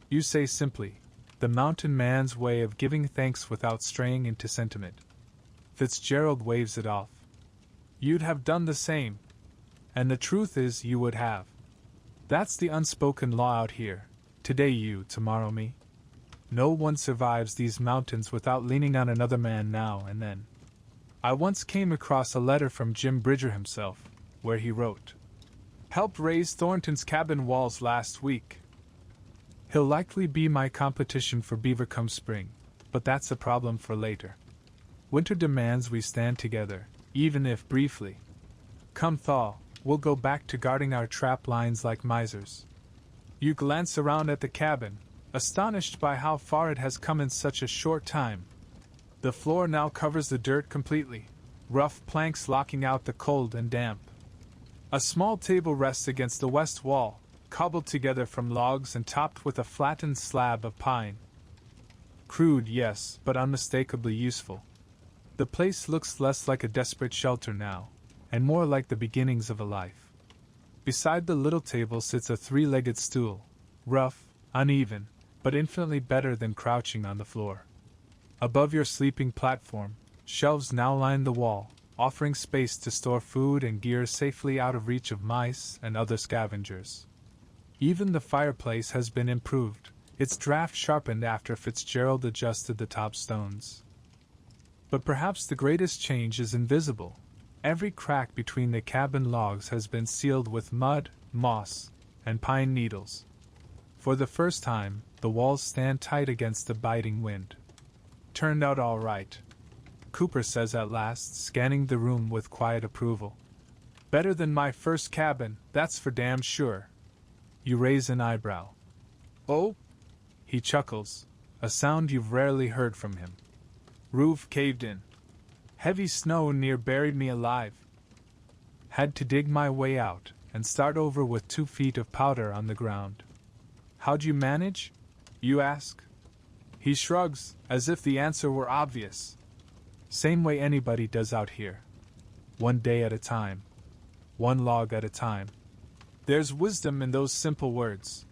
you say simply, the mountain man's way of giving thanks without straying into sentiment. Fitzgerald waves it off. You'd have done the same. And the truth is you would have. That's the unspoken law out here. Today you, tomorrow me. No one survives these mountains without leaning on another man now and then. I once came across a letter from Jim Bridger himself, where he wrote, "Helped raise Thornton's cabin walls last week. He'll likely be my competition for beaver come spring, but that's a problem for later. Winter demands we stand together, even if briefly. Come thaw, we'll go back to guarding our trap lines like misers." You glance around at the cabin, astonished by how far it has come in such a short time. The floor now covers the dirt completely, rough planks locking out the cold and damp. A small table rests against the west wall, cobbled together from logs and topped with a flattened slab of pine. Crude, yes, but unmistakably useful. The place looks less like a desperate shelter now, and more like the beginnings of a life. Beside the little table sits a three-legged stool, rough, uneven, but infinitely better than crouching on the floor. Above your sleeping platform, shelves now line the wall, offering space to store food and gear safely out of reach of mice and other scavengers. Even the fireplace has been improved, its draft sharpened after Fitzgerald adjusted the top stones. But perhaps the greatest change is invisible. Every crack between the cabin logs has been sealed with mud, moss, and pine needles. For the first time, the walls stand tight against the biting wind. Turned out all right, Cooper says at last, scanning the room with quiet approval. Better than my first cabin, that's for damn sure. You raise an eyebrow. Oh? He chuckles, a sound you've rarely heard from him. Roof caved in. Heavy snow near buried me alive. Had to dig my way out and start over with 2 feet of powder on the ground. How'd you manage? You ask. He shrugs, as if the answer were obvious. Same way anybody does out here. One day at a time. One log at a time. There's wisdom in those simple words.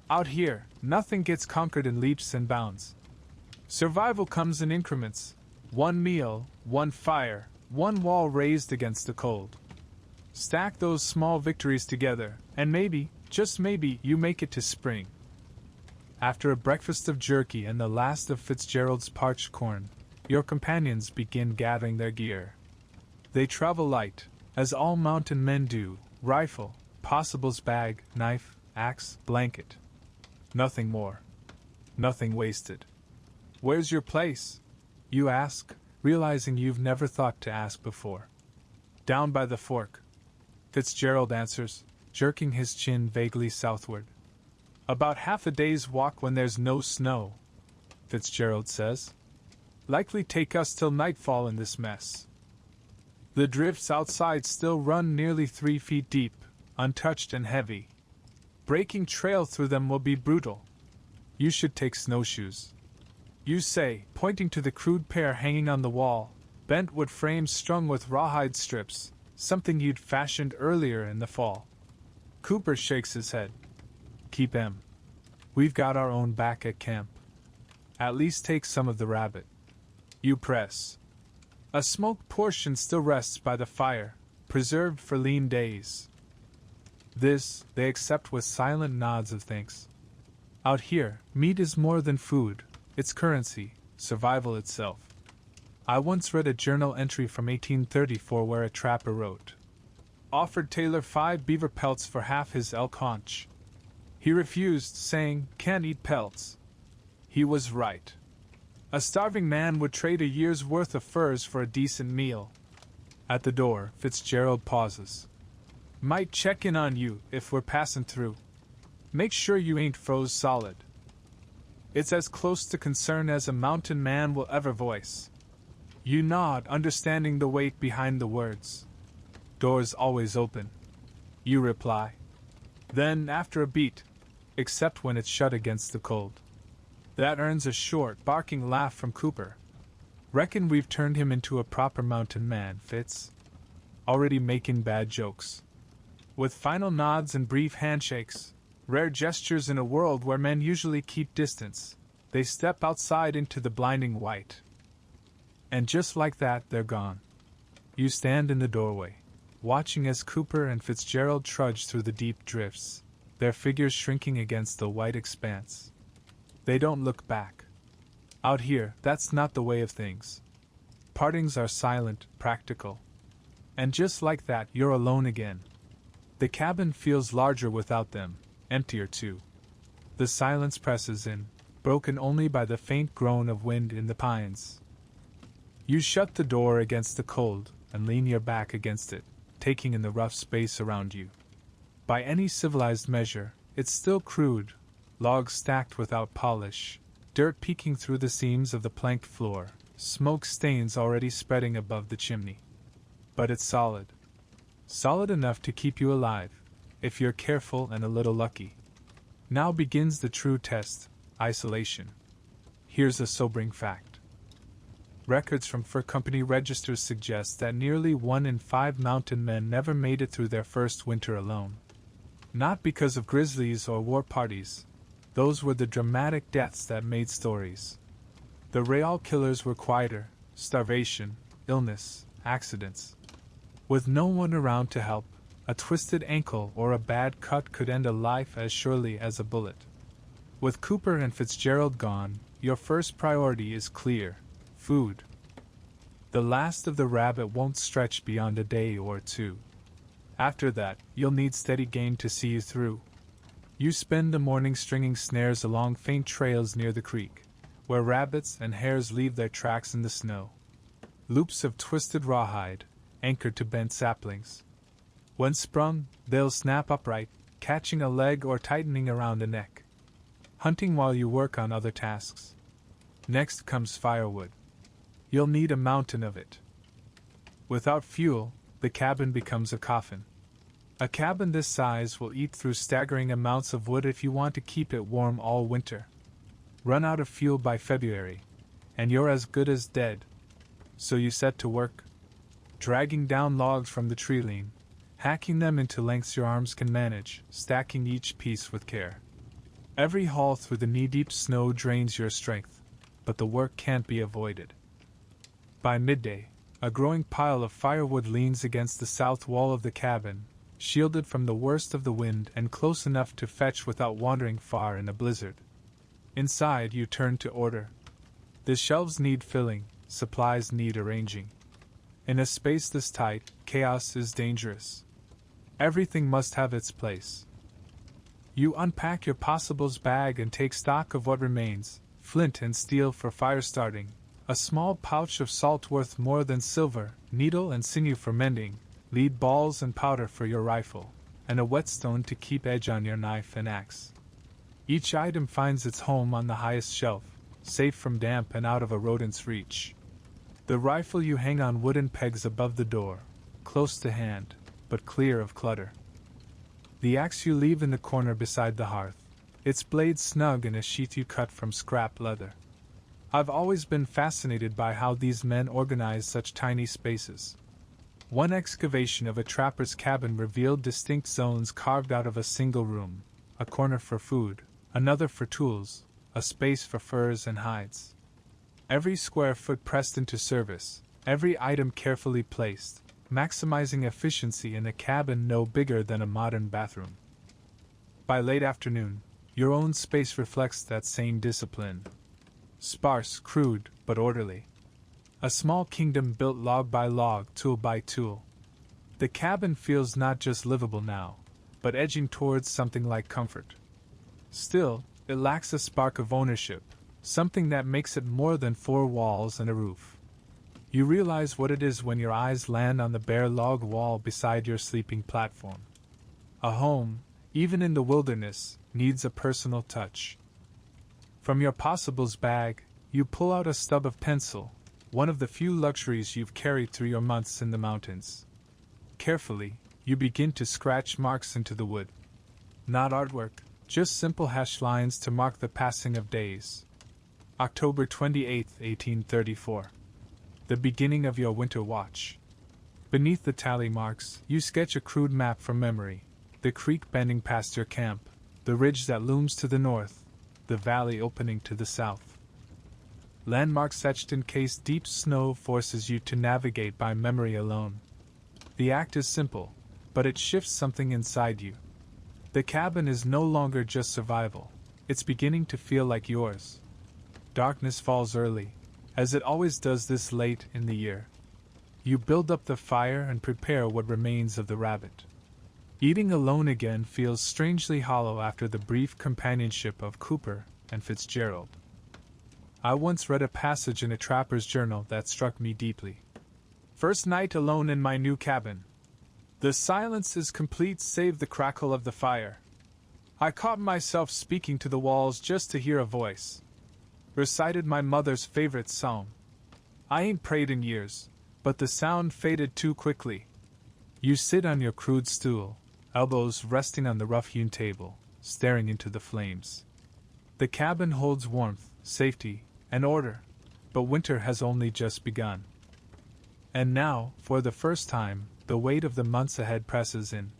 Out here, nothing gets conquered in leaps and bounds. Survival comes in increments. One meal, one fire, one wall raised against the cold. Stack those small victories together, and maybe, just maybe, you make it to spring. After a breakfast of jerky and the last of Fitzgerald's parched corn, your companions begin gathering their gear. They travel light, as all mountain men do, rifle, possibles bag, knife, axe, blanket. Nothing more. Nothing wasted. Where's your place? You ask, realizing you've never thought to ask before. Down by the fork. Fitzgerald answers, jerking his chin vaguely southward. About half a day's walk when there's no snow, Fitzgerald says. Likely take us till nightfall in this mess. The drifts outside still run nearly 3 feet deep, untouched and heavy. Breaking trail through them will be brutal. You should take snowshoes. You say, pointing to the crude pair hanging on the wall, bent wood frames strung with rawhide strips, something you'd fashioned earlier in the fall. Cooper shakes his head. Keep 'em. We've got our own back at camp. At least take some of the rabbit. You press. A smoked portion still rests by the fire, preserved for lean days. This they accept with silent nods of thanks. Out here, meat is more than food, it's currency, survival itself. I once read a journal entry from 1834 where a trapper wrote, offered Taylor 5 beaver pelts for half his elk haunch. He refused, saying, can't eat pelts. He was right. A starving man would trade a year's worth of furs for a decent meal. At the door, Fitzgerald pauses. Might check in on you if we're passing through. Make sure you ain't froze solid. It's as close to concern as a mountain man will ever voice. You nod, understanding the weight behind the words. Doors always open. You reply. Then, after a beat, except when it's shut against the cold. That earns a short, barking laugh from Cooper. Reckon we've turned him into a proper mountain man, Fitz. Already making bad jokes. With final nods and brief handshakes, rare gestures in a world where men usually keep distance, they step outside into the blinding white. And just like that, they're gone. You stand in the doorway, watching as Cooper and Fitzgerald trudge through the deep drifts, their figures shrinking against the white expanse. They don't look back. Out here, that's not the way of things. Partings are silent, practical. And just like that, you're alone again. The cabin feels larger without them, emptier too. The silence presses in, broken only by the faint groan of wind in the pines. You shut the door against the cold and lean your back against it, taking in the rough space around you. By any civilized measure, it's still crude, logs stacked without polish, dirt peeking through the seams of the planked floor, smoke stains already spreading above the chimney. But it's solid. Solid enough to keep you alive, if you're careful and a little lucky. Now begins the true test: isolation. Here's a sobering fact. Records from fur company registers suggest that nearly 1 in 5 mountain men never made it through their first winter alone. Not because of grizzlies or war parties. Those were the dramatic deaths that made stories. The real killers were quieter: starvation, illness, accidents. With no one around to help, a twisted ankle or a bad cut could end a life as surely as a bullet. With Cooper and Fitzgerald gone, your first priority is clear: food. The last of the rabbit won't stretch beyond a day or two. After that, you'll need steady game to see you through. You spend the morning stringing snares along faint trails near the creek, where rabbits and hares leave their tracks in the snow. Loops of twisted rawhide, anchored to bent saplings. When sprung, they'll snap upright, catching a leg or tightening around a neck. Hunting while you work on other tasks. Next comes firewood. You'll need a mountain of it. Without fuel, the cabin becomes a coffin. A cabin this size will eat through staggering amounts of wood if you want to keep it warm all winter. Run out of fuel by February, and you're as good as dead. So you set to work, dragging down logs from the tree line, hacking them into lengths your arms can manage, stacking each piece with care. Every haul through the knee-deep snow drains your strength, but the work can't be avoided. By midday, a growing pile of firewood leans against the south wall of the cabin, shielded from the worst of the wind and close enough to fetch without wandering far in a blizzard. Inside, you turn to order. The shelves need filling, supplies need arranging. In a space this tight, chaos is dangerous. Everything must have its place. You unpack your possibles bag and take stock of what remains: flint and steel for fire starting, a small pouch of salt worth more than silver, needle and sinew for mending, lead balls and powder for your rifle, and a whetstone to keep edge on your knife and axe. Each item finds its home on the highest shelf, safe from damp and out of a rodent's reach. The rifle you hang on wooden pegs above the door, close to hand, but clear of clutter. The axe you leave in the corner beside the hearth, its blade snug in a sheath you cut from scrap leather. I've always been fascinated by how these men organize such tiny spaces. One excavation of a trapper's cabin revealed distinct zones carved out of a single room: a corner for food, another for tools, a space for furs and hides. Every square foot pressed into service, every item carefully placed, maximizing efficiency in a cabin no bigger than a modern bathroom. By late afternoon, your own space reflects that same discipline. Sparse, crude, but orderly. A small kingdom built log by log, tool by tool. The cabin feels not just livable now, but edging towards something like comfort. Still, it lacks a spark of ownership, something that makes it more than 4 walls and a roof. You realize what it is when your eyes land on the bare log wall beside your sleeping platform. A home, even in the wilderness, needs a personal touch. From your possibles bag, you pull out a stub of pencil, one of the few luxuries you've carried through your months in the mountains. Carefully, you begin to scratch marks into the wood. Not artwork, just simple hash lines to mark the passing of days. October 28, 1834. The beginning of your winter watch. Beneath the tally marks, you sketch a crude map from memory: the creek bending past your camp, the ridge that looms to the north, the valley opening to the south. Landmarks etched in case deep snow forces you to navigate by memory alone. The act is simple, but it shifts something inside you. The cabin is no longer just survival, it's beginning to feel like yours. Darkness falls early, as it always does this late in the year. You build up the fire and prepare what remains of the rabbit. Eating alone again feels strangely hollow after the brief companionship of Cooper and Fitzgerald. I once read a passage in a trapper's journal that struck me deeply. First night alone in my new cabin. The silence is complete save the crackle of the fire. I caught myself speaking to the walls just to hear a voice. Recited my mother's favorite psalm. I ain't prayed in years, but the sound faded too quickly. You sit on your crude stool, elbows resting on the rough-hewn table, staring into the flames. The cabin holds warmth, safety, and order, but winter has only just begun. And now, for the first time, the weight of the months ahead presses in.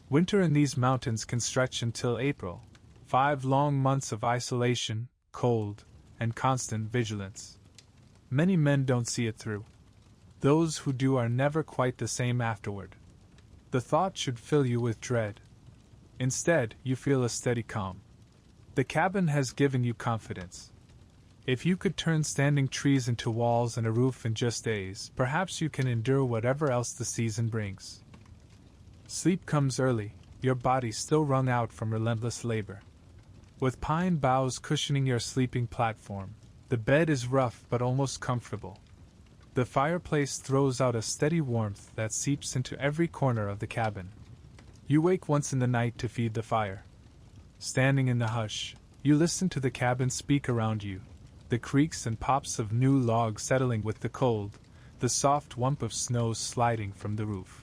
Winter in these mountains can stretch until April, 5 long months of isolation, cold, and constant vigilance. Many men don't see it through. Those who do are never quite the same afterward. The thought should fill you with dread. Instead, you feel a steady calm. The cabin has given you confidence. If you could turn standing trees into walls and a roof in just days, perhaps you can endure whatever else the season brings. Sleep comes early, your body still wrung out from relentless labor. With pine boughs cushioning your sleeping platform, the bed is rough but almost comfortable. The fireplace throws out a steady warmth that seeps into every corner of the cabin. You wake once in the night to feed the fire. Standing in the hush, you listen to the cabin speak around you, the creaks and pops of new logs settling with the cold, the soft whump of snow sliding from the roof.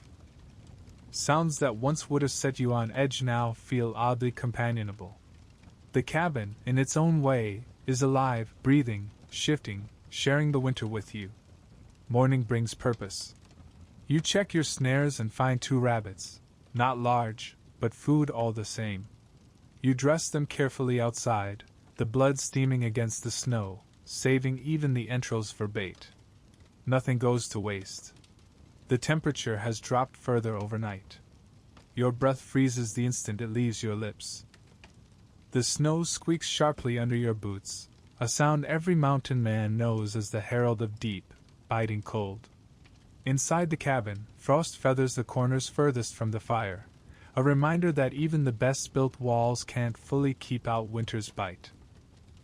Sounds that once would have set you on edge now feel oddly companionable. The cabin, in its own way, is alive, breathing, shifting, sharing the winter with you. Morning brings purpose. You check your snares and find 2 rabbits, not large, but food all the same. You dress them carefully outside, the blood steaming against the snow, saving even the entrails for bait. Nothing goes to waste. The temperature has dropped further overnight. Your breath freezes the instant it leaves your lips. The snow squeaks sharply under your boots, a sound every mountain man knows as the herald of deep, biting cold. Inside the cabin, frost feathers the corners furthest from the fire, a reminder that even the best-built walls can't fully keep out winter's bite.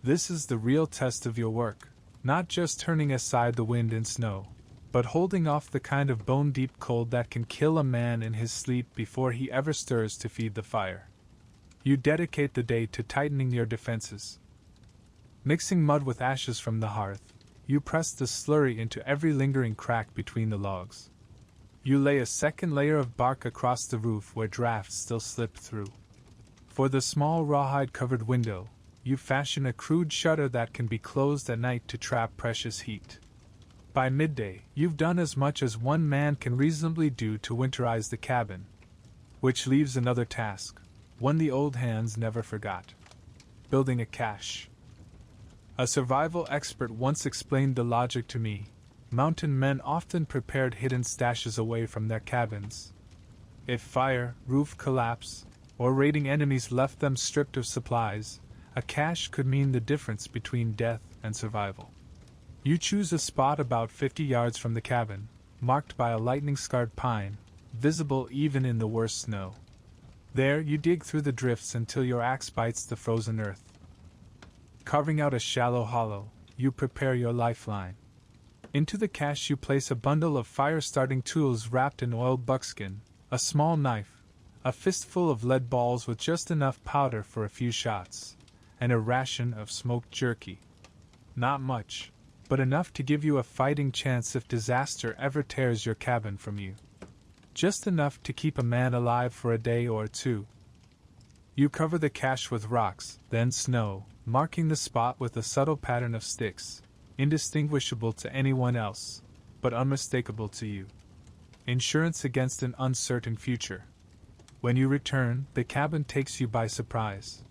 This is the real test of your work, not just turning aside the wind and snow, but holding off the kind of bone-deep cold that can kill a man in his sleep before he ever stirs to feed the fire. You dedicate the day to tightening your defenses. Mixing mud with ashes from the hearth, you press the slurry into every lingering crack between the logs. You lay a second layer of bark across the roof where drafts still slip through. For the small rawhide-covered window, you fashion a crude shutter that can be closed at night to trap precious heat. By midday, you've done as much as one man can reasonably do to winterize the cabin. Which leaves another task, one the old hands never forgot. Building a cache. A survival expert once explained the logic to me. Mountain men often prepared hidden stashes away from their cabins. If fire, roof collapse, or raiding enemies left them stripped of supplies, a cache could mean the difference between death and survival. You choose a spot about 50 yards from the cabin, marked by a lightning-scarred pine, visible even in the worst snow. There you dig through the drifts until your axe bites the frozen earth. Carving out a shallow hollow, you prepare your lifeline. Into the cache you place a bundle of fire-starting tools wrapped in oiled buckskin, a small knife, a fistful of lead balls with just enough powder for a few shots, and a ration of smoked jerky. Not much, but enough to give you a fighting chance if disaster ever tears your cabin from you. Just enough to keep a man alive for a day or 2. You cover the cache with rocks, then snow, marking the spot with a subtle pattern of sticks, indistinguishable to anyone else, but unmistakable to you. Insurance against an uncertain future. When you return, the cabin takes you by surprise.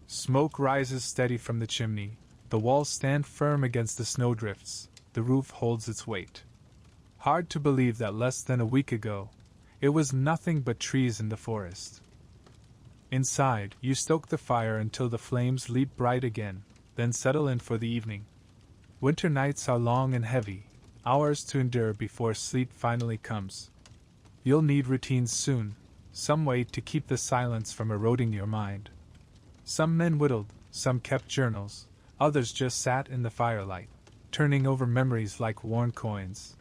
Smoke rises steady from the chimney, the walls stand firm against the snowdrifts, the roof holds its weight. Hard to believe that less than a week ago, it was nothing but trees in the forest. Inside, you stoke the fire until the flames leap bright again, then settle in for the evening. Winter nights are long and heavy, hours to endure before sleep finally comes. You'll need routines soon, some way to keep the silence from eroding your mind. Some men whittled, some kept journals, others just sat in the firelight, turning over memories like worn coins.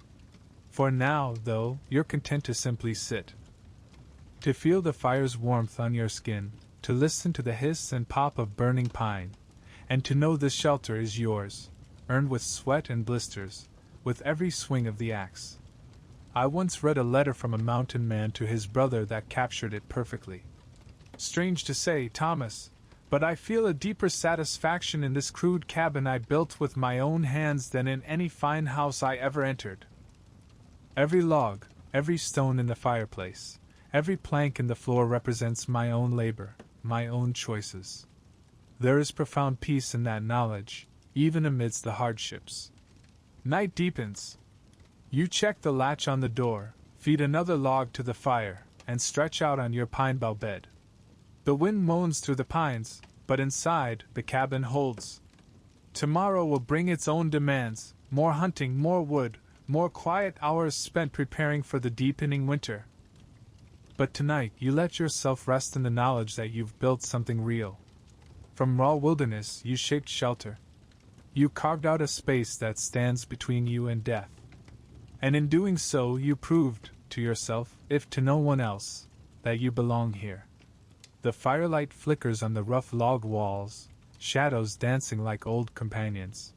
For now, though, you're content to simply sit. To feel the fire's warmth on your skin, to listen to the hiss and pop of burning pine, and to know this shelter is yours, earned with sweat and blisters, with every swing of the axe. I once read a letter from a mountain man to his brother that captured it perfectly. Strange to say, Thomas, but I feel a deeper satisfaction in this crude cabin I built with my own hands than in any fine house I ever entered. Every log, every stone in the fireplace, every plank in the floor represents my own labor, my own choices. There is profound peace in that knowledge, even amidst the hardships. Night deepens. You check the latch on the door, feed another log to the fire, and stretch out on your pine bough bed. The wind moans through the pines, but inside, the cabin holds. Tomorrow will bring its own demands, more hunting, more wood, more quiet hours spent preparing for the deepening winter. But tonight you let yourself rest in the knowledge that you've built something real. From raw wilderness you shaped shelter. You carved out a space that stands between you and death. And in doing so you proved, to yourself, if to no one else, that you belong here. The firelight flickers on the rough log walls, shadows dancing like old companions.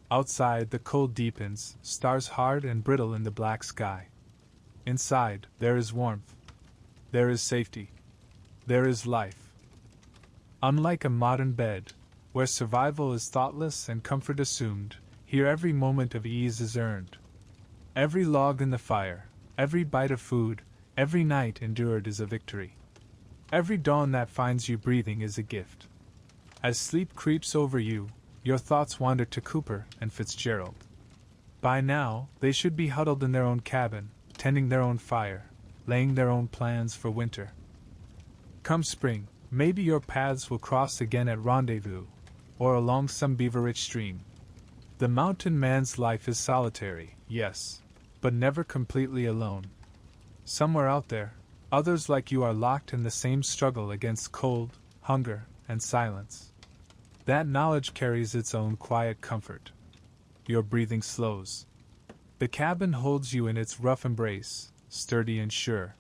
Outside the cold deepens, stars hard and brittle in the black sky. Inside, there is warmth. There is safety. There is life. Unlike a modern bed, where survival is thoughtless and comfort assumed, here every moment of ease is earned. Every log in the fire, every bite of food, every night endured is a victory. Every dawn that finds you breathing is a gift. As sleep creeps over you, your thoughts wander to Cooper and Fitzgerald. By now, they should be huddled in their own cabin, tending their own fire, laying their own plans for winter. Come spring, maybe your paths will cross again at rendezvous, or along some beaver-rich stream. The mountain man's life is solitary, yes, but never completely alone. Somewhere out there, others like you are locked in the same struggle against cold, hunger, and silence. That knowledge carries its own quiet comfort. Your breathing slows. The cabin holds you in its rough embrace, sturdy and sure.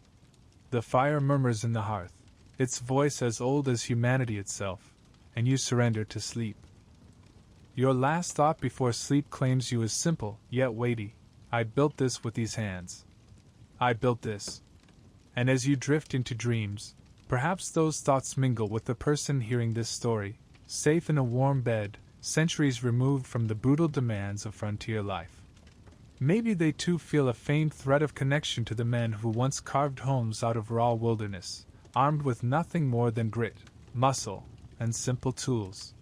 The fire murmurs in the hearth, its voice as old as humanity itself, and you surrender to sleep. Your last thought before sleep claims you is simple, yet weighty. I built this with these hands. I built this. And as you drift into dreams, perhaps those thoughts mingle with the person hearing this story, safe in a warm bed, centuries removed from the brutal demands of frontier life. Maybe they too feel a faint thread of connection to the men who once carved homes out of raw wilderness, armed with nothing more than grit, muscle, and simple tools.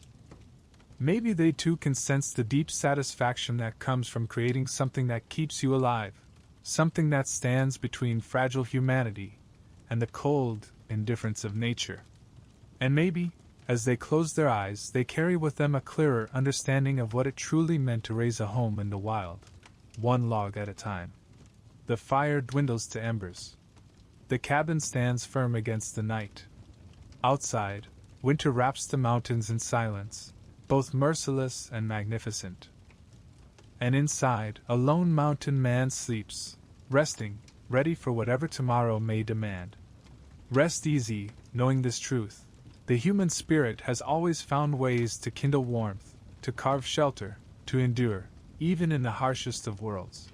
Maybe they too can sense the deep satisfaction that comes from creating something that keeps you alive, something that stands between fragile humanity and the cold indifference of nature. And maybe, as they close their eyes, they carry with them a clearer understanding of what it truly meant to raise a home in the wild, one log at a time. The fire dwindles to embers. The cabin stands firm against the night. Outside, winter wraps the mountains in silence, both merciless and magnificent. And inside, a lone mountain man sleeps, resting, ready for whatever tomorrow may demand. Rest easy, knowing this truth. The human spirit has always found ways to kindle warmth, to carve shelter, to endure, even in the harshest of worlds.